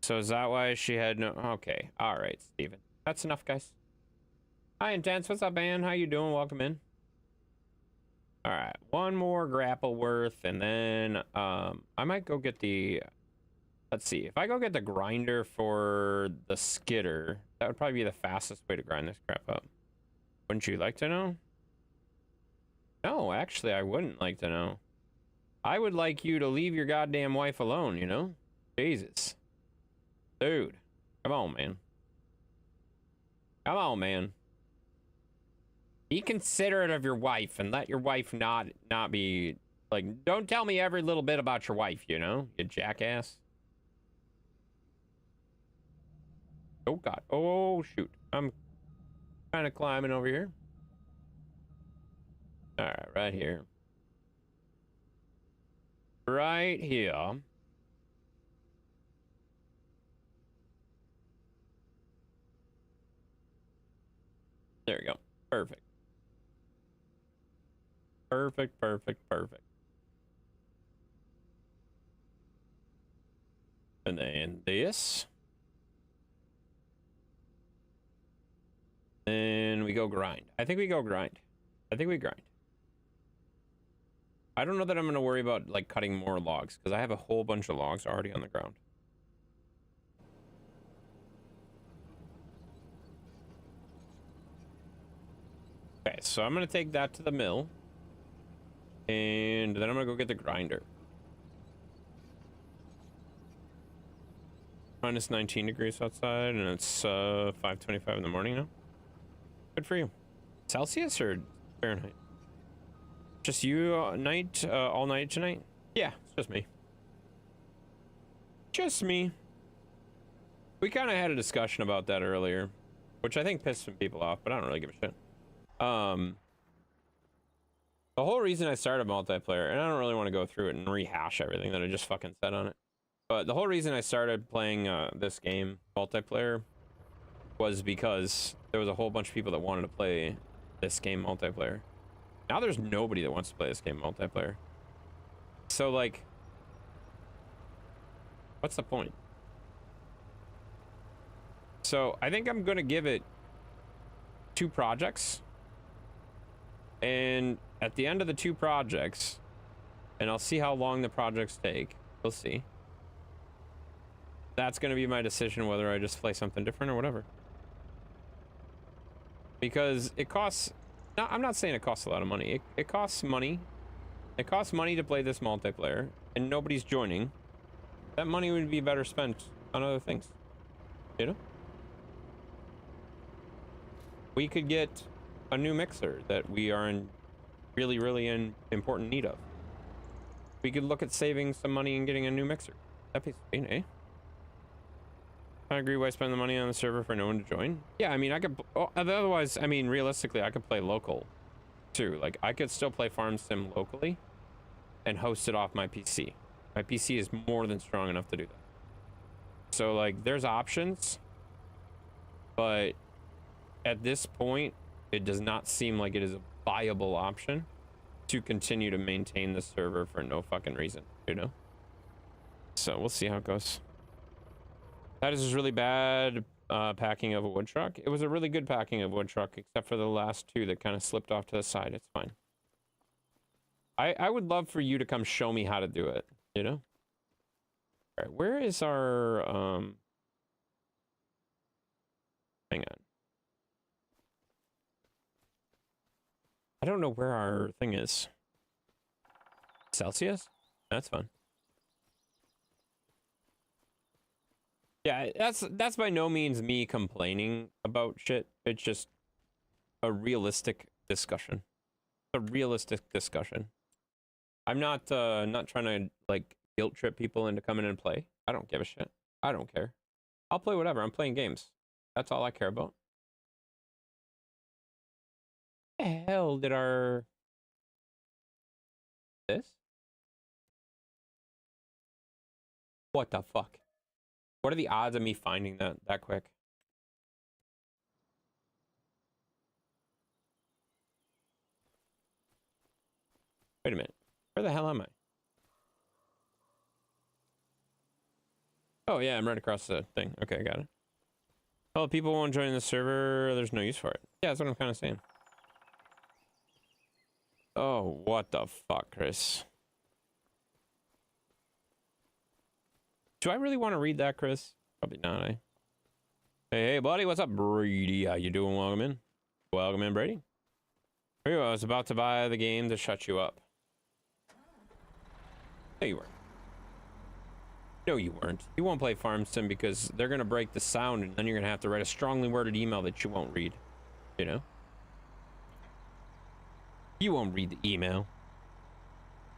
So is that why she had no... Okay. All right, Steven. That's enough, guys. Hi, Intense. What's up, man? How you doing? Welcome in. All right. One more grapple worth, and then I might go get the... Let's see. If I go get the grinder for the skidder, that would probably be the fastest way to grind this crap up. Wouldn't you like to know? No, actually, I wouldn't like to know. I would like you to leave your goddamn wife alone, you know? Jesus. Dude. Come on, man. Come on, man. Be considerate of your wife and let your wife not be... Like, don't tell me every little bit about your wife, you know? You jackass. Oh, God. Oh, shoot. I'm kind of climbing over here. All right, right here. Right here. There we go. Perfect. Perfect, perfect, perfect. And then this. And we go grind. I think we go grind. I think we grind. I don't know that I'm going to worry about, like, cutting more logs, because I have a whole bunch of logs already on the ground. Okay, so I'm going to take that to the mill. And then I'm going to go get the grinder. Minus 19 degrees outside, and it's 5:25 in the morning now. Good for you. Celsius or Fahrenheit? Just you all night tonight? Yeah, it's just me. Just me. We kind of had a discussion about that earlier, which I think pissed some people off, but I don't really give a shit. The whole reason I started multiplayer, and I don't really want to go through it and rehash everything that I just fucking said on it, but the whole reason I started playing this game, multiplayer, was because there was a whole bunch of people that wanted to play this game multiplayer. Now there's nobody that wants to play this game multiplayer. So, like, what's the point? So I think I'm gonna give it 2 projects, and at the end of the 2 projects, and I'll see how long the projects take. We'll see. That's gonna be my decision whether I just play something different or whatever. Because it costs... No, I'm not saying it costs a lot of money. It costs money. It costs money to play this multiplayer, and nobody's joining. That money would be better spent on other things. You know? We could get a new mixer that we are in really in important need of. We could look at saving some money and getting a new mixer. That'd be sweet, eh? I agree. Why spend the money on the server for no one to join? Yeah, I mean, I could... otherwise, I mean, realistically, I could play local, too. Like, I could still play Farm Sim locally and host it off my PC. My PC is more than strong enough to do that. So, like, there's options, but at this point, it does not seem like it is a viable option to continue to maintain the server for no fucking reason, you know? So, we'll see how it goes. That is really bad packing of a wood truck. It was a really good packing of wood truck, except for the last 2 that kind of slipped off to the side. It's fine. I would love for you to come show me how to do it, you know? All right, where is our... Hang on. I don't know where our thing is. Celsius? That's fun. Yeah, that's by no means me complaining about shit. It's just a realistic discussion. A realistic discussion. I'm not not trying to like guilt trip people into coming and play. I don't give a shit. I don't care. I'll play whatever. I'm playing games. That's all I care about. What the hell did our this? What the fuck? What are the odds of me finding that quick? Wait a minute. Where the hell am I? Oh yeah, I'm right across the thing. Okay, I got it. Well, people won't join the server. There's no use for it. Yeah, that's what I'm kind of saying. Oh, what the fuck, Chris? Do I really want to read that, Chris? Probably not, eh? Hey, buddy, what's up, Brady? How you doing? Welcome in. Welcome in, Brady. Here you go. I was about to buy the game to shut you up. No, you weren't. No, you weren't. You won't play Farm Sim because they're going to break the sound, and then you're going to have to write a strongly worded email that you won't read. You know? You won't read the email.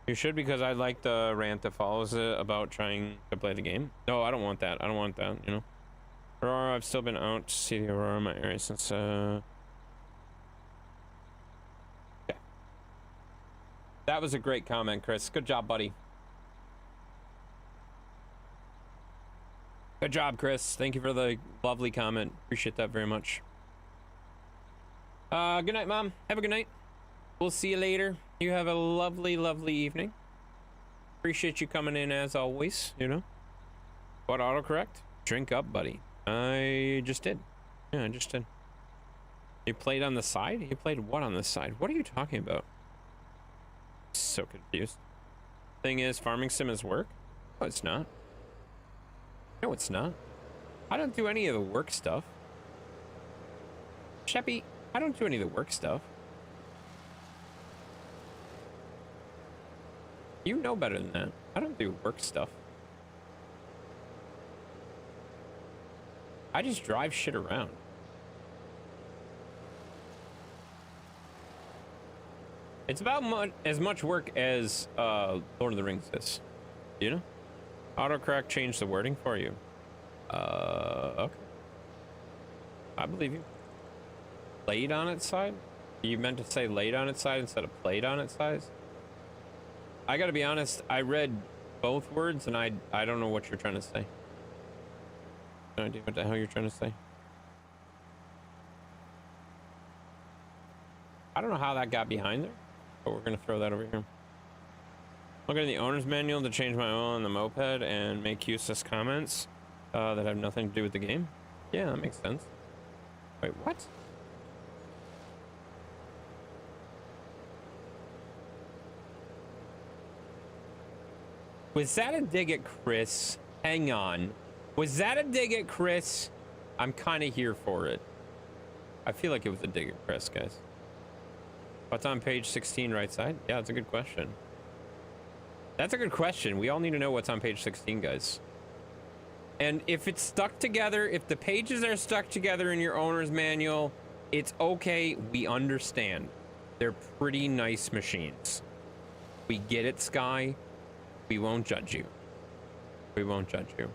You should, because I like the rant that follows it about trying to play the game. No, I don't want that. I don't want that, you know? Aurora, I've still been out to see the Aurora in my area since, yeah. That was a great comment, Chris. Good job, buddy. Good job, Chris. Thank you for the lovely comment. Appreciate that very much. Good night, Mom. Have a good night. We'll see you later. You have a lovely, lovely evening. Appreciate you coming in as always, you know. What autocorrect? Drink up, buddy. I just did. Yeah, I just did. You played on the side? You played what on the side? What are you talking about? So confused. Thing is, farming sim is work? No, it's not. No, it's not. I don't do any of the work stuff. Sheppy, I don't do any of the work stuff. You know better than that. I don't do work stuff. I just drive shit around. It's about as much work as Lord of the Rings is. You know? Autocorrect changed the wording for you. Okay. I believe you. Laid on its side? You meant to say laid on its side instead of played on its side? I gotta be honest, I read both words and I don't know what you're trying to say. No idea what the hell you're trying to say. I don't know how that got behind there, but we're gonna throw that over here. Look at the owner's manual to change my oil on the moped and make useless comments that have nothing to do with the game. Yeah, that makes sense. Wait, what? Was that a dig at Chris? Hang on. Was that a dig at Chris? I'm kind of here for it. I feel like it was a dig at Chris, guys. What's on page 16, right side? Yeah, that's a good question. That's a good question. We all need to know what's on page 16, guys. And if it's stuck together, if the pages are stuck together in your owner's manual, it's okay. We understand. They're pretty nice machines. We get it, Sky. We won't judge you. We won't judge you.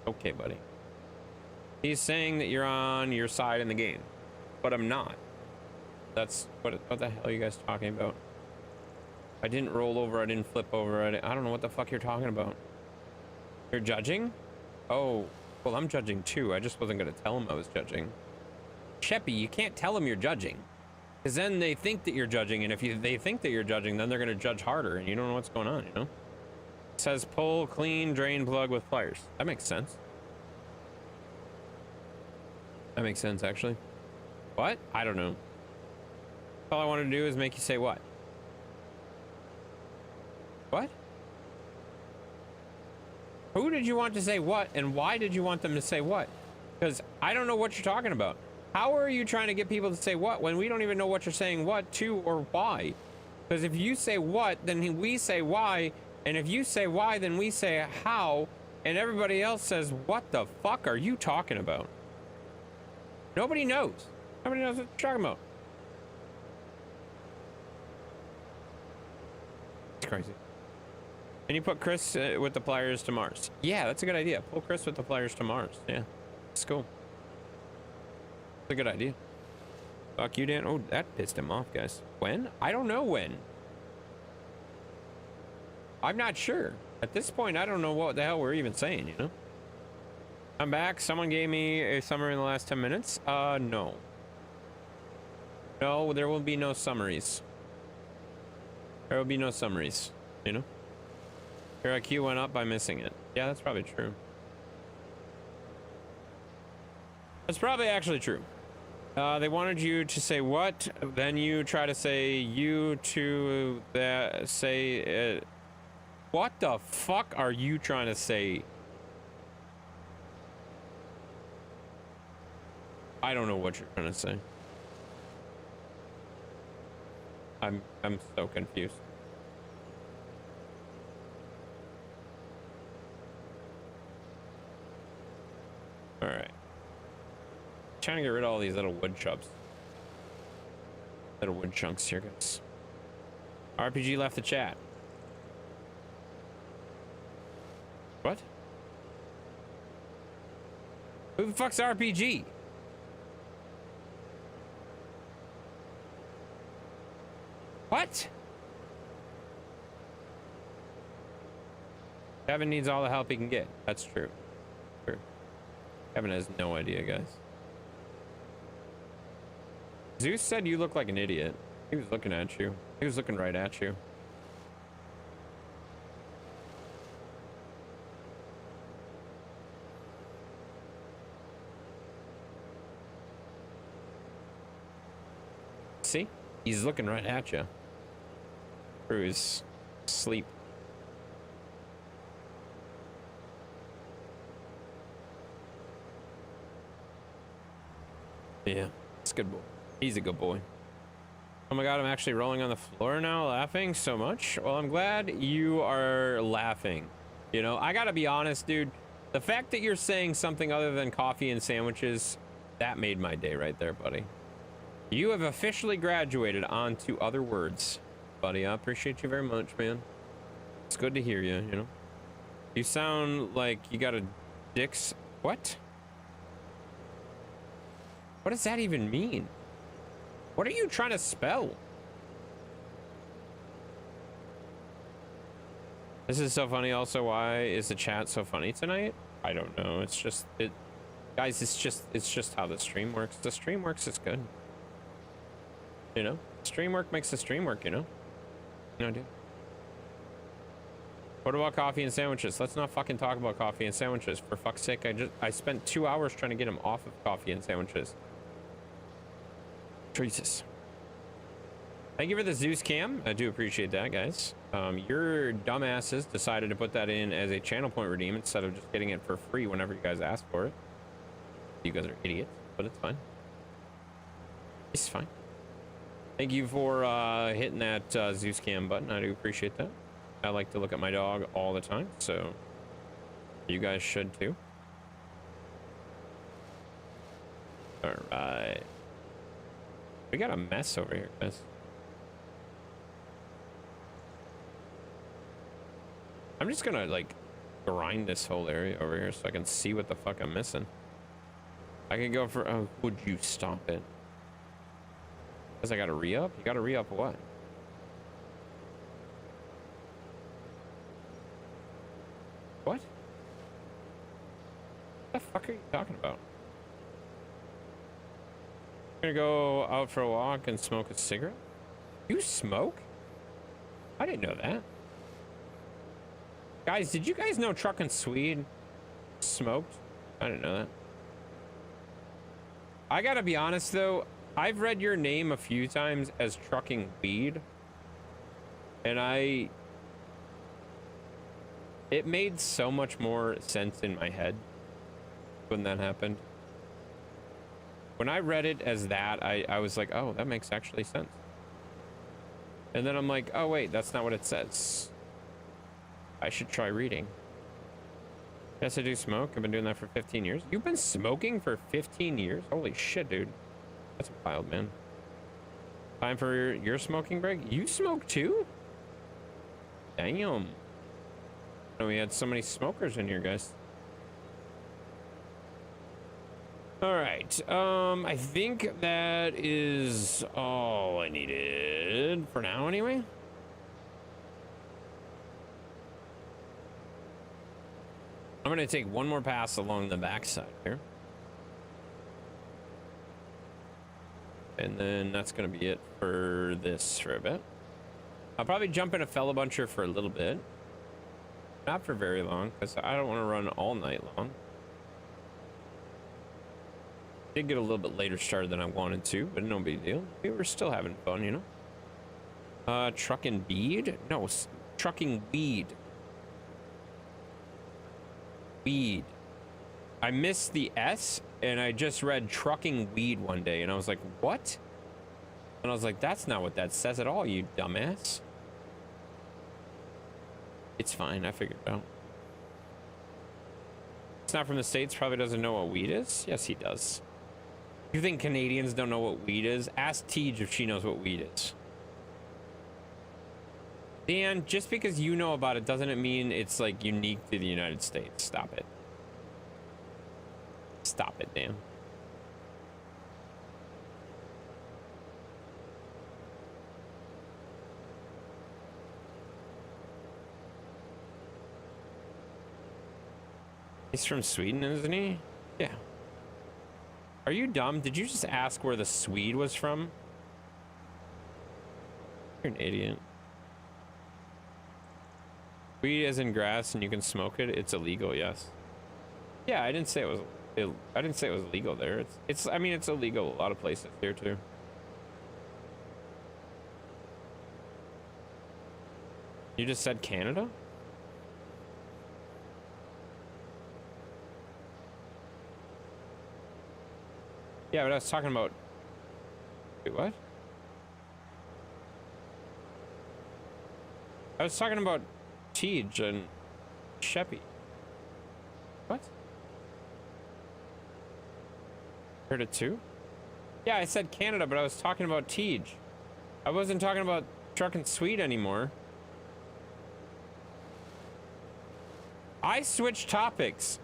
Okay, buddy. He's saying that you're on your side in the game, but I'm not. That's what the hell are you guys talking about? I didn't roll over. I didn't flip over. I don't know what the fuck you're talking about. You're judging? Oh, well, I'm judging too. I just wasn't going to tell him I was judging. Sheppy, you can't tell him you're judging. Because then they think that you're judging, and if they think that you're judging, then they're going to judge harder, and you don't know what's going on, you know? It says pull, clean, drain plug with pliers. That makes sense. That makes sense, actually. What? I don't know. All I want to do is make you say what? What? Who did you want to say what, and why did you want them to say what? Because I don't know what you're talking about. How are you trying to get people to say what when we don't even know what you're saying what to or why? Because if you say what, then we say why, and if you say why, then we say how, And everybody else says, what the fuck are you talking about? Nobody knows. Nobody knows what you're talking about. It's crazy. And you put Chris with the pliers to Mars. Yeah, that's a good idea. Pull Chris with the pliers to Mars. Yeah, it's cool. It's a good idea. Fuck you, Dan. Oh, that pissed him off, guys. When? I don't know when. I'm not sure. At this point, I don't know what the hell we're even saying, you know? I'm back. Someone gave me a summary in the last 10 minutes. No. No, there will be no summaries. There will be no summaries, you know? Your IQ went up by missing it. Yeah, that's probably true. That's probably actually true. They wanted you to say what, then you try to say you to that say what the fuck are you trying to say? I don't know what you're trying to say. I'm so confused. All right. Trying to get rid of all these little wood chunks. Little wood chunks here, guys. RPG left the chat. What? Who the fuck's RPG? What? Kevin needs all the help he can get. That's true. True. Kevin has no idea, guys. Zeus said you look like an idiot. He was looking at you. He was looking right at you. See? He's looking right at you. Through his sleep. Yeah, it's a good boy. He's a good boy. Oh my god, I'm actually rolling on the floor now, laughing so much. Well, I'm glad you are laughing. You know, I gotta be honest, dude. The fact that you're saying something other than coffee and sandwiches, that made my day right there, buddy. You have officially graduated on to other words, buddy. I appreciate you very much, man. It's good to hear you, you know. You sound like you got a dick's... What? What does that even mean? What are you trying to spell? This is so funny. Also, why is the chat so funny tonight? I don't know. It's just it, guys. It's just how the stream works. The stream works is good. You know, stream work makes the stream work. You know. No, dude. What about coffee and sandwiches? Let's not fucking talk about coffee and sandwiches. For fuck's sake, I spent 2 hours trying to get him off of coffee and sandwiches. Jesus. Thank you for the Zeus cam. I do appreciate that, guys. Your dumbasses decided to put that in as a channel point redeem instead of just getting it for free whenever you guys ask for it. You guys are idiots, but it's fine. It's fine. Thank you for hitting that Zeus cam button. I do appreciate that. I like to look at my dog all the time, so you guys should too. All right. We got a mess over here, guys. I'm just gonna like grind this whole area over here so I can see what the fuck I'm missing. I can go for, oh, would you stop it? Because I gotta re-up? You gotta re-up what? What? What the fuck are you talking about? You're gonna go out for a walk and smoke a cigarette? You smoke? I didn't know that. Guys, did you guys know Truck and Swede smoked? I didn't know that. I gotta be honest though, I've read your name a few times as Trucking Weed, and it made so much more sense in my head when that happened. When I read it as that, I was like, oh, that makes actually sense. And then I'm like, oh wait, that's not what it says. I should try reading. Yes, I do smoke. I've been doing that for 15 years. You've been smoking for 15 years? Holy shit, dude. That's wild, man. Time for your smoking break? You smoke too? Damn. Oh, we had so many smokers in here, guys. All right. I think that is all I needed for now, anyway. I'm gonna take one more pass along the backside here. And then that's gonna be it for this for a bit. I'll probably jump in a fellow buncher for a little bit. Not for very long, because I don't want to run all night long. Did get a little bit later started than I wanted to, but no big deal. We were still having fun, you know? Trucking bead? No, trucking weed. Weed. I missed the S, and I just read trucking weed one day, and I was like, what? And I was like, that's not what that says at all, you dumbass. It's fine, I figured it out. It's not from the States, probably doesn't know what weed is. Yes, he does. You think Canadians don't know what weed is? Ask Tej if she knows what weed is. Dan, just because you know about it doesn't it mean it's like unique to the United States. Stop it. Stop it, Dan. He's from Sweden, isn't he? Yeah. Are you dumb? Did you just ask where the Swede was from? You're an idiot. Weed as in grass and you can smoke it. It's illegal, yes. Yeah, I didn't say it was. I didn't say it was legal there. It's. I mean, it's illegal a lot of places here too. You just said Canada? Yeah, but I was talking about. Wait, what? I was talking about Tej and Sheppy. What? Heard it too? Yeah, I said Canada, but I was talking about Tej. I wasn't talking about trucking Swede anymore. I switched topics.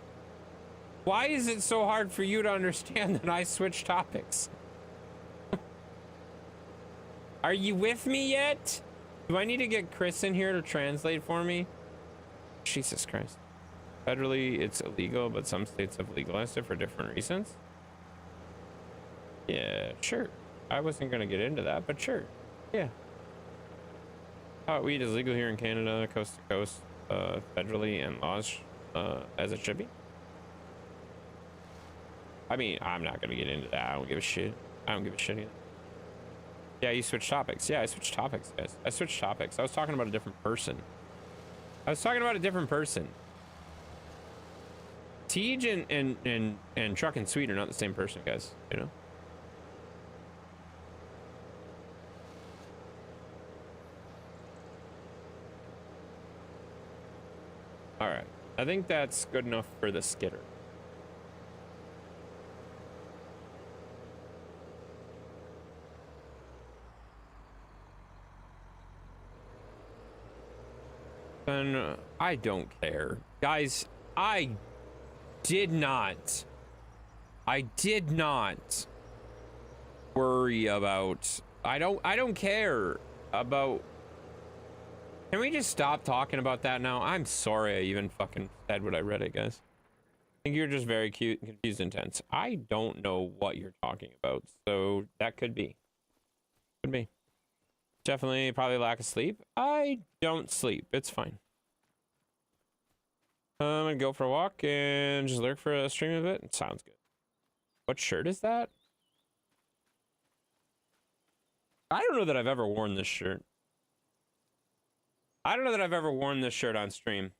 Why is it so hard for you to understand that I switched topics? Are you with me yet? Do I need to get Chris in here to translate for me? Jesus Christ. Federally, it's illegal, but some states have legalized it for different reasons. Yeah, sure. I wasn't going to get into that, but sure. Yeah. Pot weed is legal here in Canada, coast to coast, federally, and laws as it should be. I mean, I'm not gonna get into that. I don't give a shit. I don't give a shit either. Yeah, you switched topics. Yeah, I switched topics, guys. I switched topics. I was talking about a different person. I was talking about a different person. Tej and Truck and Sweet are not the same person, guys. You know? Alright. I think that's good enough for the skitter. And I don't care. Guys, I did not worry about I don't care about. Can we just stop talking about that now? I'm sorry I even fucking said what I read it, guys. I think you're just very cute, confused, and tense. I don't know what you're talking about, so that could be. Could be. Definitely probably lack of sleep. I don't sleep. It's fine. I'm gonna go for a walk and just lurk for a stream of it. It sounds good. What shirt is that? I don't know that I've ever worn this shirt. I don't know that I've ever worn this shirt on stream.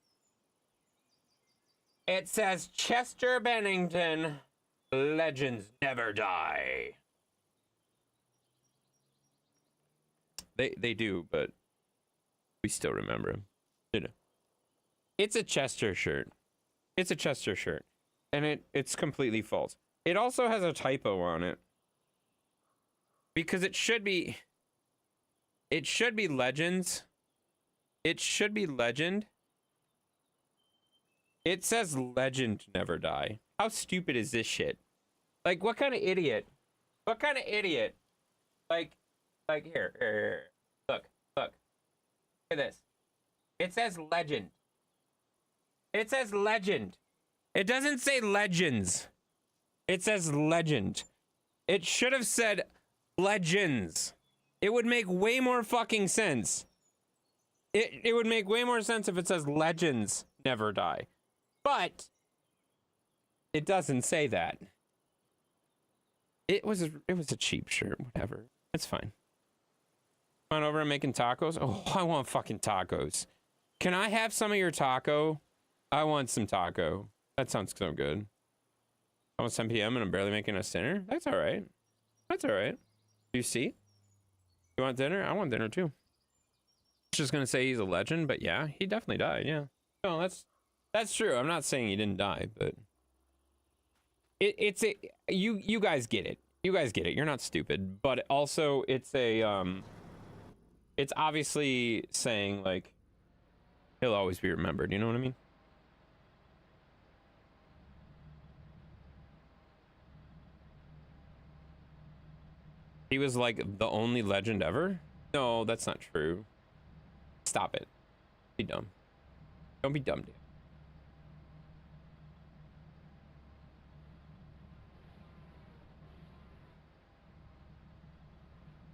It says Chester Bennington, legends never die. They do, but we still remember him. You know. It's a Chester shirt. It's a Chester shirt, and it's completely false. It also has a typo on it because it should be Legends. It should be Legend. It says Legend Never Die. How stupid is this shit? Like, what kind of idiot? What kind of idiot? Like here. Look. Look at this. It says Legend. It says Legend. It doesn't say Legends. It says Legend. It should have said Legends. It would make way more fucking sense. It would make way more sense if it says Legends Never Die. But it doesn't say that. It was a cheap shirt, whatever. It's fine. On over and making tacos? Oh, I want fucking tacos. Can I have some of your taco? I want some taco. That sounds so good. Almost 10 p.m. and I'm barely making us dinner? That's all right. That's all right. You see? You want dinner? I want dinner too. Just gonna say he's a legend, but yeah, he definitely died, yeah. No, that's true. I'm not saying he didn't die, but you guys get it. You guys get it. You're not stupid. But also it's it's obviously saying like he'll always be remembered, you know what I mean? He was like the only legend ever? No, that's not true. Stop it. Be dumb. Don't be dumb, dude.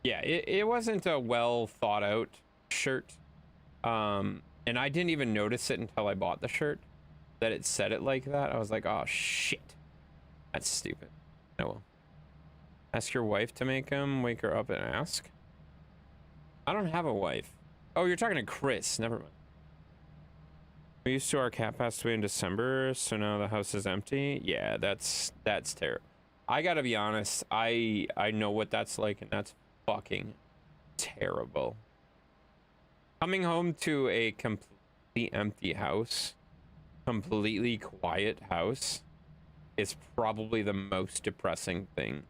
Yeah, it wasn't a well thought out shirt. And I didn't even notice it until I bought the shirt that it said it like that. I was like, oh shit. That's stupid. Oh well. Ask your wife to make them, wake her up and ask. I don't have a wife. Oh, you're talking to Chris. Never mind. We used to, our cat passed away in December, so now the house is empty. Yeah, that's terrible. I gotta be honest, I know what that's like, and that's fucking terrible. Coming home to a completely empty house, completely quiet house, is probably the most depressing thing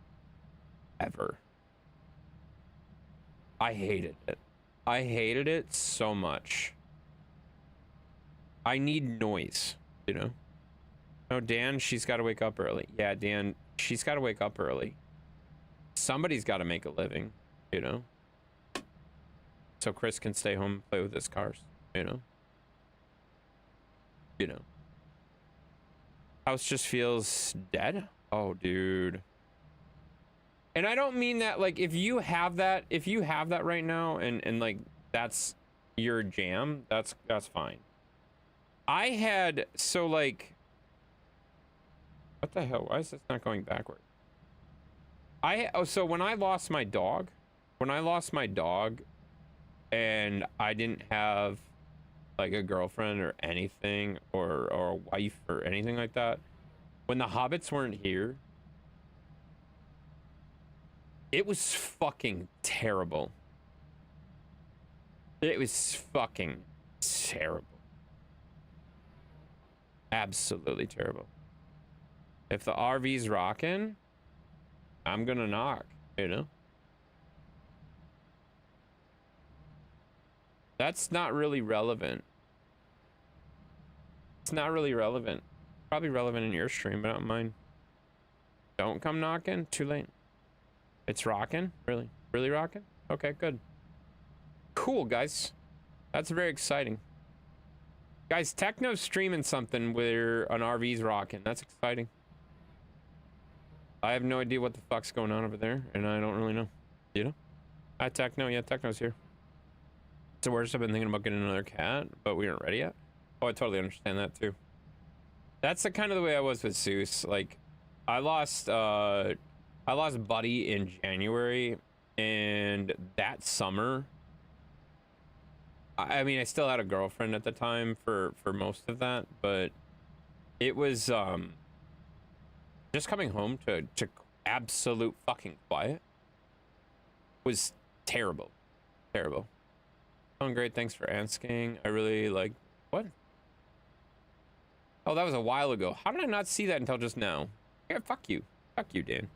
ever. I hated it. I hated it so much. I need noise, you know? Oh, Dan, she's got to wake up early. Yeah, Dan, she's got to wake up early. Somebody's got to make a living, you know? So Chris can stay home and play with his cars, you know? You know. House just feels dead? Oh, dude. And I don't mean that, like, if you have that right now and like that's your jam, that's fine. I had, so like, what the hell? Why is this not going backward? So when I lost my dog and I didn't have like a girlfriend or anything or a wife or anything like that, when the hobbits weren't here, it was fucking terrible. It was fucking terrible. Absolutely terrible. If the RV's rocking, I'm gonna knock, you know? That's not really relevant. It's not really relevant. Probably relevant in your stream, but not mine. Don't come knocking. Too late. It's rocking? Really? Really rocking? Okay, good. Cool, guys. That's very exciting. Guys, Techno's streaming something where an RV's rocking. That's exciting. I have no idea what the fuck's going on over there, and I don't really know. You know? Hi, Techno. Yeah, Techno's here. So we're just been thinking about getting another cat, but we aren't ready yet. Oh, I totally understand that too. That's the kind of the way I was with Zeus. Like, I lost Buddy in January, and that summer, I mean, I still had a girlfriend at the time for most of that, but it was just coming home to absolute fucking quiet was terrible. Terrible. Oh, great, thanks for asking. I really like what? Oh, that was a while ago. How did I not see that until just now? Yeah, fuck you. Fuck you, Dan.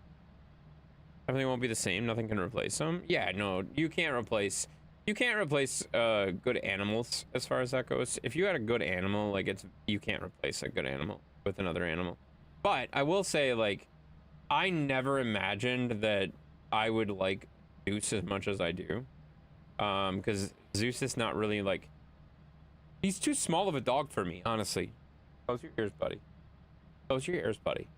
Everything won't be the same. Nothing can replace them. Yeah, no, you can't replace good animals as far as that goes. If you had a good animal, like you can't replace a good animal with another animal. But I will say, like, I never imagined that I would like Zeus as much as I do. Because Zeus is not really like, he's too small of a dog for me, honestly. Close your ears, buddy. Close your ears, buddy.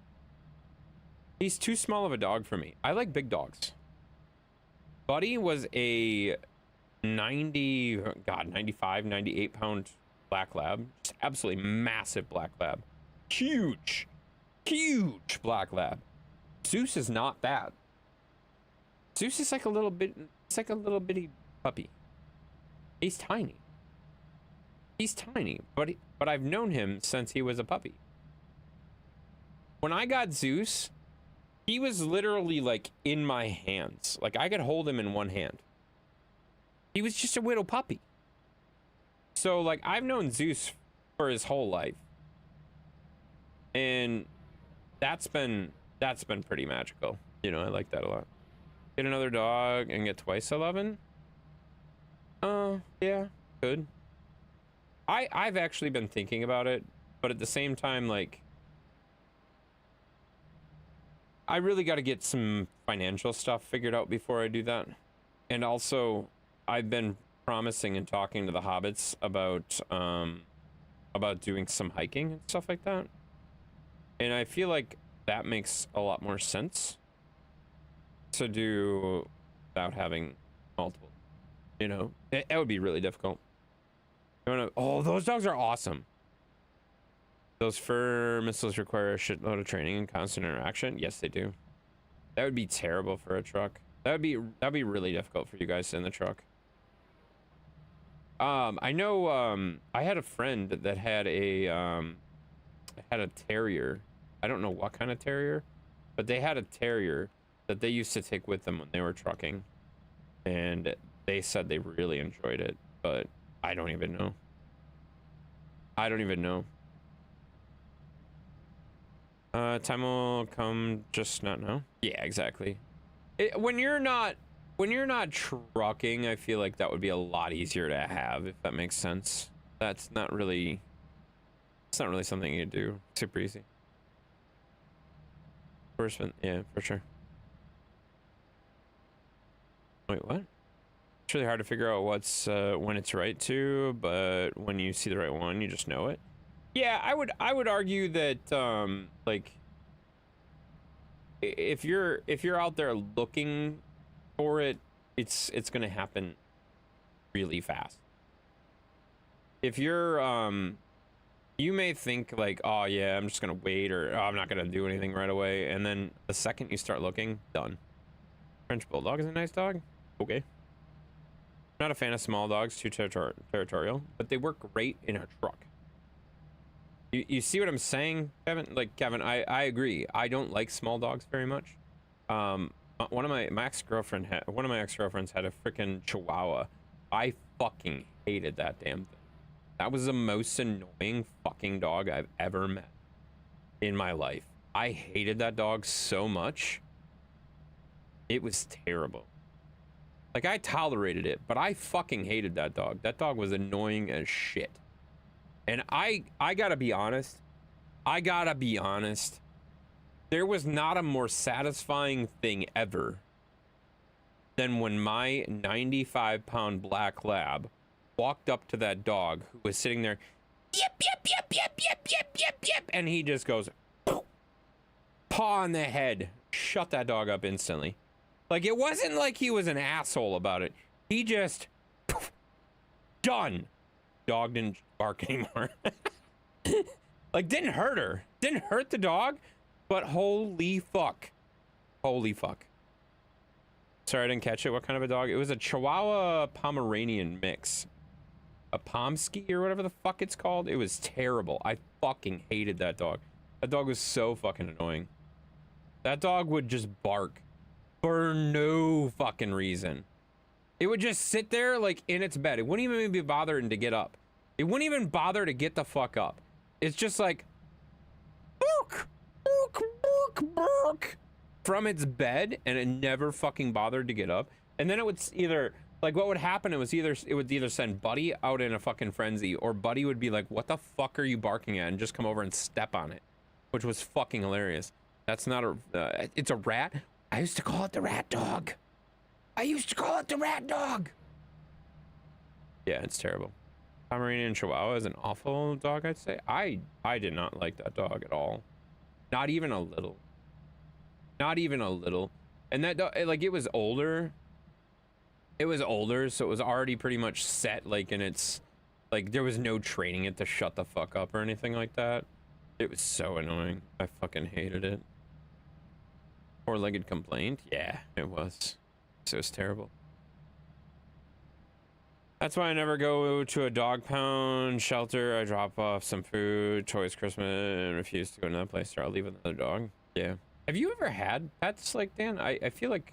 He's too small of a dog for me. I like big dogs. Buddy was a 95, 98 pound black lab. Just absolutely massive black lab. Huge black lab. Zeus is not that. Zeus is like a little bit, it's like a little bitty puppy. He's tiny. He's tiny, but I've known him since he was a puppy. When I got Zeus, he was literally like in my hands. Like I could hold him in one hand. He was just a little puppy. So like I've known Zeus for his whole life. And that's been pretty magical. You know, I like that a lot. Get another dog and get twice 11? Yeah, good. I've actually been thinking about it, but at the same time, like, I really got to get some financial stuff figured out before I do that. And also, I've been promising and talking to the hobbits about doing some hiking and stuff like that. And I feel like that makes a lot more sense to do without having multiple, you know? It would be really difficult. Oh, those dogs are awesome. Those fur missiles require a shitload of training and constant interaction. Yes, they do. That would be terrible for a truck. That'd be really difficult for you guys in the truck. I know. I had a friend that had a terrier. I don't know what kind of terrier, but they had a terrier that they used to take with them when they were trucking, and they said they really enjoyed it, but I don't even know. I don't even know. Time will come, just not now. Yeah, exactly. When you're not trucking, I feel like that would be a lot easier to have, if that makes sense. It's not really something you do. Super easy. First one, yeah, for sure. Wait, what? It's really hard to figure out what's when it's right to, but when you see the right one, you just know it. Yeah, I would argue that like if you're out there looking for it, it's gonna happen really fast. If you're you may think like, oh yeah, I'm just gonna wait, or oh, I'm not gonna do anything right away, and then the second you start looking, done. French Bulldog is a nice dog. Okay. Not a fan of small dogs, too territorial, but they work great in a truck. You see what I'm saying, Kevin? Like, Kevin, I agree. I don't like small dogs very much. One of my ex-girlfriends had a freaking Chihuahua. I fucking hated that damn thing. That was the most annoying fucking dog I've ever met in my life. I hated that dog so much. It was terrible. Like, I tolerated it, but I fucking hated that dog. That dog was annoying as shit. And I gotta be honest. There was not a more satisfying thing ever than when my 95-pound black lab walked up to that dog who was sitting there, yep, yep, yep, yep, yep, yep, yep, yep, and he just goes, paw on the head, shut that dog up instantly. Like, it wasn't like he was an asshole about it. He just, done. Dog didn't bark anymore. Like, didn't hurt her. Didn't hurt the dog, but holy fuck. Holy fuck. Sorry, I didn't catch it. What kind of a dog? It was a Chihuahua Pomeranian mix. A Pomsky or whatever the fuck it's called. It was terrible. I fucking hated that dog. That dog was so fucking annoying. That dog would just bark for no fucking reason. It would just sit there like in its bed. It wouldn't even be bothering to get up. It wouldn't even bother to get the fuck up. It's just like, bark from its bed, and it never fucking bothered to get up. And then it would either, like, what would happen, it would either send Buddy out in a fucking frenzy, or Buddy would be like, what the fuck are you barking at, and just come over and step on it, which was fucking hilarious. That's not a, it's a rat. I used to call it the rat dog. I used to call it the rat dog. Yeah, it's terrible. Pomeranian Chihuahua is an awful dog, I'd say. I did not like that dog at all. Not even a little. Not even a little. And that dog, like, it was older. It was older, so it was already pretty much set, like, in its, like, there was no training it to shut the fuck up or anything like that. It was so annoying. I fucking hated it. Four-legged complaint? Yeah, it was. So it was terrible. That's why I never go to a dog pound shelter. I drop off some food, toys, Christmas, and refuse to go to that place, or I'll leave another dog. Yeah. Have you ever had pets, like, Dan? I feel like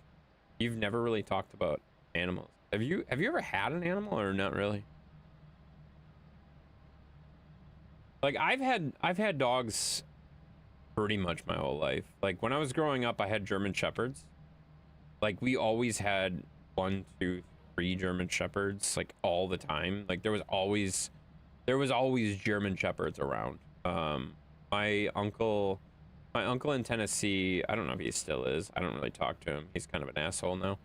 you've never really talked about animals. Have you ever had an animal, or not really? Like, I've had dogs pretty much my whole life. Like, when I was growing up, I had German Shepherds. Like, we always had 1, 2, 3 German Shepherds, like, all the time. Like, there was always German Shepherds around. My uncle in Tennessee, I don't know if he still is. I don't really talk to him. He's kind of an asshole now.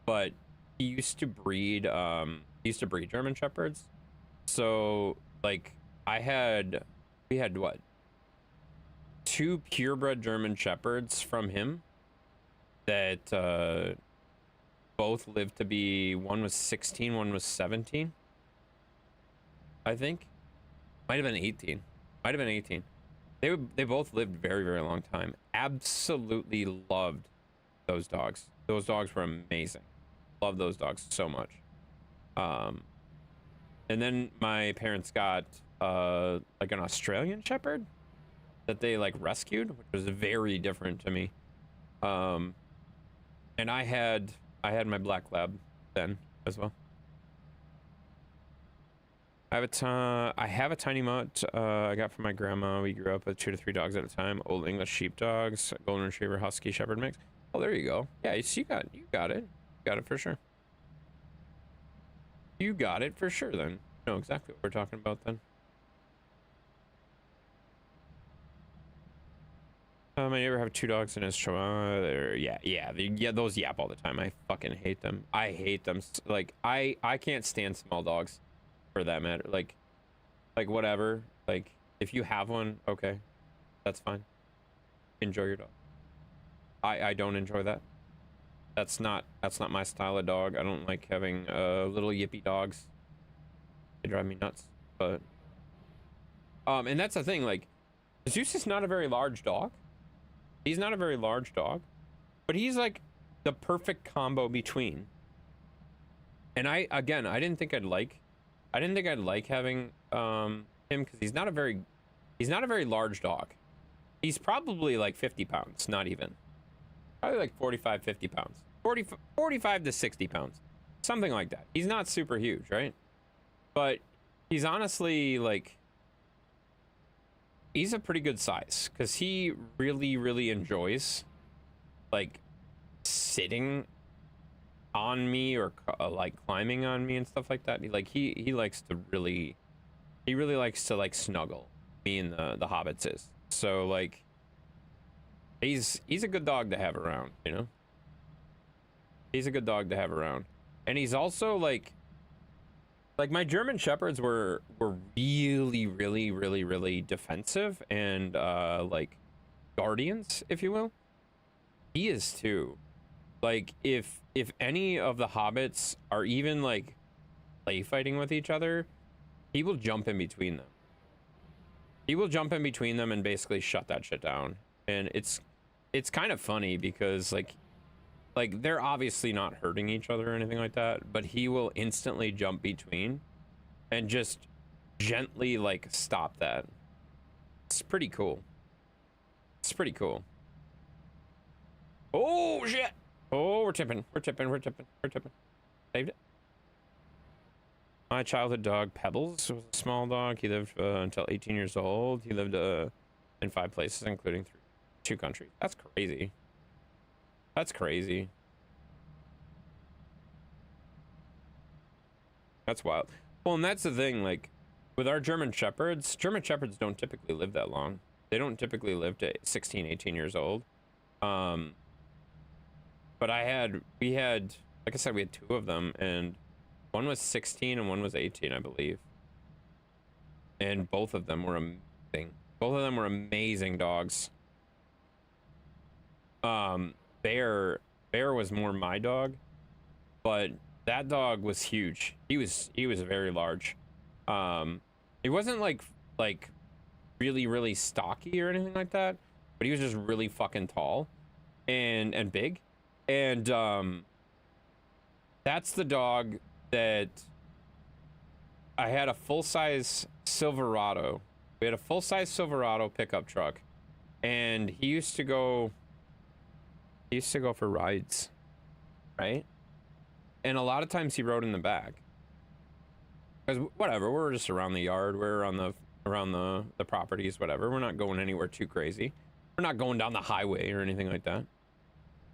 But he used to breed German Shepherds. So, like, we had what? 2 purebred German Shepherds from him that both lived to be, one was 16, one was 17, I think. Might have been 18. Might have been 18. They both lived very, very long time. Absolutely loved those dogs. Those dogs were amazing. Loved those dogs so much. And then my parents got like an Australian Shepherd that they like rescued, which was very different to me. And I had my black lab then as well. I have a tiny mutt I got from my grandma. We grew up with 2 to 3 dogs at a time. Old English sheepdogs, golden retriever, husky, shepherd mix. Oh, there you go. Yeah, you got it. You got it for sure. You got it for sure then. You know exactly what we're talking about then. My neighbor have 2 dogs in his chihuahua. Yeah, those yap all the time. I fucking hate them. I hate them. Like, I can't stand small dogs, for that matter. Like whatever. Like, if you have one, okay, that's fine. Enjoy your dog. I don't enjoy that. That's not my style of dog. I don't like having little yippy dogs. They drive me nuts. But and that's the thing. Like, Zeus is not a very large dog. He's not a very large dog, but he's like the perfect combo between. And I didn't think I'd like having him, because he's not a very large dog. He's probably like 50 pounds, not even. Probably like 45, 50 pounds. 45 to 60 pounds. Something like that. He's not super huge, right? But he's honestly like, he's a pretty good size, because he really, really enjoys like sitting on me, or like climbing on me and stuff like that. He likes to really, likes to like snuggle me and the hobbits is. So like, he's a good dog to have around, you know? He's a good dog to have around. And he's also like my German Shepherds were really, really, really, really defensive and like guardians, if you will. He is too. Like, if any of the hobbits are even like play fighting with each other, he will jump in between them. He will jump in between them and basically shut that shit down. And it's kind of funny, because like they're obviously not hurting each other or anything like that, but he will instantly jump between and just gently like stop that. It's pretty cool. It's pretty cool. Oh shit. Oh, we're tipping. Saved it. My childhood dog Pebbles was a small dog. He lived until 18 years old. He lived in 5 places, including 3 2 countries. That's crazy. That's crazy. That's wild. Well, and that's the thing, like, with our German Shepherds don't typically live that long. They don't typically live to 16, 18 years old. But we had, like I said, we had 2 of them, and one was 16 and one was 18, I believe. And both of them were amazing. Both of them were amazing dogs. Bear was more my dog, but that dog was huge. He was very large. He wasn't like really stocky or anything like that, but he was just really fucking tall and big. And that's the dog that I had a full-size Silverado. We had a full-size Silverado pickup truck, and he used to go for rides, right? And a lot of times he rode in the back. Because whatever, we're just around the yard, we're around the properties, whatever. We're not going anywhere too crazy. We're not going down the highway or anything like that.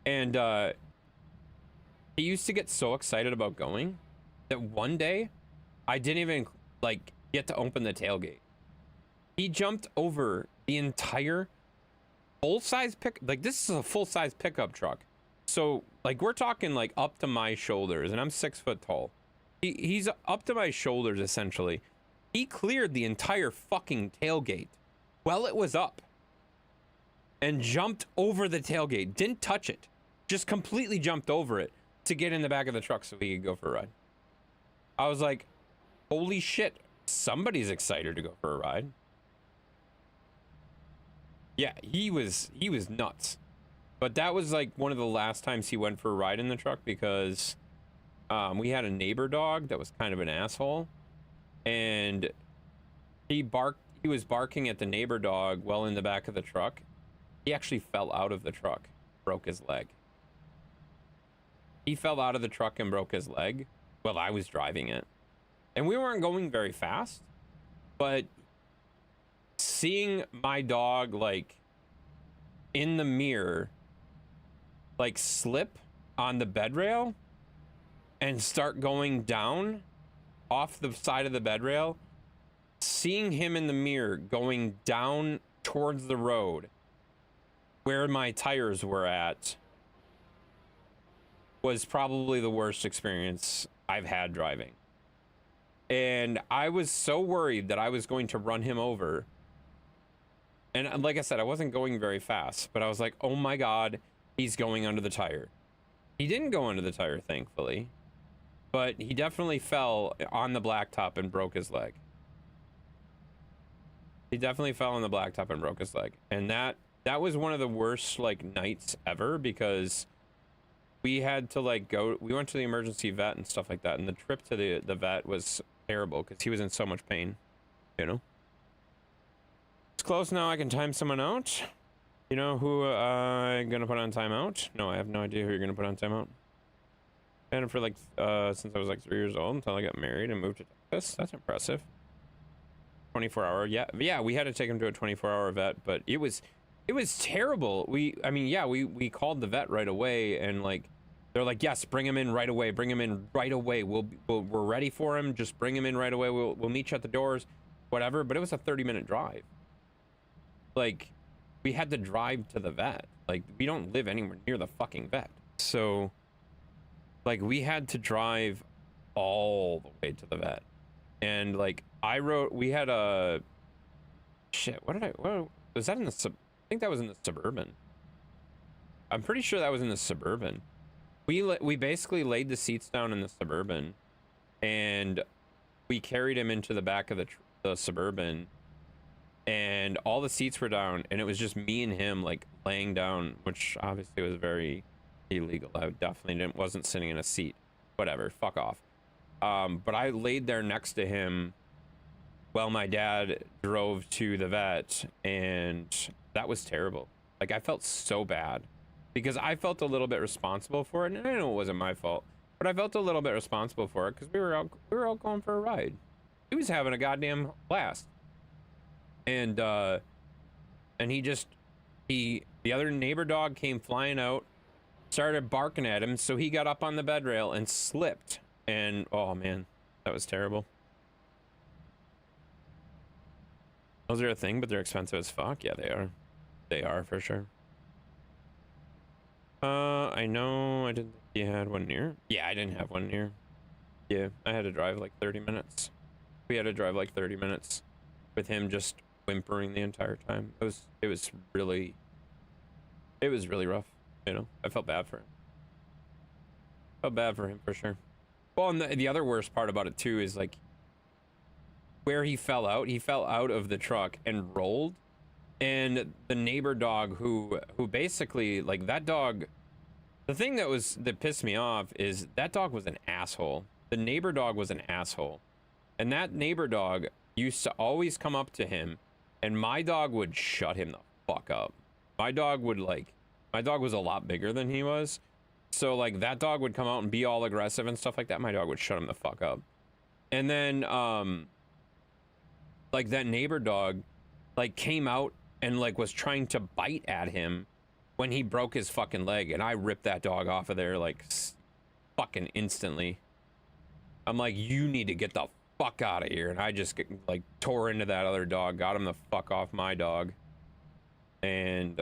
And he used to get so excited about going that one day I didn't even like get to open the tailgate. He jumped over the entire full-size this is a full-size pickup truck. So like we're talking like up to my shoulders, and I'm 6 foot tall. He's up to my shoulders essentially. He cleared the entire fucking tailgate while it was up and jumped over the tailgate. Didn't touch it, just completely jumped over it to get in the back of the truck so he could go for a ride. I was like, holy shit, somebody's excited to go for a ride. Yeah, he was nuts. But that was like one of the last times he went for a ride in the truck, because we had a neighbor dog that was kind of an asshole, and he was barking at the neighbor dog well in the back of the truck. He actually fell out of the truck, broke his leg. He fell out of the truck and broke his leg while I was driving it. And we weren't going very fast, but seeing my dog like in the mirror like slip on the bed rail and start going down off the side of the bed rail, seeing him in the mirror going down towards the road where my tires were at was probably the worst experience I've had driving. And I was so worried that I was going to run him over. And like I said, I wasn't going very fast, but I was like, oh my God, he's going under the tire. He didn't go under the tire, thankfully, but he definitely fell on the blacktop and broke his leg. He definitely fell on the blacktop and broke his leg. And that was one of the worst like nights ever, because we had to like we went to the emergency vet and stuff like that. And the trip to the vet was terrible because he was in so much pain, you know? It's close now. I can time someone out. You know who I'm gonna put on timeout? No, I have no idea who you're gonna put on timeout. I had him for like since I was like 3 years old until I got married and moved to Texas. That's impressive. 24-hour, yeah. We had to take him to a 24-hour vet, but it was terrible. We called the vet right away, and like they're like, yes, bring him in right away. Bring him in right away. We're ready for him. Just bring him in right away. We'll meet you at the doors, whatever. But it was a 30-minute drive. Like, we had to drive to the vet. Like, we don't live anywhere near the fucking vet. So, like, we had to drive all the way to the vet. And, like, we had a... Shit, what was that in the... I think that was in the Suburban. I'm pretty sure that was in the Suburban. We basically laid the seats down in the Suburban, and we carried him into the back of the Suburban, and all the seats were down, and it was just me and him like laying down, which obviously was very illegal. I definitely wasn't sitting in a seat. Whatever, fuck off. But I laid there next to him while my dad drove to the vet, and that was terrible. Like, I felt so bad because I felt a little bit responsible for it, and I know it wasn't my fault, but I felt a little bit responsible for it because we were out going for a ride. He was having a goddamn blast, and he just The other neighbor dog came flying out, started barking at him, so he got up on the bed rail and slipped. And oh man, that was terrible. Those are a thing, but they're expensive as fuck. Yeah, they are. They are for sure. I know I didn't think you had one near. Yeah, I didn't have one near. Yeah, I had to drive like 30 minutes. We had to drive like 30 minutes with him just whimpering the entire time. It was really rough, you know. I felt bad for him. Felt bad for him for sure. Well, and the other worst part about it too is like where he fell out of the truck and rolled, and the neighbor dog who basically, like, that dog, the thing that pissed me off is that dog was an asshole. The neighbor dog was an asshole. And that neighbor dog used to always come up to him, and my dog would shut him the fuck up. My dog was a lot bigger than he was. So, like, that dog would come out and be all aggressive and stuff like that. My dog would shut him the fuck up. And then, like, that neighbor dog, like, came out and, like, was trying to bite at him when he broke his fucking leg. And I ripped that dog off of there, like, fucking instantly. I'm like, you need to get the fuck out of here. And I just, like, tore into that other dog, got him the fuck off my dog. And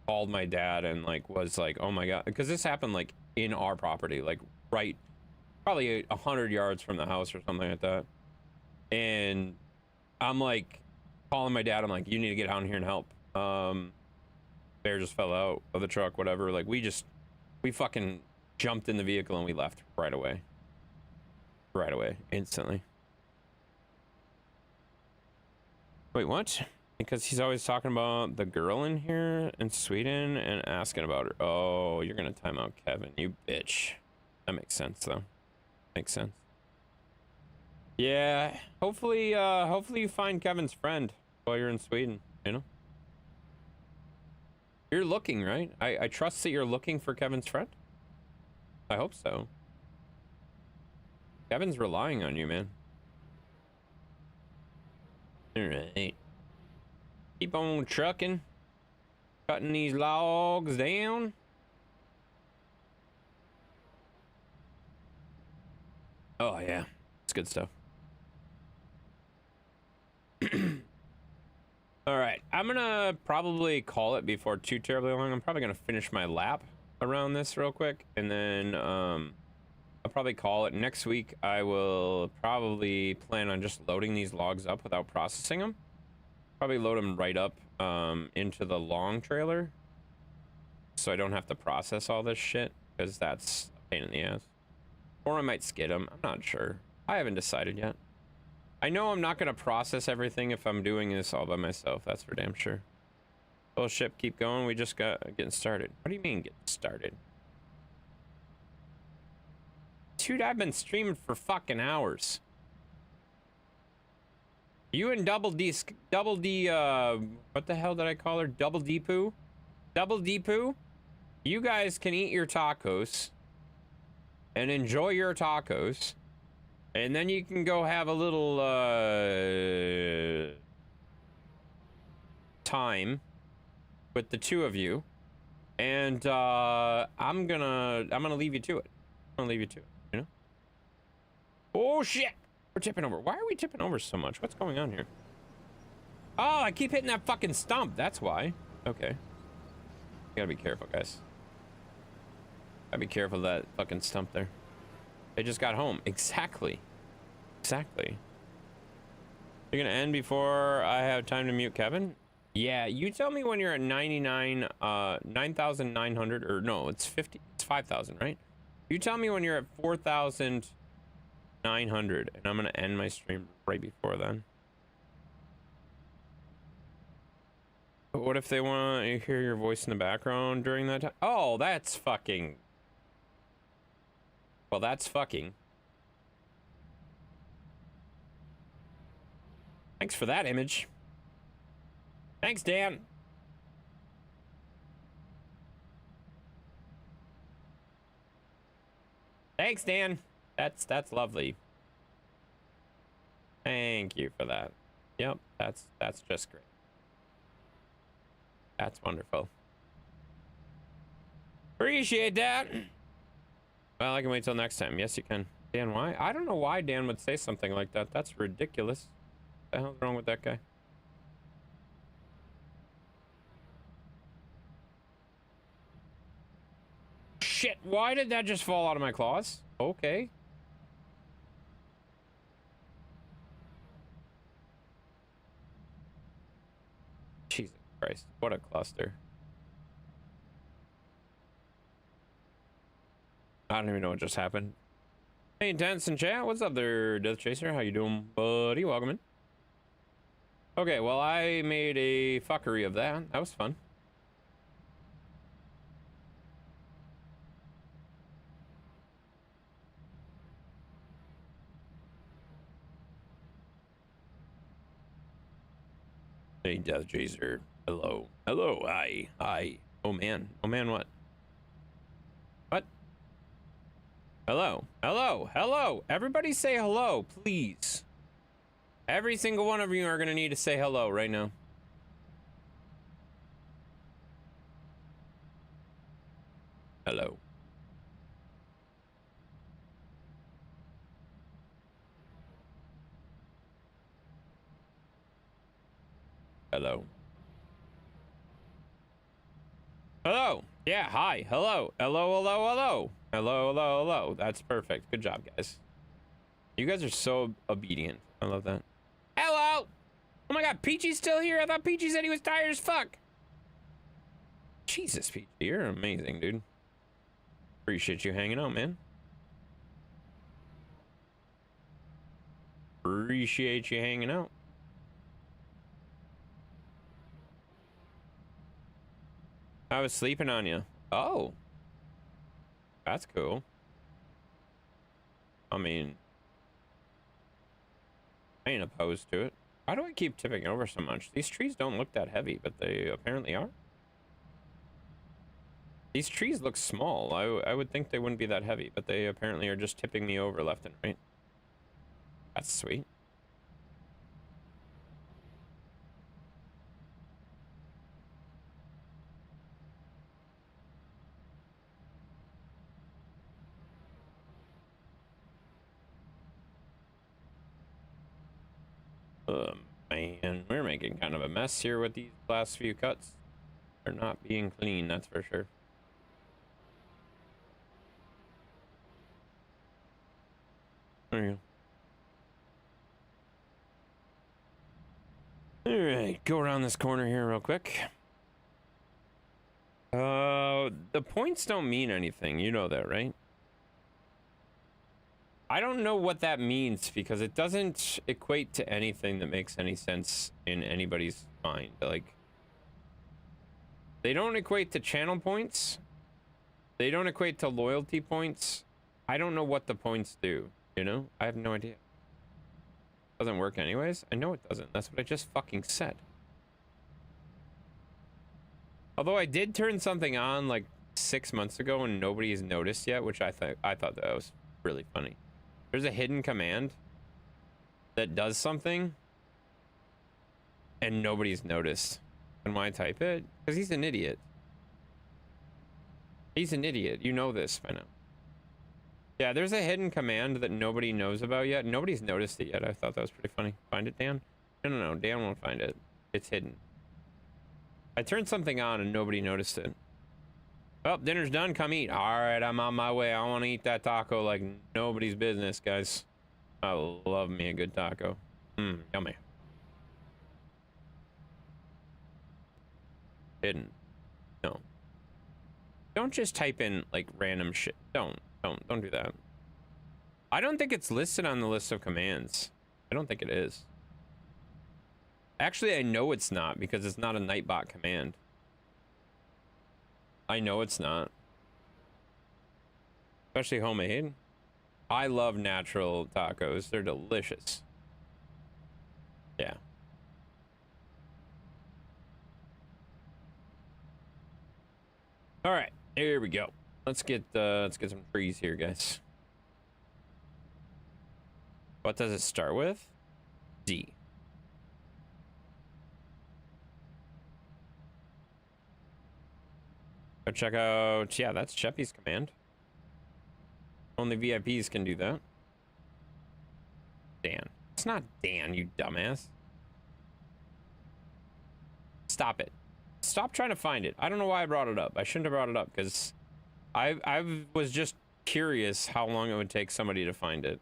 called my dad and, like, was like, oh my god. Because this happened, like, in our property, like, right, probably 100 yards from the house or something like that. And I'm, like, calling my dad. I'm like, you need to get down here and help. Bear just fell out of the truck, whatever. Like, we fucking jumped in the vehicle and we left right away. Right away, instantly. Wait, what? Because he's always talking about the girl in here in Sweden and asking about her. Oh, you're gonna time out Kevin, you bitch. That makes sense, though. Makes sense. Yeah, hopefully you find Kevin's friend while you're in Sweden, you know? You're looking, right? I trust that you're looking for Kevin's friend. I hope so. Kevin's relying on you, man. All right. Keep on trucking. Cutting these logs down. Oh, yeah. It's good stuff. All right. I'm going to probably call it before too terribly long. I'm probably going to finish my lap around this real quick. And then, I'll probably call it. Next week, I will probably plan on just loading these logs up without processing them. Probably load them right up into the long trailer, so I don't have to process all this shit, because that's a pain in the ass. Or I might skid them. I'm not sure. I haven't decided yet. I know I'm not going to process everything if I'm doing this all by myself. That's for damn sure. Oh, ship, keep going. We just got getting started. What do you mean getting started? Dude, I've been streaming for fucking hours. You and Double D, what the hell did I call her? Double D Poo? Double D Poo? You guys can eat your tacos and enjoy your tacos. And then you can go have a little, time with the two of you. And, I'm gonna leave you to it. I'm gonna leave you to it. Oh shit! We're tipping over. Why are we tipping over so much? What's going on here? Oh, I keep hitting that fucking stump. That's why. Okay. You gotta be careful, guys. Gotta be careful of that fucking stump there. They just got home. Exactly. Exactly. You're gonna end before I have time to mute Kevin? Yeah, you tell me when you're at 9,900, or no, it's 5,000, right? You tell me when you're at 4,900, and I'm gonna end my stream right before then. But what if they want to hear your voice in the background during that time? Oh, that's fucking... Well, that's fucking... Thanks for that image. Thanks, Dan. Thanks, Dan. That's lovely. Thank you for that. Yep, that's just great. That's wonderful. Appreciate that. Well, I can wait till next time. Yes, you can. Dan, why? I don't know why Dan would say something like that. That's ridiculous. What the hell's wrong with that guy? Shit, why did that just fall out of my claws? Okay. Jesus Christ, what a cluster. I don't even know what just happened. Hey, Intense in chat, what's up there, Death Chaser? How you doing, buddy? Welcome in. Okay, well, I made a fuckery of that. That was fun. Hey, Death Chaser. Hello. Hello. Hi. Hi. Oh, man. Oh, man, what? What? Hello. Hello. Hello. Everybody say hello, please. Every single one of you are going to need to say hello right now. Hello. Hello. Hello. Yeah, hi. Hello. Hello, hello, hello. Hello, hello, hello. That's perfect. Good job, guys. You guys are so obedient. I love that. Hello. Oh my God, Peachy's still here? I thought Peachy said he was tired as fuck. Jesus, Peachy, you're amazing, dude. Appreciate you hanging out, man. Appreciate you hanging out. I was sleeping on you. Oh. That's cool. I mean, I ain't opposed to it. Why do I keep tipping over so much? These trees don't look that heavy, but they apparently are. These trees look small. I would think they wouldn't be that heavy, but they apparently are just tipping me over left and right. That's sweet. Man, we're making kind of a mess here with these last few cuts. They're not being clean, that's for sure. There you go. All right, go around this corner here real quick. The points don't mean anything. You know that, right? I don't know what that means because it doesn't equate to anything that makes any sense in anybody's mind. Like, they don't equate to channel points. They don't equate to loyalty points. I don't know what the points do, you know? I have no idea. Doesn't work anyways? I know it doesn't. That's what I just fucking said. Although I did turn something on like 6 months ago and nobody has noticed yet, which I thought that was really funny. There's a hidden command that does something and nobody's noticed. And why type it? Because he's an idiot. He's an idiot. You know this by now. Yeah, there's a hidden command that nobody knows about yet. Nobody's noticed it yet. I thought that was pretty funny. Find it, Dan? No. Dan won't find it. It's hidden. I turned something on and nobody noticed it. Well, dinner's done. Come eat. All right, I'm on my way. I want to eat that taco like nobody's business, guys. I love me a good taco. Yummy. Hidden. No. Don't just type in like random shit. Don't do that. I don't think it's listed on the list of commands. I don't think it is. Actually, I know it's not because it's not a Nightbot command. I know it's not. Especially homemade. I love natural tacos. They're delicious. Yeah. All right, here we go. Let's get some trees here, guys. What does it start with? D. Go check out, yeah, that's Sheffy's command. Only VIPs can do that. Dan. It's not Dan, you dumbass. Stop it. Stop trying to find it. I don't know why I brought it up. I shouldn't have brought it up because I was just curious how long it would take somebody to find it.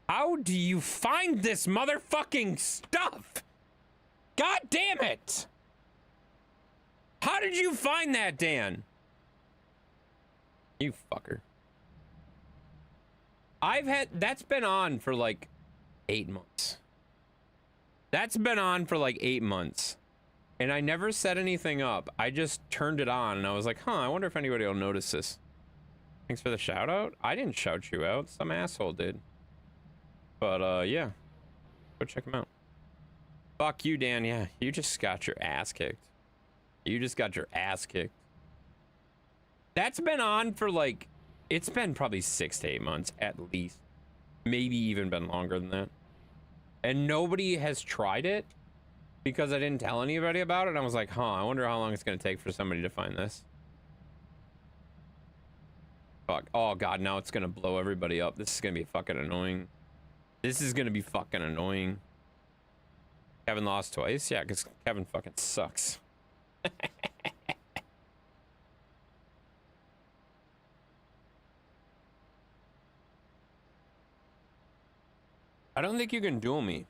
How do you find this motherfucking stuff? God damn it! How did you find that, Dan? You fucker. That's been on for like 8 months. That's been on for like 8 months. And I never set anything up. I just turned it on and I was like, huh, I wonder if anybody will notice this. Thanks for the shout out. I didn't shout you out. Some asshole did. But, yeah. Go check him out. Fuck you, Dan. Yeah, you just got your ass kicked. You just got your ass kicked. That's been on for like, it's been probably 6 to 8 months at least. Maybe even been longer than that. And nobody has tried it because I didn't tell anybody about it. And I was like, huh, I wonder how long it's going to take for somebody to find this. Fuck. Oh, God, now it's going to blow everybody up. This is going to be fucking annoying. This is going to be fucking annoying. Kevin lost twice? Yeah, because Kevin fucking sucks. I don't think you can duel me.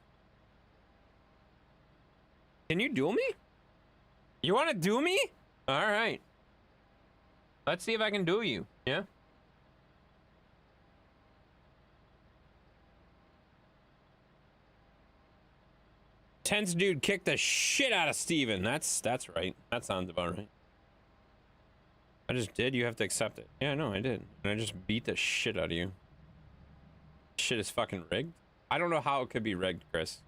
Can you duel me? You want to duel me? All right. Let's see if I can duel you. Yeah? Tense dude kicked the shit out of Steven. That's right. That sounds about right. I just did. You have to accept it. Yeah, no, I did. And I just beat the shit out of you. Shit is fucking rigged. I don't know how it could be rigged, Chris.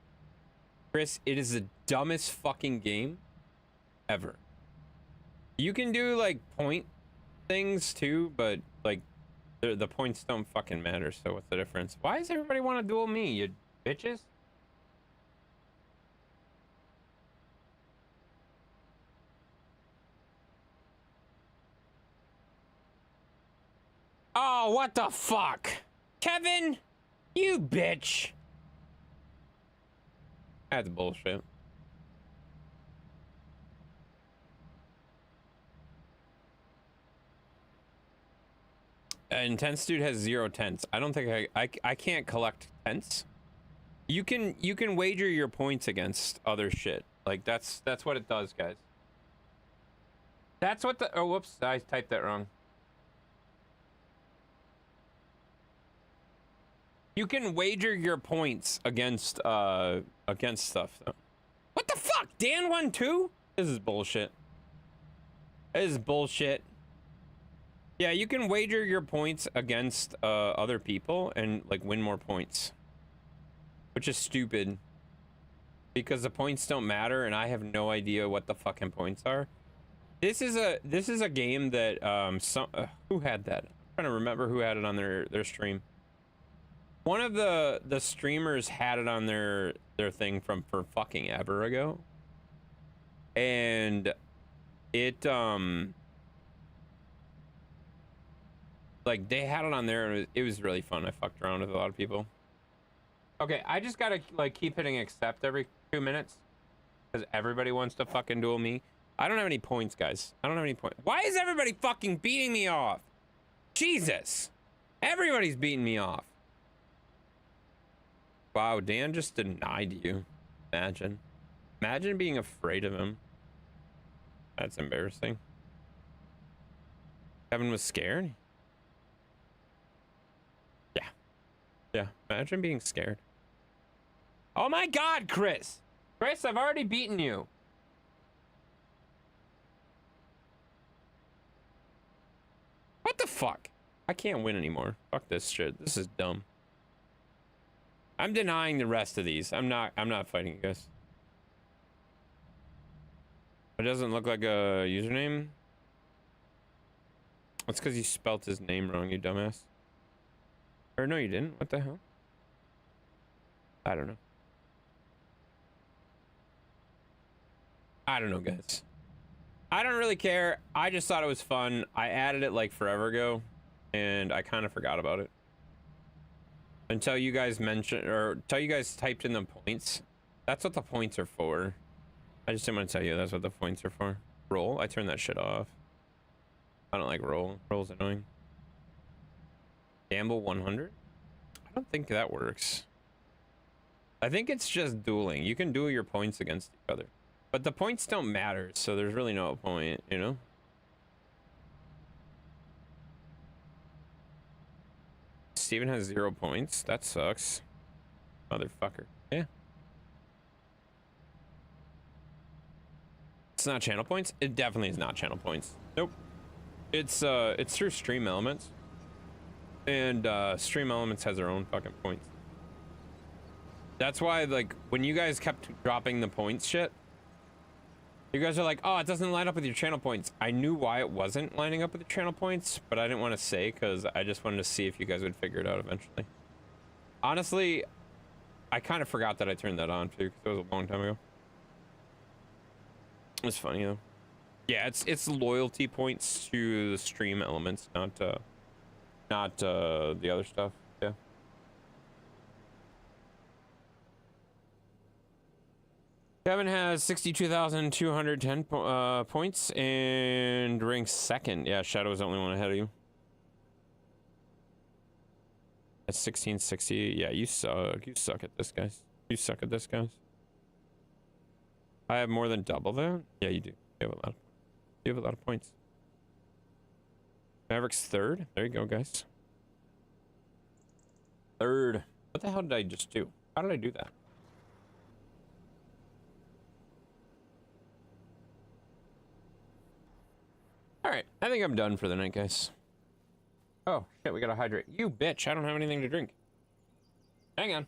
Chris, it is the dumbest fucking game ever. You can do like point things too, but like the points don't fucking matter. So what's the difference? Why does everybody want to duel me, you bitches? Oh, what the fuck? Kevin, you bitch. That's bullshit. And tense dude has 0 tense. I don't think I can't collect tense. You can wager your points against other shit. Like that's what it does, guys. That's what the oh whoops, I typed that wrong. You can wager your points against stuff though. What the fuck? Dan won too? This is bullshit. This is bullshit. Yeah, you can wager your points against other people and like win more points. Which is stupid. Because the points don't matter and I have no idea what the fucking points are. This is a game that who had that? I'm trying to remember who had it on their stream. One of the streamers had it on their thing for fucking ever ago. And it like they had it on there and it was really fun. I fucked around with a lot of people. Okay, I just gotta like keep hitting accept every 2 minutes because everybody wants to fucking duel me. I don't have any points, guys. I don't have any points. Why is everybody fucking beating me off? Jesus. Everybody's beating me off. Wow, Dan just denied you. Imagine. Imagine being afraid of him. That's embarrassing. Kevin was scared? Yeah. Yeah, imagine being scared. Oh my God, Chris! Chris, I've already beaten you. What the fuck? I can't win anymore. Fuck this shit. This is dumb. I'm denying the rest of these. I'm not fighting you guys. It doesn't look like a username. That's because you spelt his name wrong, you dumbass. Or no, you didn't. What the hell? I don't know. I don't know, guys. I don't really care. I just thought it was fun. I added it like forever ago, and I kind of forgot about it. Until you guys mentioned, or until you guys typed in the points. That's what the points are for. I just didn't want to tell you that's what the points are for. Roll? I turned that shit off. I don't like roll. Roll's annoying. Gamble 100? I don't think that works. I think it's just dueling. You can duel your points against each other. But the points don't matter, so there's really no point, you know? Steven has 0 points. That sucks. Motherfucker. Yeah. It's not channel points? It definitely is not channel points. Nope. It's through Stream Elements. And Stream Elements has their own fucking points. That's why, like, when you guys kept dropping the points shit, you guys are like, oh, it doesn't line up with your channel points. I knew why it wasn't lining up with the channel points, but I didn't want to say because I just wanted to see if you guys would figure it out eventually. Honestly, I kind of forgot that I turned that on too because it was a long time ago. It's funny though. Yeah, it's loyalty points to the Stream Elements, not the other stuff. Yeah. Kevin has 62,210 points and ranks 2nd. Yeah, Shadow is the only one ahead of you. At 1660. Yeah, you suck. You suck at this, guys. You suck at this, guys. I have more than double that? Yeah, you do. You have a lot of points. You have a lot of points. Maverick's 3rd. There you go, guys. 3rd. What the hell did I just do? How did I do that? All right, I think I'm done for the night, guys. Oh, shit, we gotta hydrate. You bitch, I don't have anything to drink. Hang on.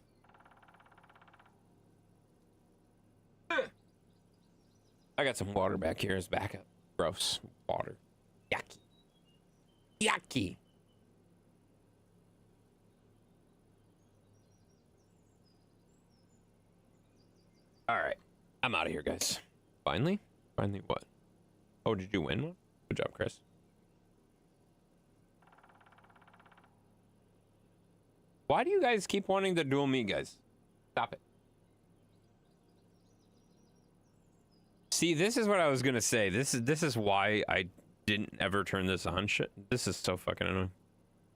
I got some water back here as backup. Gross. Water. Yucky. Yucky. All right, I'm out of here, guys. Finally? Finally what? Oh, did you win one? Good job, Chris. Why do you guys keep wanting to duel me, guys? Stop it. See, this is what I was gonna say. This is why I didn't ever turn this on. Shit, this is so fucking annoying.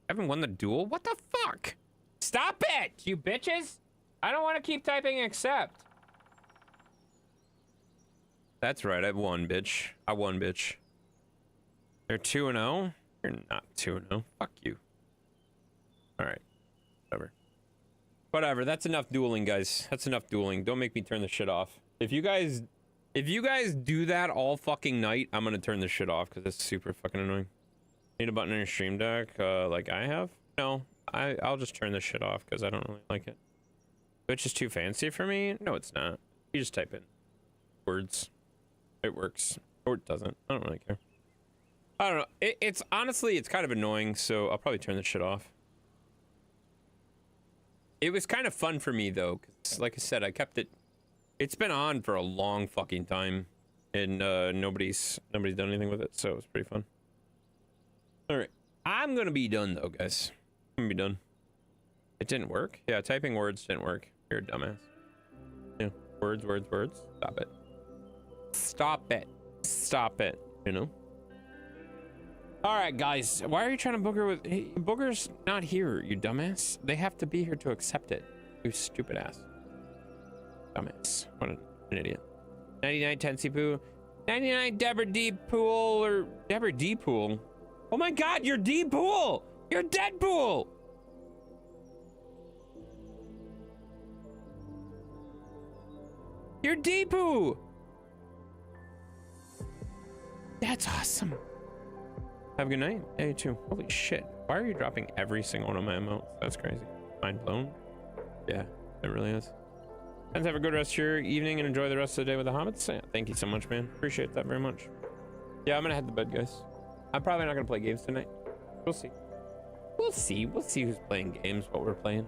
I haven't won the duel? What the fuck? Stop it, you bitches! I don't want to keep typing accept. That's right, I won, bitch. I won, bitch. They're 2-0? You're not 2-0. Fuck you. Alright. Whatever. Whatever, that's enough dueling, guys. That's enough dueling. Don't make me turn this shit off. If you guys do that all fucking night, I'm gonna turn this shit off because it's super fucking annoying. Need a button on your stream deck, like I have? No, I'll just turn this shit off because I don't really like it. Which is too fancy for me? No, it's not. You just type in words. It works. Or it doesn't. I don't really care. I don't know. It's honestly, it's kind of annoying, so I'll probably turn this shit off. It was kind of fun for me though, because like I said, I kept it. It's been on for a long fucking time, and nobody's done anything with it, so it was pretty fun. All right, I'm gonna be done though, guys. I'm gonna be done. It didn't work. Yeah, typing words didn't work. You're a dumbass. Yeah, words. Stop it. Stop it. Stop it. You know. All right, guys. Why are you trying to booger with... Hey, Booger's not here, you dumbass. They have to be here to accept it. You stupid ass. Dumbass. What an idiot. 99 Tensi Poo. 99 Deborah D. Pool or... Deborah D. Pool. Oh my god, you're D. Pool! You're Deadpool! You're D. Poo! That's awesome. Have a good night. Yeah, you too. Holy shit. Why are you dropping every single one of my emotes? That's crazy. Mind blown? Yeah, it really is. And have a good rest of your evening and enjoy the rest of the day with the hobbits. Yeah, thank you so much, man. Appreciate that very much. Yeah, I'm gonna head to bed, guys. I'm probably not gonna play games tonight. We'll see. We'll see. We'll see who's playing games, what we're playing.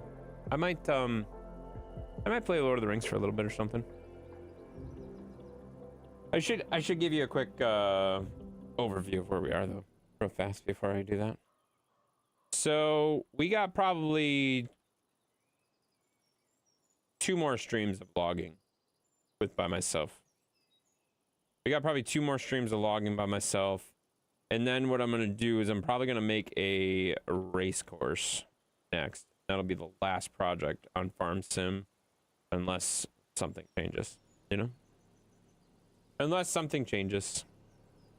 I might play Lord of the Rings for a little bit or something. I should give you a quick overview of where we are though, real fast before I do that. So we got probably 2 more streams of logging by myself. We got probably 2 more streams of logging by myself. And then what I'm going to do is I'm probably going to make a race course next. That'll be the last project on Farm Sim. Unless something changes, you know? Unless something changes.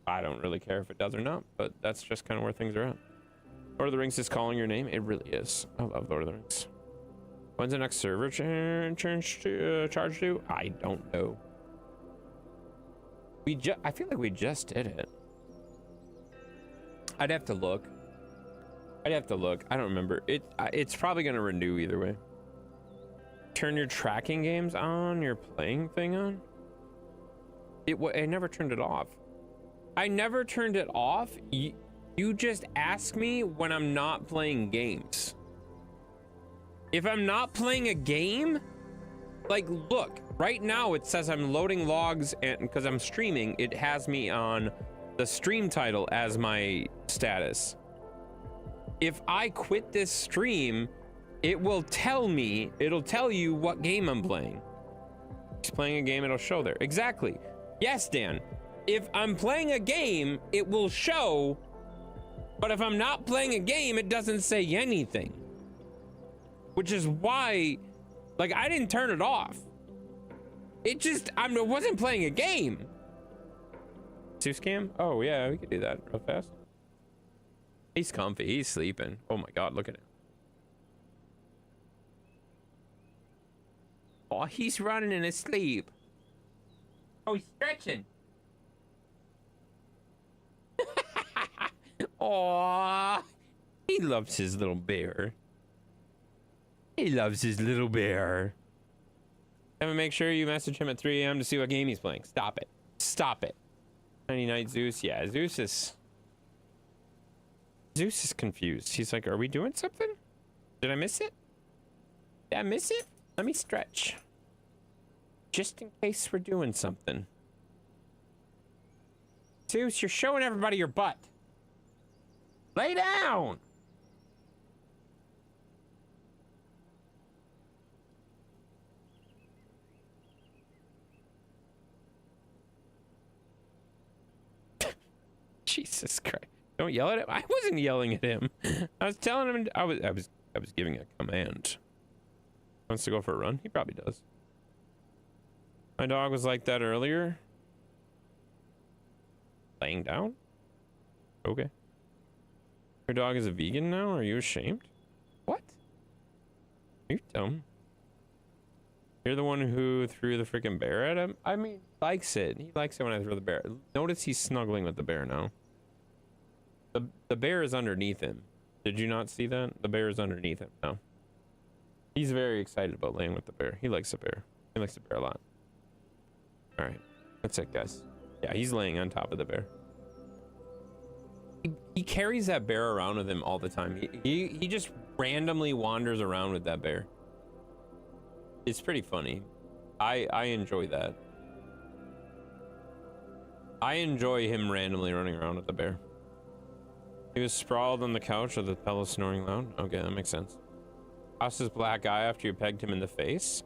I don't really care if it does or not, but that's just kind of where things are at. Lord of the Rings is calling your name. It really is. I love Lord of the Rings. When's the next server charge due? I don't know. I feel like we just did it. I'd have to look. I don't remember. It's probably gonna renew either way. Turn your tracking games on, your playing thing on. I never turned it off. I never turned it off. You just ask me when I'm not playing games. If I'm not playing a game, like, look, right now it says I'm loading logs, and because I'm streaming, it has me on the stream title as my status. If I quit this stream, it will tell me, it'll tell you what game I'm playing. If he's playing a game, it'll show there. Exactly. Yes, Dan. If I'm playing a game, it will show, but if I'm not playing a game, it doesn't say anything. Which is why, like, I didn't turn it off. It just, I wasn't playing a game. Zeus cam? Oh yeah, we could do that real fast. He's comfy, he's sleeping. Oh my God, look at him. Oh, he's running in his sleep. Oh, he's stretching. Oh, he loves his little bear. He loves his little bear. And make sure you message him at 3 a.m. to see what game he's playing. Stop it. Stop it. 99 Zeus. Yeah, Zeus is confused. He's like, are we doing something? Did I miss it? Did I miss it? Let me stretch. Just in case we're doing something. Zeus, you're showing everybody your butt. Lay down. Jesus Christ. Don't yell at him. I wasn't yelling at him. I was telling him I was giving a command. Wants to go for a run? He probably does. My dog was like that earlier. Laying down? Okay. Your dog is a vegan now? Are you ashamed? What? You're dumb. You're the one who threw the freaking bear at him? I mean, he likes it. He likes it when I throw the bear. Notice he's snuggling with the bear now. The bear is underneath him. Did you not see that? The bear is underneath him now. He's very excited about laying with the bear. He likes the bear. He likes the bear a lot. All right. That's it, guys. Yeah, he's laying on top of the bear. He carries that bear around with him all the time. He just randomly wanders around with that bear. It's pretty funny. I enjoy that. I enjoy him randomly running around with the bear. He was sprawled on the couch with the pillow snoring loud. Okay, that makes sense. How's his black eye after you pegged him in the face?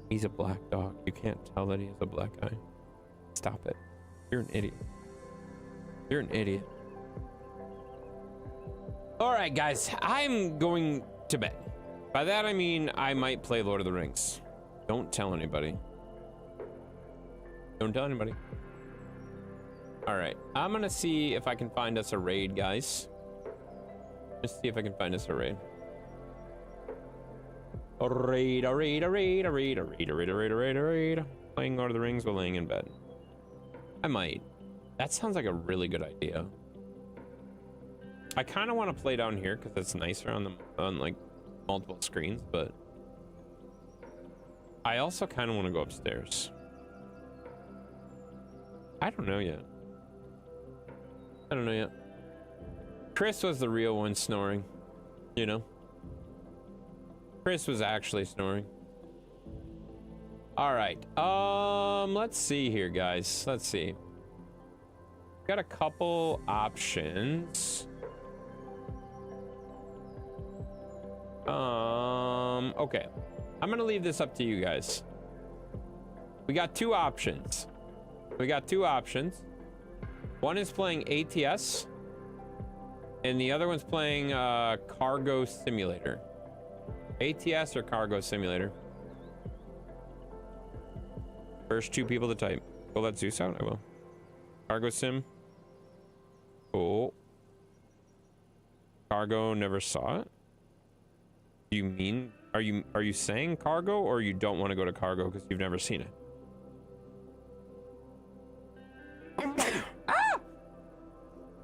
He's a black dog. You can't tell that he has a black eye. Stop it. You're an idiot. You're an idiot. All right, guys. I'm going to bed. By that, I mean I might play Lord of the Rings. Don't tell anybody. Don't tell anybody. All right. I'm going to see if I can find us a raid, guys. Let's see if I can find us a raid. A raid, a raid, a raid, a raid, a raid, a raid, a raid, a raid, a raid. Playing Lord of the Rings while laying in bed. I might. That sounds like a really good idea. I kind of want to play down here because it's nicer on the like multiple screens, but I also kind of want to go upstairs. I don't know yet. I don't know yet. Chris was the real one snoring, you know? Chris was actually snoring. All right. Let's see here, guys. Let's see. Got a couple options. Okay. I'm gonna leave this up to you guys. We got two options. One is playing ATS, and the other one's playing Cargo Simulator. ATS or Cargo Simulator. First two people to type. Will that Zeus out? I will. Cargo Sim. Cool. Cargo never saw it. Do you mean, are you saying Cargo, or you don't want to go to Cargo because you've never seen it? Ah!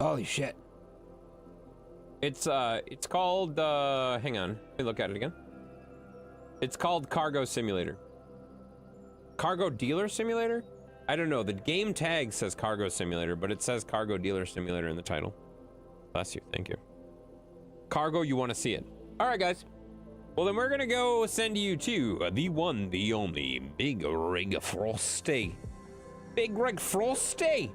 Holy shit. It's called hang on, let me look at it again. It's called Cargo Simulator. Cargo Dealer Simulator? I don't know. The game tag says Cargo Simulator, but it says Cargo Dealer Simulator in the title. Bless you. Thank you. Cargo, you want to see it. All right, guys. Well, then we're going to go send you to the one, the only Big Rig Frosty. Big Rig Frosty.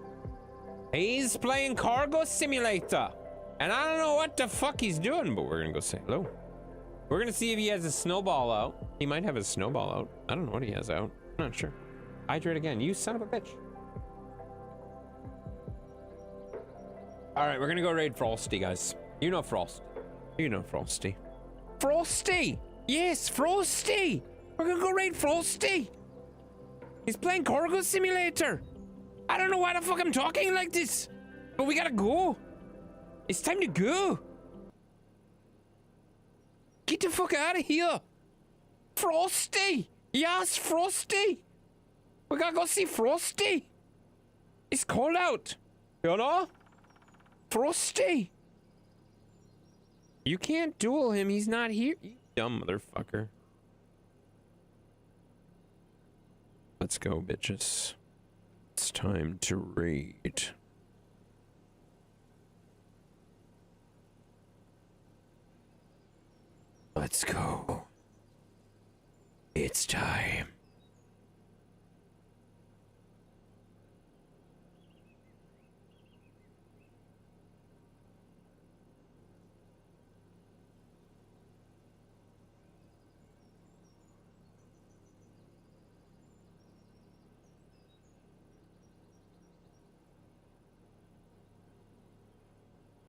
He's playing Cargo Simulator. And I don't know what the fuck he's doing, but we're going to go say hello. We're going to see if he has a snowball out. He might have his snowball out. I don't know what he has out. I'm not sure. Hydrate again. You son of a bitch. All right, we're going to go raid Frosty, guys. You know Frosty. You know Frosty. Frosty! Yes, Frosty! We're going to go raid Frosty. He's playing Cargo Simulator. I don't know why the fuck I'm talking like this, but we got to go. It's time to go. Get the fuck out of here. Frosty! Yes, Frosty! We gotta go see Frosty! It's cold out! You know? Frosty! You can't duel him, he's not here. You dumb motherfucker. Let's go, bitches. It's time to raid. Let's go. It's time.